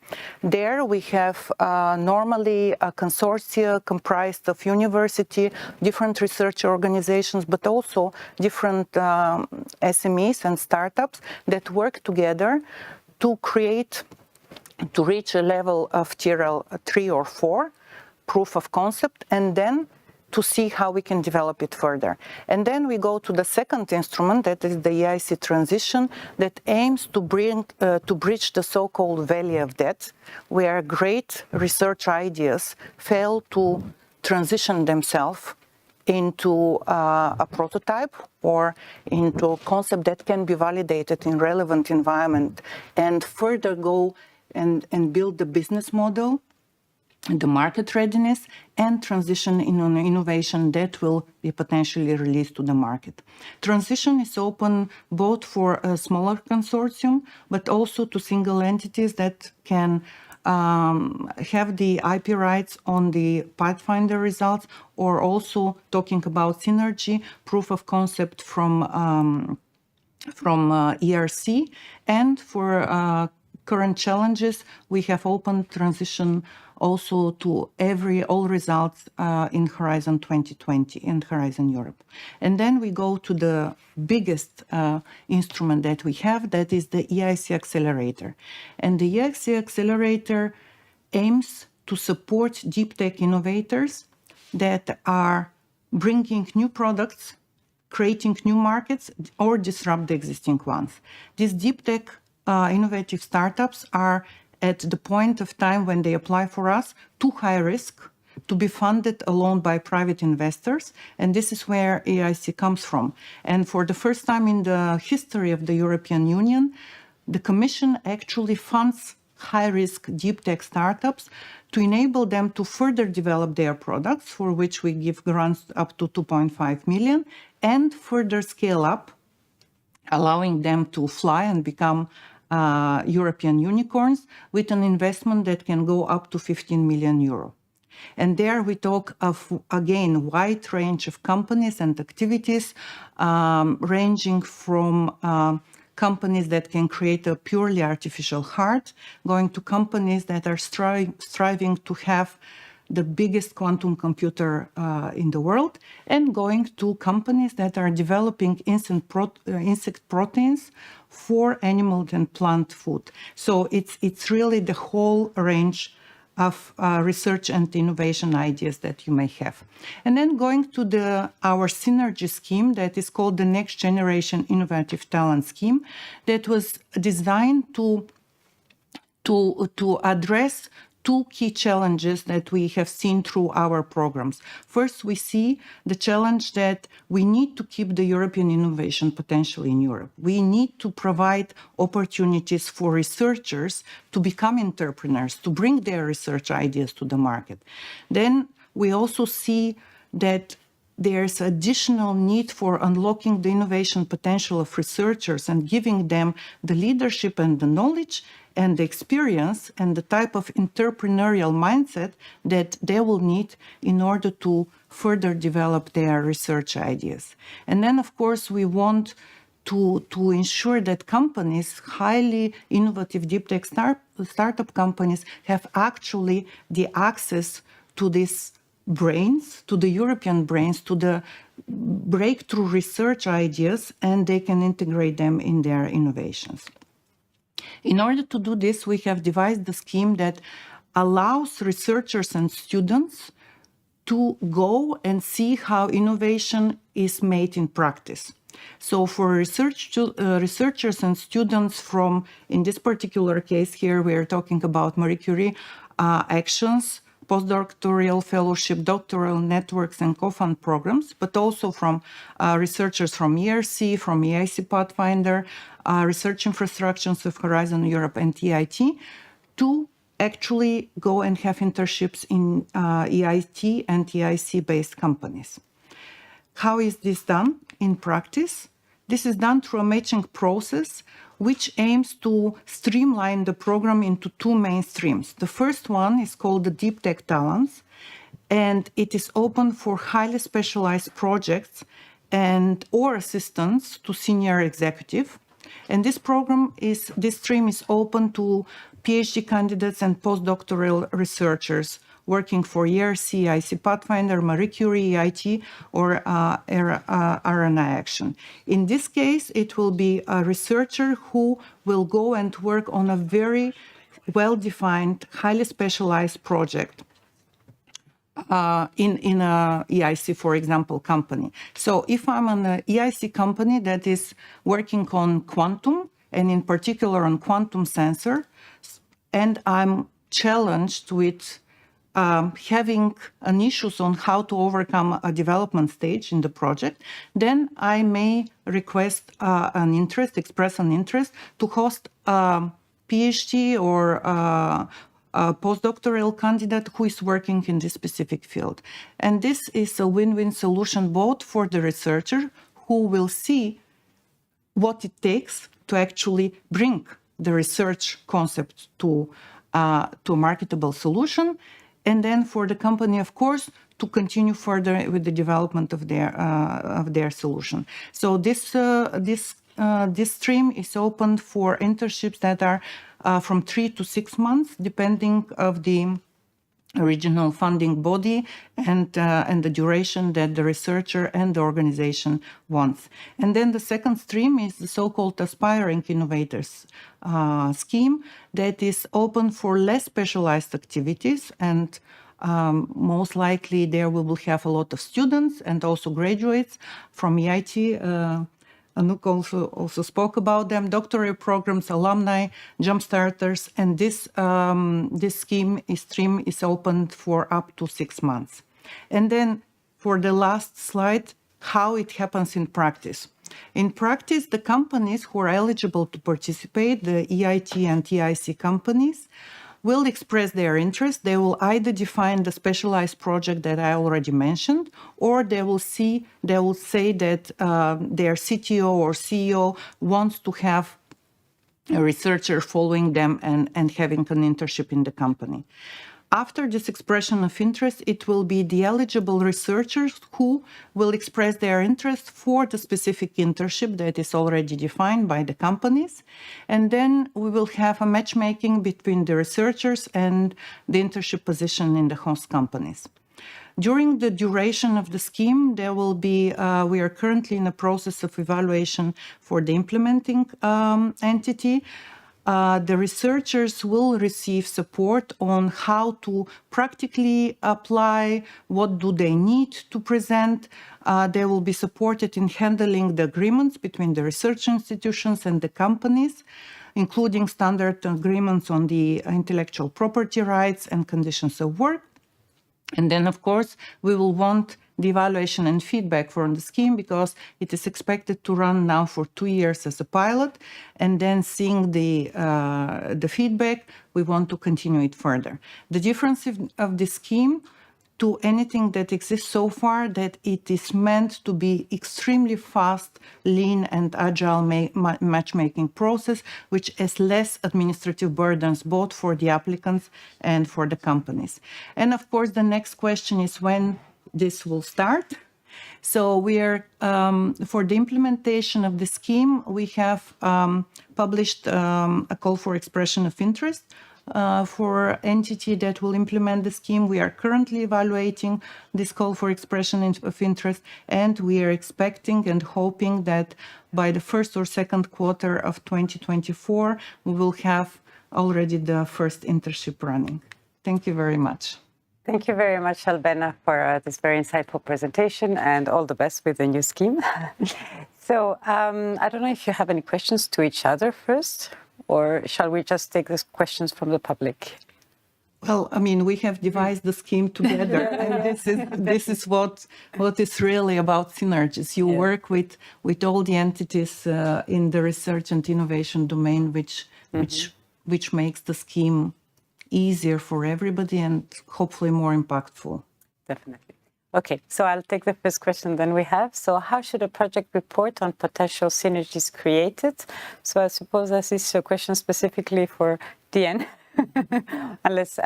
There we have normally a consortia comprised of university, different research organizations, but also different SMEs and startups that work together to reach a level of Tier 3 or 4, proof of concept, and then to see how we can develop it further. And then we go to the second instrument, that is the EIC transition, that aims to bridge the so-called valley of death, where great research ideas fail to transition themselves into a prototype or into a concept that can be validated in relevant environment, and further go and build the business model, the market readiness, and transition in an innovation that will be potentially released to the market. Transition is open both for a smaller consortium, but also to single entities that can have the IP rights on the Pathfinder results, or also talking about synergy, proof of concept from ERC. And for current challenges, we have open transition also to all results in Horizon 2020 and Horizon Europe. And then we go to the biggest instrument that we have, that is the EIC Accelerator. And the EIC Accelerator aims to support deep tech innovators that are bringing new products, creating new markets, or disrupt the existing ones. These deep tech innovative startups are at the point of time when they apply for us too high risk to be funded alone by private investors, and this is where EIC comes from. And for the first time in the history of the European Union, the Commission actually funds high-risk deep tech startups to enable them to further develop their products, for which we give grants up to 2.5 million, and further scale up, allowing them to fly and become European unicorns with an investment that can go up to 15 million euro. And there we talk of, again, wide range of companies and activities, ranging from companies that can create a purely artificial heart, going to companies that are striving to have the biggest quantum computer in the world, and going to companies that are developing insect proteins for animal and plant food. So it's really the whole range of research and innovation ideas that you may have. And then going to our synergy scheme that is called the Next Generation Innovative Talent Scheme, that was designed to address two key challenges that we have seen through our programs. First, we see the challenge that we need to keep the European innovation potential in Europe. We need to provide opportunities for researchers to become entrepreneurs, to bring their research ideas to the market. Then we also see that there's additional need for unlocking the innovation potential of researchers and giving them the leadership and the knowledge and the experience and the type of entrepreneurial mindset that they will need in order to further develop their research ideas. And then, of course, we want to ensure that companies, highly innovative deep tech startup companies, have actually the access to these brains, to the European brains, to the breakthrough research ideas, and they can integrate them in their innovations. In order to do this, we have devised a scheme that allows researchers and students to go and see how innovation is made in practice. So for researchers and students from, in this particular case here, we are talking about Marie Curie actions, postdoctoral fellowship, doctoral networks, and co-fund programs, but also from researchers from ERC, from EIC Pathfinder, research infrastructures of Horizon Europe and EIT, to actually go and have internships in EIT and EIC-based companies. How is this done in practice? This is done through a matching process which aims to streamline the program into two main streams. The first one is called the Deep Tech Talents, and it is open for highly specialized projects or assistance to senior executive. And this stream is open to PhD candidates and postdoctoral researchers working for ERC, EIC Pathfinder, Marie Curie, EIT, or RNA Action. In this case, it will be a researcher who will go and work on a very well-defined, highly specialized project. in a EIC, for example, company. So if I'm an EIC company that is working on quantum, and in particular on quantum sensor, and I'm challenged with having an issues on how to overcome a development stage in the project, then I may request express an interest to host a PhD or a postdoctoral candidate who is working in this specific field. And this is a win-win solution both for the researcher who will see what it takes to actually bring the research concept to a marketable solution, and then for the company, of course, to continue further with the development of their solution. So this stream is open for internships that are from 3 to 6 months, depending of the original funding body and the duration that the researcher and the organization wants. And then the second stream is the so-called Aspiring Innovators scheme that is open for less specialized activities, and most likely there we will have a lot of students and also graduates from EIT. Anouk also spoke about them, doctoral programs, alumni, jumpstarters, and this stream is open for up to 6 months. And then for the last slide, how it happens in practice. In practice, the companies who are eligible to participate, the EIT and EIC companies, will express their interest. They will either define the specialized project that I already mentioned, or they will say that their CTO or CEO wants to have a researcher following them and having an internship in the company. After this expression of interest, it will be the eligible researchers who will express their interest for the specific internship that is already defined by the companies. And then we will have a matchmaking between the researchers and the internship position in the host companies. During the duration of the scheme, there will be, we are currently in the process of evaluation for the implementing entity. The researchers will receive support on how to practically apply, what do they need to present. They will be supported in handling the agreements between the research institutions and the companies, including standard agreements on the intellectual property rights and conditions of work. And then, of course, we will want the evaluation and feedback from the scheme because it is expected to run now for 2 years as a pilot. And then seeing the feedback, we want to continue it further. The difference of the scheme to anything that exists so far, that it is meant to be extremely fast, lean and agile matchmaking process, which has less administrative burdens both for the applicants and for the companies. And of course, the next question is when this will start. So we are, for the implementation of the scheme, we have published a call for expression of interest for entity that will implement the scheme. We are currently evaluating this call for expression of interest, and we are expecting and hoping that by the first or second quarter of 2024, we will have already the first internship running. Thank you very much. Thank you very much, Albena, for this very insightful presentation, and all the best with the new scheme. So I don't know if you have any questions to each other first, or shall we just take these questions from the public? Well, I mean, we have devised the scheme together, and this is what is really about synergies. You work with all the entities in the research and innovation domain, which makes the scheme easier for everybody and hopefully more impactful. Definitely. Okay, so I'll take the first question then we have. So how should a project report on potential synergies created? So I suppose this is a question specifically for DN. Unless,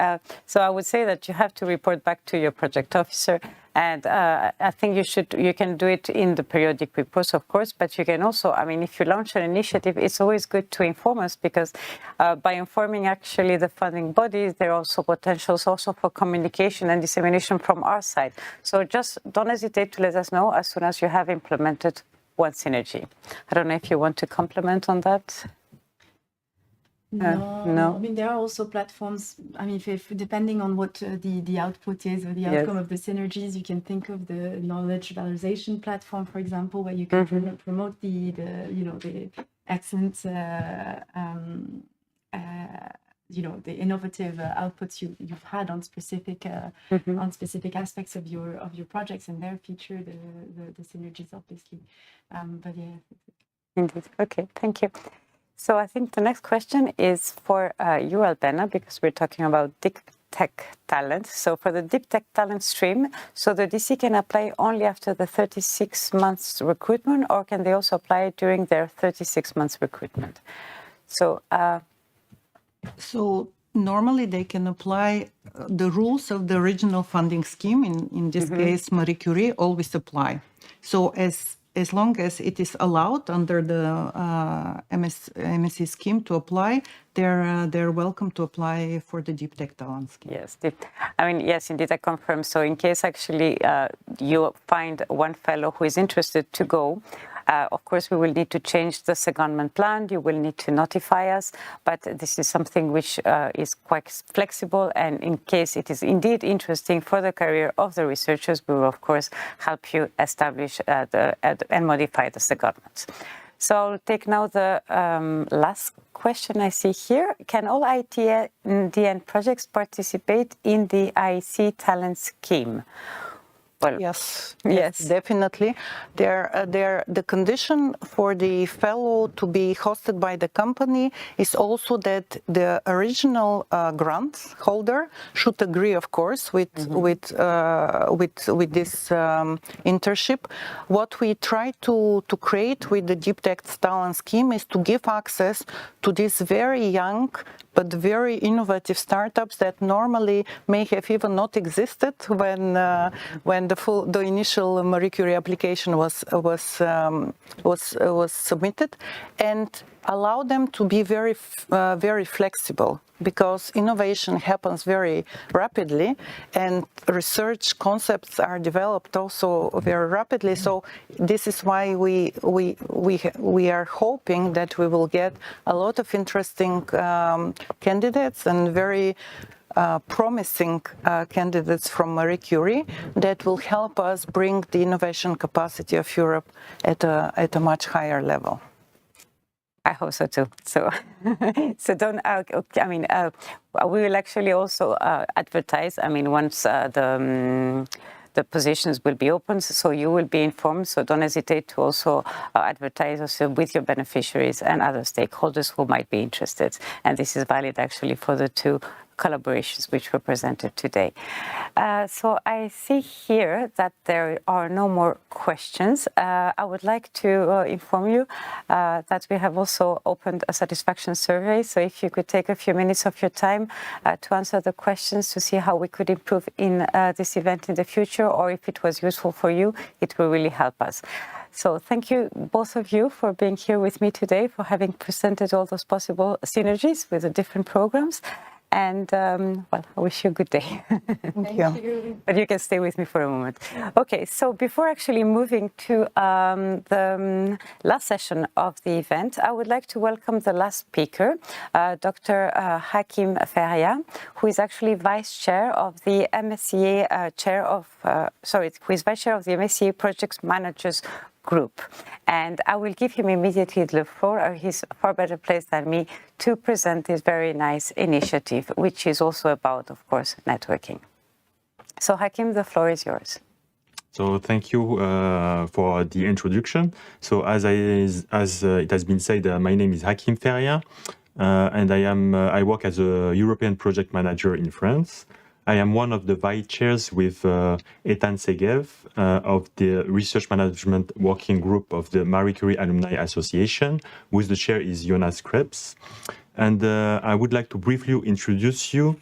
so I would say that you have to report back to your project officer, and I think you can do it in the periodic reports, of course, but you can also, I mean, if you launch an initiative, it's always good to inform us, because by informing actually the funding bodies, there are also potentials also for communication and dissemination from our side. So just don't hesitate to let us know as soon as you have implemented one synergy. I don't know if you want to comment on that. No, I mean there are also platforms. I mean, if depending on what the output is or the outcome of the synergies, you can think of the knowledge valorization platform, for example, where you can promote the excellent the innovative outputs you've had on specific aspects of your projects, and there feature the synergies, obviously. But yeah. Indeed. Okay, thank you. So I think the next question is for you, Albena, because we're talking about deep tech talent. So for the deep tech talent stream, so the DC can apply only after the 36 months recruitment, or can they also apply during their 36 months recruitment? So, So normally they can apply the rules of the original funding scheme. In this case, Marie Curie always apply. So as long as it is allowed under the MSc scheme to apply, they're welcome to apply for the deep tech talent scheme. yes, yes, indeed, I confirm. So in case actually you find one fellow who is interested to go, of course, we will need to change the secondment plan. You will need to notify us, but this is something which is quite flexible. And in case it is indeed interesting for the career of the researchers, we will, of course, help you establish and modify the secondments. So I'll take now the last question I see here. Can all ITDN projects participate in the IC talent scheme? Well, yes, definitely. The condition for the fellow to be hosted by the company is also that the original grant holder should agree, of course, with this internship. What we try to create with the Deep Tech Talent Scheme is to give access to these very young but very innovative startups that normally may have even not existed when the initial Marie Curie application was submitted, and allow them to be very flexible, because innovation happens very rapidly and research concepts are developed also very rapidly. So this is why we are hoping that we will get a lot of interesting candidates and very promising candidates from Marie Curie that will help us bring the innovation capacity of Europe at a much higher level. I hope so too. So, don't. I mean, we will actually also advertise. I mean, once the positions will be open, so you will be informed. So don't hesitate to also advertise also with your beneficiaries and other stakeholders who might be interested. And this is valid actually for the two collaborations which were presented today. So I see here that there are no more questions. I would like to inform you that we have also opened a satisfaction survey. So if you could take a few minutes of your time to answer the questions to see how we could improve in this event in the future, or if it was useful for you, it will really help us. So thank you, both of you, for being here with me today, for having presented all those possible synergies with the different programs. And, well, I wish you a good day. Thank you. But you can stay with me for a moment. Okay, so before actually moving to the last session of the event, I would like to welcome the last speaker, Dr. Hakim Feria, who is actually Vice Chair of the MSCA who is Vice Chair of the MSCA Project Managers Group. And I will give him immediately the floor. He's far better placed than me to present this very nice initiative, which is also about, of course, networking. So Hakim, the floor is yours. So thank you for the introduction. So as it has been said, my name is Hakim Feria, and I work as a European project manager in France. I am one of the vice chairs with Ethan Segev of the Research Management Working Group of the Marie Curie Alumni Association, whose the chair is Jonas Krebs. And I would like to briefly introduce you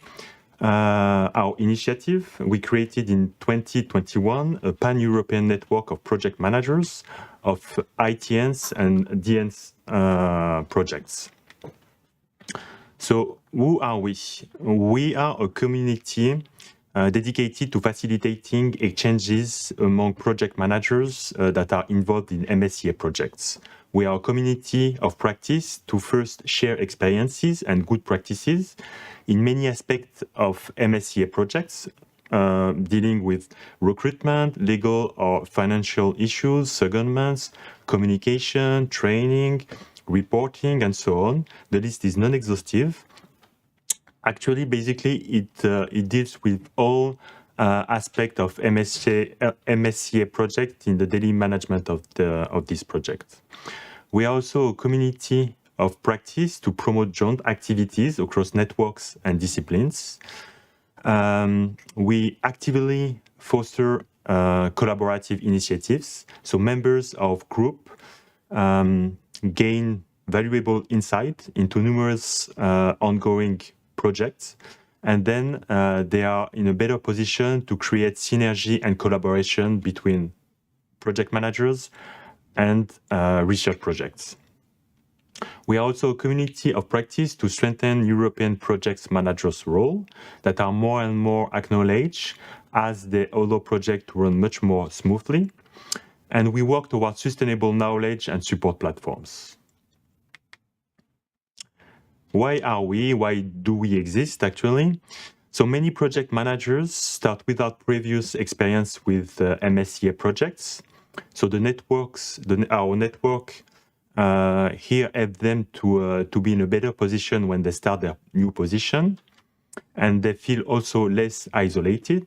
our initiative. We created in 2021 a pan-European network of project managers of ITNs and DNs projects. So who are we? We are a community dedicated to facilitating exchanges among project managers that are involved in MSCA projects. we are a community of practice to first share experiences and good practices in many aspects of MSCA projects, dealing with recruitment, legal or financial issues, secondments, communication, training, reporting, and so on. The list is non-exhaustive. Actually, basically, it deals with all aspects of MSCA project in the daily management of this project. We are also a community of practice to promote joint activities across networks and disciplines. We actively foster collaborative initiatives, so members of group gain valuable insight into numerous ongoing projects, and then they are in a better position to create synergy and collaboration between project managers and research projects. We are also a community of practice to strengthen European project managers' role that are more and more acknowledged as the allow project run much more smoothly. And we work towards sustainable knowledge and support platforms. Why do we exist actually? So many project managers start without previous experience with MSCA projects. So our network here help them to be in a better position when they start their new position, and they feel also less isolated.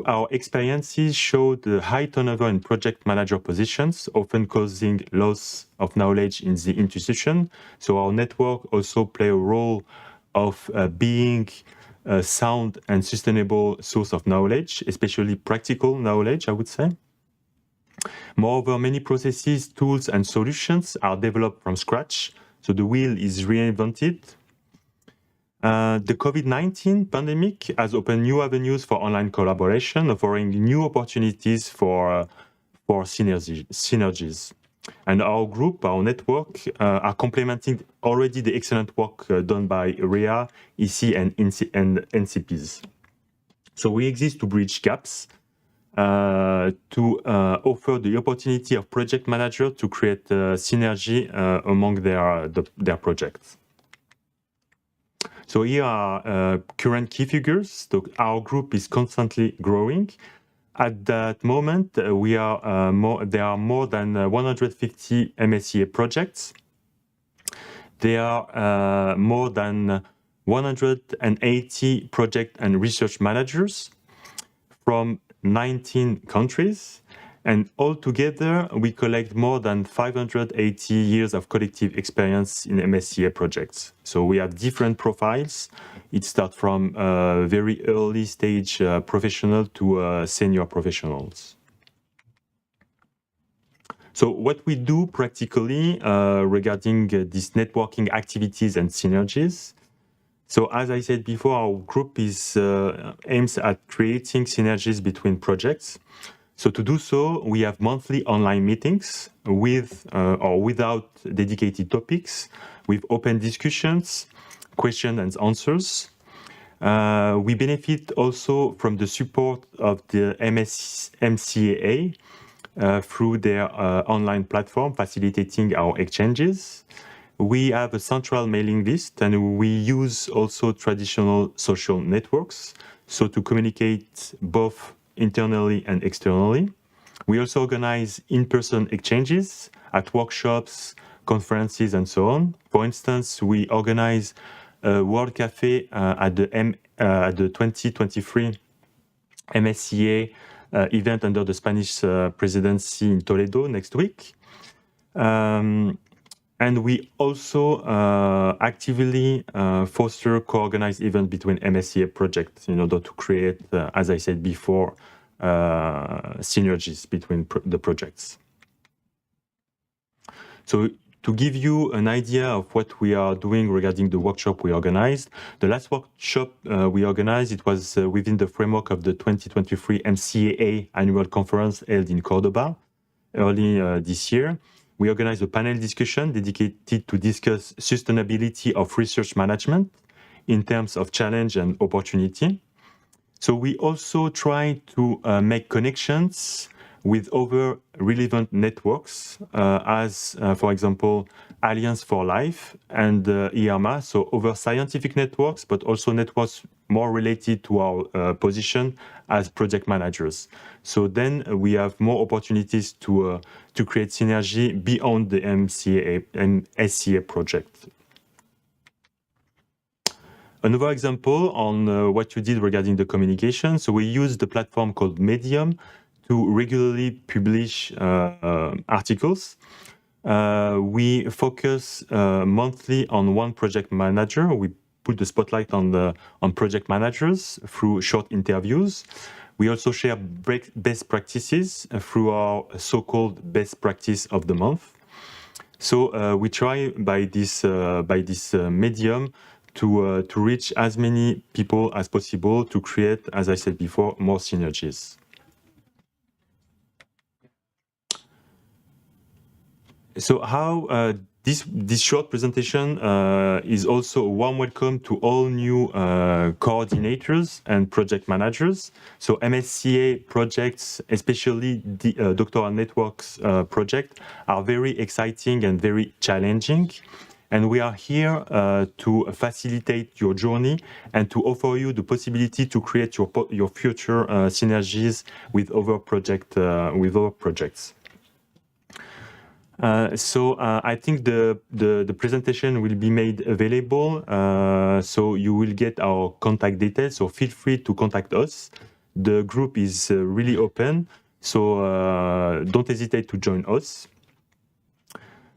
Our experiences show the high turnover in project manager positions, often causing loss of knowledge in the institution. So our network also play a role of being a sound and sustainable source of knowledge, especially practical knowledge, I would say. Moreover, many processes, tools, and solutions are developed from scratch, so the wheel is reinvented. The COVID-19 pandemic has opened new avenues for online collaboration, offering new opportunities for synergies. And our group, our network, are complementing already the excellent work done by REA, EC, and NCPs. So we exist to bridge gaps, to offer the opportunity of project managers to create synergy among their projects. So here are current key figures. So our group is constantly growing. At that moment, there are more than 150 MSCA projects. There are more than 180 project and research managers from 19 countries. And altogether, we collect more than 580 years of collective experience in MSCA projects. So we have different profiles. It starts from very early stage professional to senior professionals. So what we do practically regarding these networking activities and synergies. So as I said before, our group aims at creating synergies between projects. So to do so, we have monthly online meetings with or without dedicated topics, with open discussions, questions and answers. We benefit also from the support of the MSCA through their online platform, facilitating our exchanges. We have a central mailing list, and we use also traditional social networks, so to communicate both internally and externally. We also organize in-person exchanges at workshops, conferences, and so on. For instance, we organize a World Cafe at the 2023 MSCA event under the Spanish presidency in Toledo next week. And we also actively foster co-organized events between MSCA projects in order to create, as I said before, synergies between the projects. So to give you an idea of what we are doing regarding the workshop we organized, the last workshop we organized, it was within the framework of the 2023 MSCA annual conference held in Cordoba early this year. We organized a panel discussion dedicated to discuss sustainability of research management in terms of challenge and opportunity. So we also try to make connections with other relevant networks, as, for example, Alliance for Life and IRMA, so other scientific networks, but also networks more related to our position as project managers. So then we have more opportunities to create synergy beyond the MSCA project. Another example on what you did regarding the communication. So we use the platform called Medium to regularly publish articles. We focus monthly on one project manager. We put the spotlight on project managers through short interviews. We also share best practices through our so-called best practice of the month. So we try by this medium to reach as many people as possible to create, as I said before, more synergies. So how this short presentation is also a warm welcome to all new coordinators and project managers. So MSCA projects, especially the Doctoral Networks project, are very exciting and very challenging. And we are here to facilitate your journey and to offer you the possibility to create your future synergies with other projects. So I think the presentation will be made available, so you will get our contact details, so feel free to contact us. The group is really open, so don't hesitate to join us.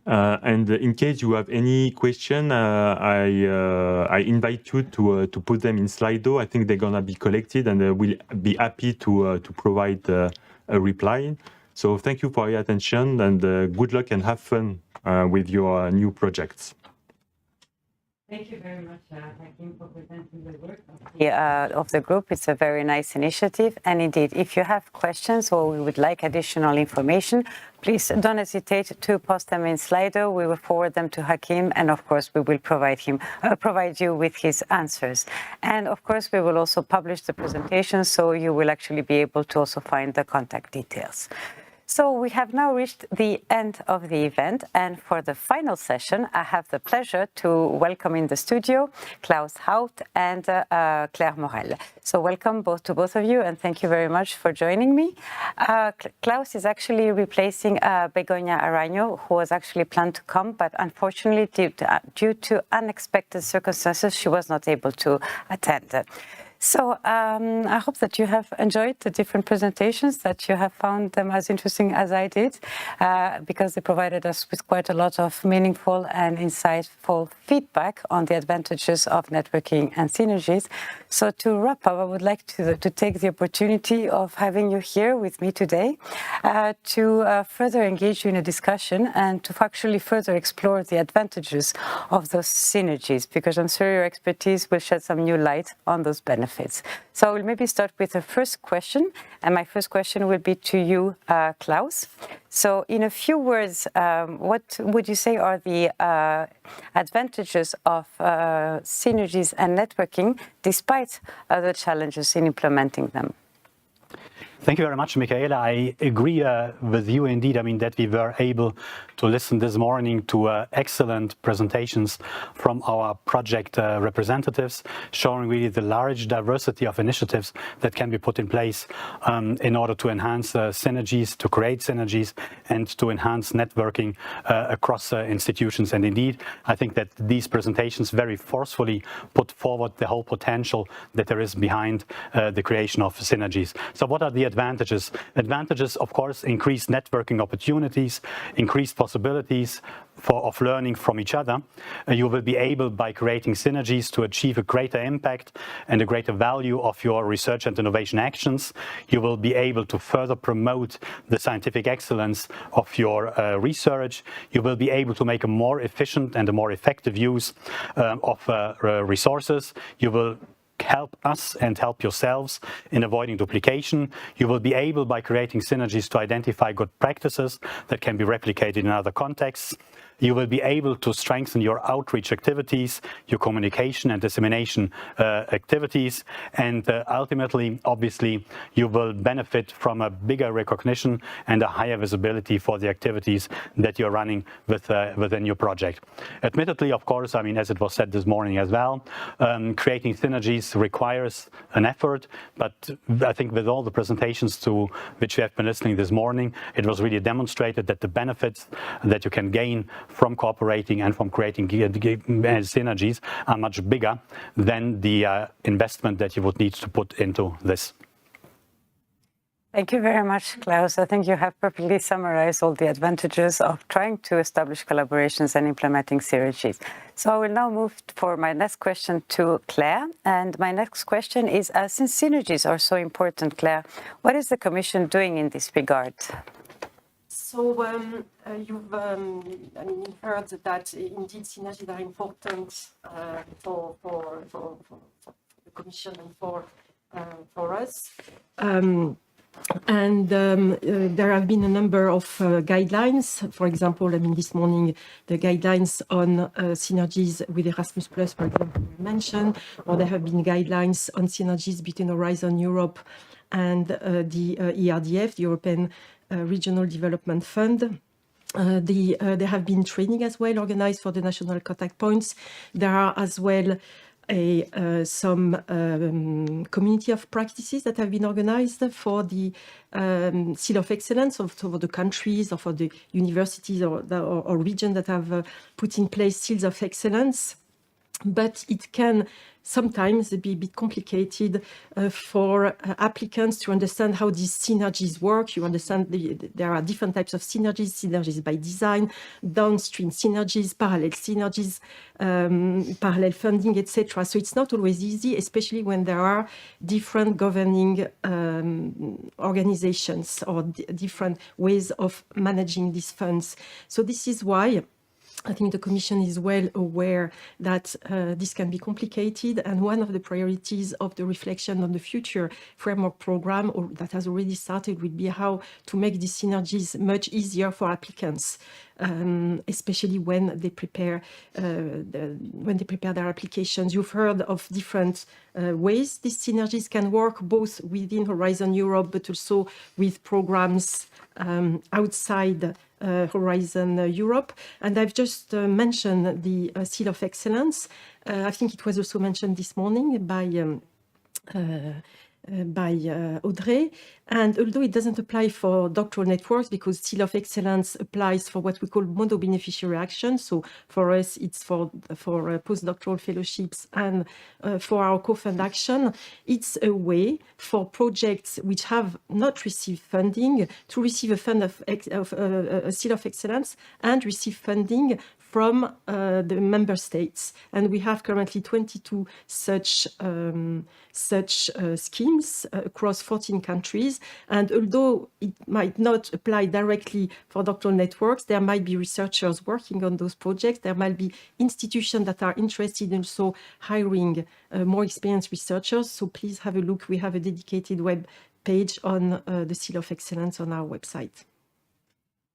And in case you have any question, I invite you to put them in Slido. I think they're gonna be collected, and we'll be happy to provide a reply. So thank you for your attention, and good luck and have fun with your new projects. Thank you very much, Hakim, for presenting the work of the group. It's a very nice initiative. And indeed, if you have questions or we would like additional information, please don't hesitate to post them in Slido. We will forward them to Hakim, and of course, we will provide you with his answers. And of course, we will also publish the presentation, so you will actually be able to also find the contact details. So we have now reached the end of the event, and for the final session, I have the pleasure to welcome in the studio Klaus Haupt and Claire Morel. So welcome to both of you, and thank you very much for joining me. Klaus is actually replacing Begoña Araño, who was actually planned to come, but unfortunately, due to unexpected circumstances, she was not able to attend. So I hope that you have enjoyed the different presentations, that you have found them as interesting as I did, because they provided us with quite a lot of meaningful and insightful feedback on the advantages of networking and synergies. So to wrap up, I would like to take the opportunity of having you here with me today to further engage you in a discussion and to actually further explore the advantages of those synergies, because I'm sure your expertise will shed some new light on those benefits. So I will maybe start with the first question, and my first question will be to you, Klaus. So in a few words, what would you say are the advantages of synergies and networking despite the challenges in implementing them? Thank you very much, Michaela. I agree with you indeed. I mean, that we were able to listen this morning to excellent presentations from our project representatives, showing really the large diversity of initiatives that can be put in place in order to enhance synergies, to create synergies, and to enhance networking across institutions. And indeed, I think that these presentations very forcefully put forward the whole potential that there is behind the creation of synergies. So what are the advantages? Advantages, of course, increased networking opportunities, increased possibilities of learning from each other. You will be able, by creating synergies, to achieve a greater impact and a greater value of your research and innovation actions. You will be able to further promote the scientific excellence of your research. You will be able to make a more efficient and a more effective use of resources. You will help us and help yourselves in avoiding duplication. You will be able, by creating synergies, to identify good practices that can be replicated in other contexts. you will be able to strengthen your outreach activities, your communication and dissemination activities, and ultimately, obviously, you will benefit from a bigger recognition and a higher visibility for the activities that you're running within your project. Admittedly, of course, I mean, as it was said this morning as well, creating synergies requires an effort, but I think with all the presentations to which we have been listening this morning, it was really demonstrated that the benefits that you can gain from cooperating and from creating synergies are much bigger than the investment that you would need to put into this. Thank you very much, Klaus. I think you have perfectly summarized all the advantages of trying to establish collaborations and implementing synergies. So I will now move for my next question to Claire. And my next question is, since synergies are so important, Claire, what is the Commission doing in this regard? So you've heard that indeed synergies are important for the Commission and for us. And there have been a number of guidelines. For example, this morning, the guidelines on synergies with Erasmus+, for example, mentioned, or there have been guidelines on synergies between Horizon Europe and the ERDF, the European Regional Development Fund. There have been training as well organized for the national contact points. There are as well some community of practices that have been organized for the Seal of Excellence for the countries or for the universities or regions that have put in place Seals of Excellence. But it can sometimes be a bit complicated for applicants to understand how these synergies work. You understand there are different types of synergies by design, downstream synergies, parallel synergies, parallel funding, etc. So it's not always easy, especially when there are different governing organizations or different ways of managing these funds. So this is why I think the Commission is well aware that this can be complicated, and one of the priorities of the reflection on the future framework program that has already started would be how to make these synergies much easier for applicants, especially when they prepare their applications. You've heard of different ways these synergies can work, both within Horizon Europe, but also with programs outside Horizon Europe. And I've just mentioned the Seal of Excellence. I think it was also mentioned this morning by Audrey. And although it doesn't apply for doctoral networks, because Seal of Excellence applies for what we call mono-beneficiary action. So for us, it's for postdoctoral fellowships and for our co-fund action. It's a way for projects which have not received funding to receive a fund a Seal of Excellence and receive funding from the member states. And we have currently 22 such schemes across 14 countries. And although it might not apply directly for doctoral networks, there might be researchers working on those projects. There might be institutions that are interested in also hiring more experienced researchers. So please have a look. We have a dedicated web page on the Seal of Excellence on our website.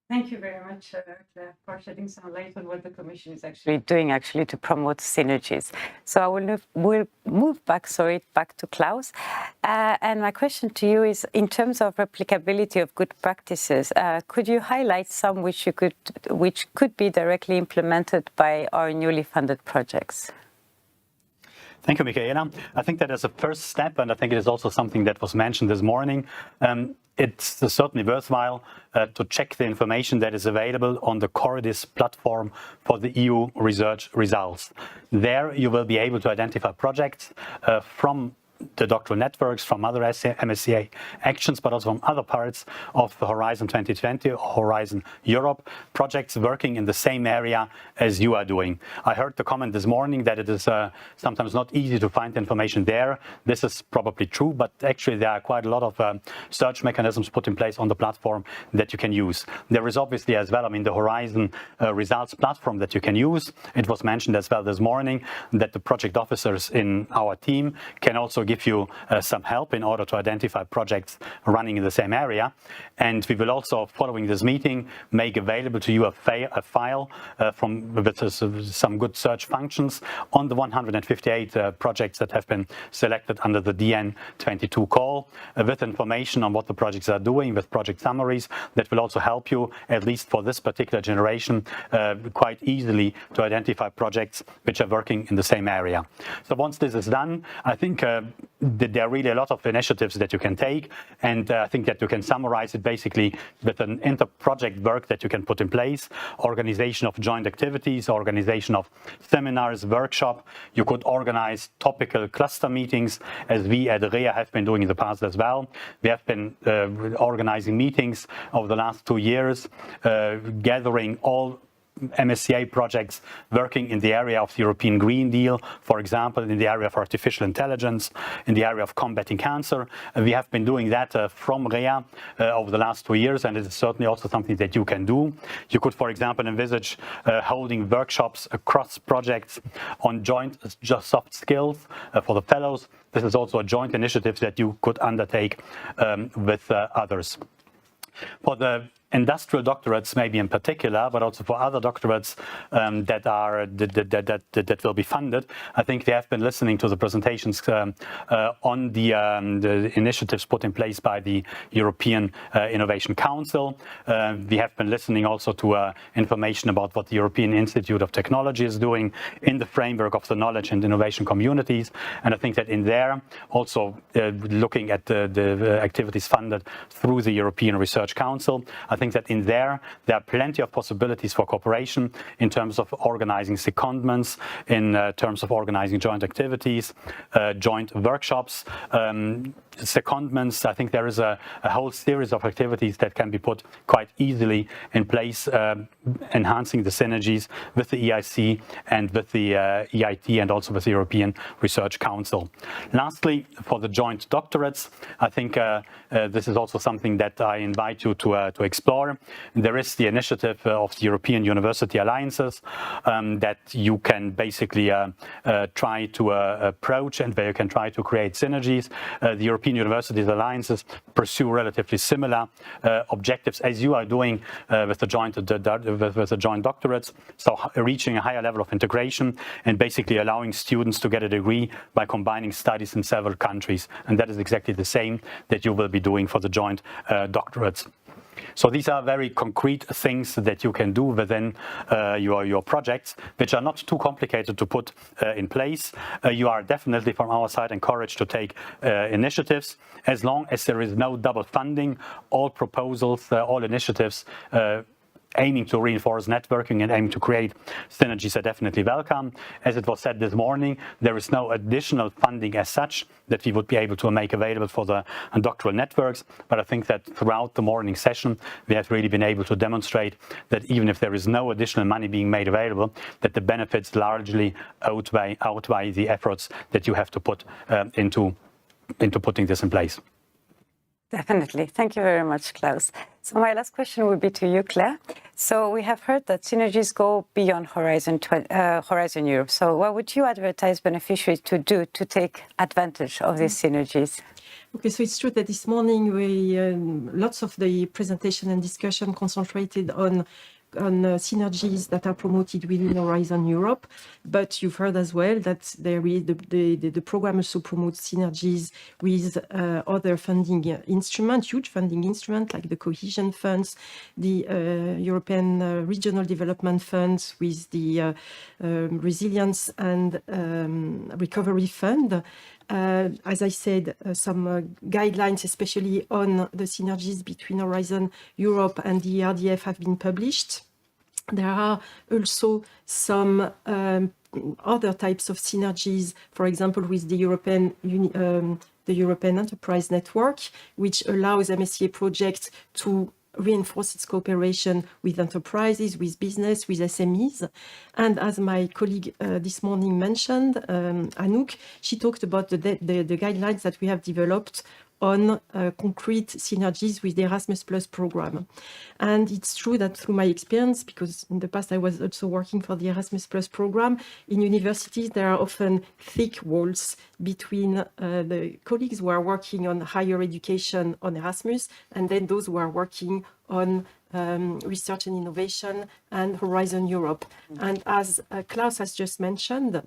Thank you very much, Claire, for shedding some light on what the Commission is actually doing to promote synergies. So I will move back to Klaus. And my question to you is, in terms of replicability of good practices, could you highlight some which could be directly implemented by our newly funded projects? Thank you, Michaela. I think that as a first step, and I think it is also something that was mentioned this morning, it's certainly worthwhile to check the information that is available on the Corridis platform for the EU research results. There you will be able to identify projects from the doctoral networks, from other MSCA actions, but also from other parts of the Horizon 2020 or Horizon Europe projects working in the same area as you are doing. I heard the comment this morning that it is sometimes not easy to find information there. This is probably true, but actually there are quite a lot of search mechanisms put in place on the platform that you can use. There is obviously as well, the Horizon results platform that you can use. It was mentioned as well this morning that the project officers in our team can also give you some help in order to identify projects running in the same area. And we will also, following this meeting, make available to you a file with some good search functions on the 158 projects that have been selected under the DN22 call, with information on what the projects are doing, with project summaries that will also help you, at least for this particular generation, quite easily to identify projects which are working in the same area. So once this is done, I think that there are really a lot of initiatives that you can take, and I think that you can summarize it basically with an inter-project work that you can put in place, organization of joint activities, organization of seminars, workshop. You could organize topical cluster meetings, as we at REA have been doing in the past as well. We have been organizing meetings over the last 2 years, gathering all MSCA projects working in the area of the European Green Deal, for example, in the area of artificial intelligence, in the area of combating cancer. We have been doing that from REA over the last 2 years, and it is certainly also something that you can do. You could, for example, envisage holding workshops across projects on joint soft skills for the fellows. This is also a joint initiative that you could undertake with others. For the industrial doctorates, maybe in particular, but also for other doctorates that will be funded, I think they have been listening to the presentations on the initiatives put in place by the European Innovation Council. We have been listening also to information about what the European Institute of Technology is doing in the framework of the knowledge and innovation communities. And I think that in there, also looking at the activities funded through the European Research Council, I think that in there are plenty of possibilities for cooperation in terms of organizing secondments, in terms of organizing joint activities, joint workshops, secondments. I think there is a whole series of activities that can be put quite easily in place, enhancing the synergies with the EIC and with the EIT and also with the European Research Council. Lastly, for the joint doctorates, I think this is also something that I invite you to explore. There is the initiative of the European University Alliances that you can basically try to approach, and where you can try to create synergies. The European Universities Alliances pursue relatively similar objectives as you are doing with the joint doctorates, so reaching a higher level of integration and basically allowing students to get a degree by combining studies in several countries. And that is exactly the same that you will be doing for the joint doctorates. So these are very concrete things that you can do within your projects, which are not too complicated to put in place. You are definitely, from our side, encouraged to take initiatives, as long as there is no double funding. All proposals, all initiatives aiming to reinforce networking and aiming to create synergies are definitely welcome. As it was said this morning, there is no additional funding as such that we would be able to make available for the doctoral networks. But I think that throughout the morning session, we have really been able to demonstrate that even if there is no additional money being made available, that the benefits largely outweigh the efforts that you have to put into putting this in place. Definitely. Thank you very much, Klaus. So my last question would be to you, Claire. So we have heard that synergies go beyond Horizon Europe. So what would you advise beneficiaries to do to take advantage of these synergies? Okay, so it's true that this morning lots of the presentation and discussion concentrated on synergies that are promoted within Horizon Europe, but you've heard as well that there is the program also promotes synergies with other funding instruments, huge funding instruments like the cohesion funds, the European Regional Development Funds, with the Resilience and Recovery Fund. As I said, some guidelines, especially on the synergies between Horizon Europe and the ERDF, have been published. There are also some other types of synergies, for example, with the European Enterprise Network, which allows MSCA projects to reinforce its cooperation with enterprises, with business, with SMEs. And as my colleague this morning mentioned, Anouk, she talked about the guidelines that we have developed on concrete synergies with the Erasmus Plus program. And it's true that through my experience, because in the past I was also working for the Erasmus Plus program, in universities there are often thick walls between the colleagues who are working on higher education on Erasmus and then those who are working on research and innovation and Horizon Europe. And as Klaus has just mentioned,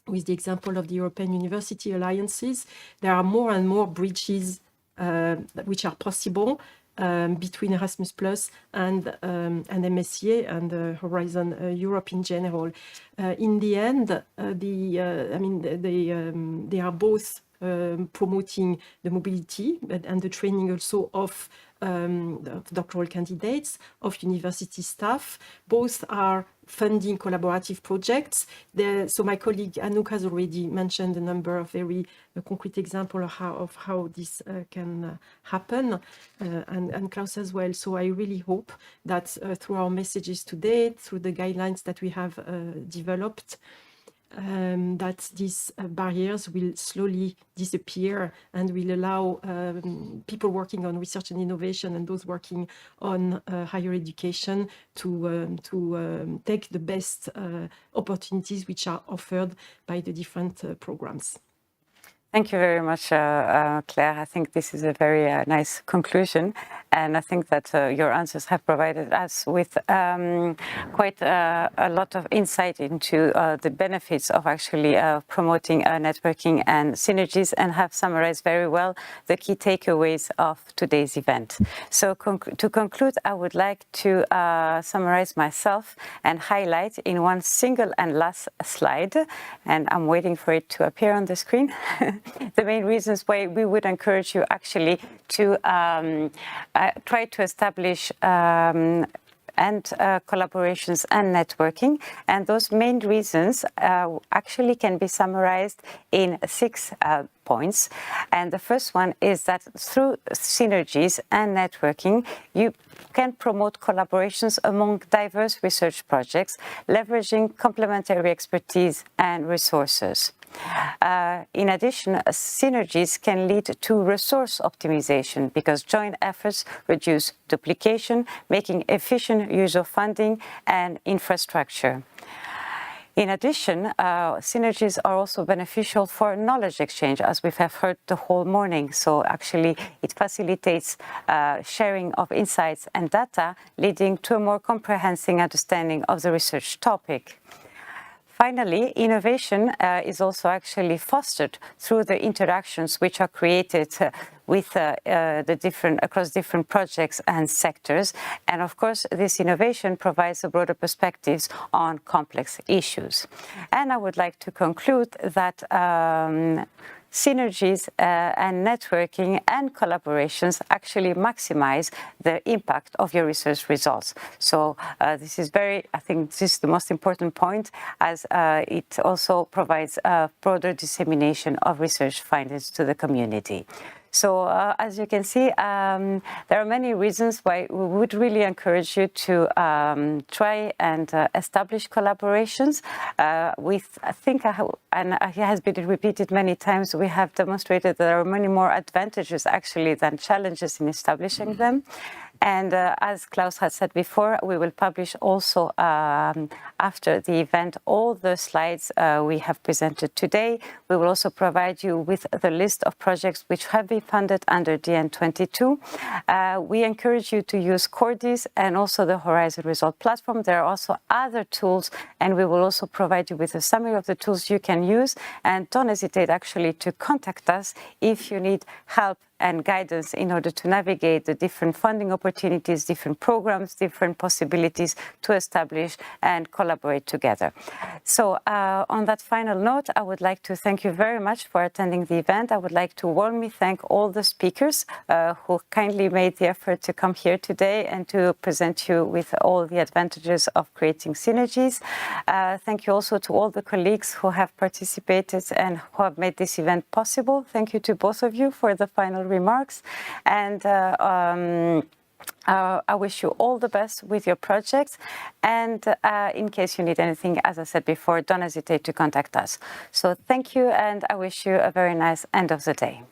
with the example of the European University Alliances, there are more and more bridges which are possible between Erasmus Plus and MSCA and Horizon Europe in general. In the end, they are both promoting the mobility and the training also of doctoral candidates, of university staff. Both are funding collaborative projects. So my colleague Anouk has already mentioned a number of very concrete examples of how this can happen, and Klaus as well. So I really hope that through our messages today, through the guidelines that we have developed, that these barriers will slowly disappear and will allow people working on research and innovation and those working on higher education to take the best opportunities which are offered by the different programs. Thank you very much, Claire. I think this is a very nice conclusion. And I think that your answers have provided us with quite a lot of insight into the benefits of actually promoting networking and synergies, and have summarized very well the key takeaways of today's event. So to conclude, I would like to summarize myself and highlight in one single and last slide, and I'm waiting for it to appear on the screen, the main reasons why we would encourage you actually to try to establish collaborations and networking. And those main reasons actually can be summarized in 6 points. And the first one is that through synergies and networking, you can promote collaborations among diverse research projects, leveraging complementary expertise and resources. In addition, synergies can lead to resource optimization because joint efforts reduce duplication, making efficient use of funding and infrastructure. In addition, synergies are also beneficial for knowledge exchange, as we have heard the whole morning. So actually, it facilitates sharing of insights and data, leading to a more comprehensive understanding of the research topic. Finally, innovation is also actually fostered through the interactions which are created with across different projects and sectors. And of course, this innovation provides a broader perspectives on complex issues. And I would like to conclude that synergies and networking and collaborations actually maximize the impact of your research results. So this is I think this is the most important point, as it also provides a broader dissemination of research findings to the community. So as you can see, there are many reasons why we would really encourage you to try and establish collaborations. I think, and it has been repeated many times, we have demonstrated that there are many more advantages actually than challenges in establishing them. And as Klaus had said before, we will publish also after the event all the slides we have presented today. We will also provide you with the list of projects which have been funded under DN22. We encourage you to use Cordis and also the Horizon Result platform. There are also other tools, and we will also provide you with a summary of the tools you can use. And don't hesitate actually to contact us if you need help and guidance in order to navigate the different funding opportunities, different programs, different possibilities to establish and collaborate together. So on that final note, I would like to thank you very much for attending the event. I would like to warmly thank all the speakers who kindly made the effort to come here today and to present you with all the advantages of creating synergies. Thank you also to all the colleagues who have participated and who have made this event possible. Thank you to both of you for the final remarks, and I wish you all the best with your projects, and in case you need anything, as I said before, don't hesitate to contact us. So thank you, and I wish you a very nice end of the day.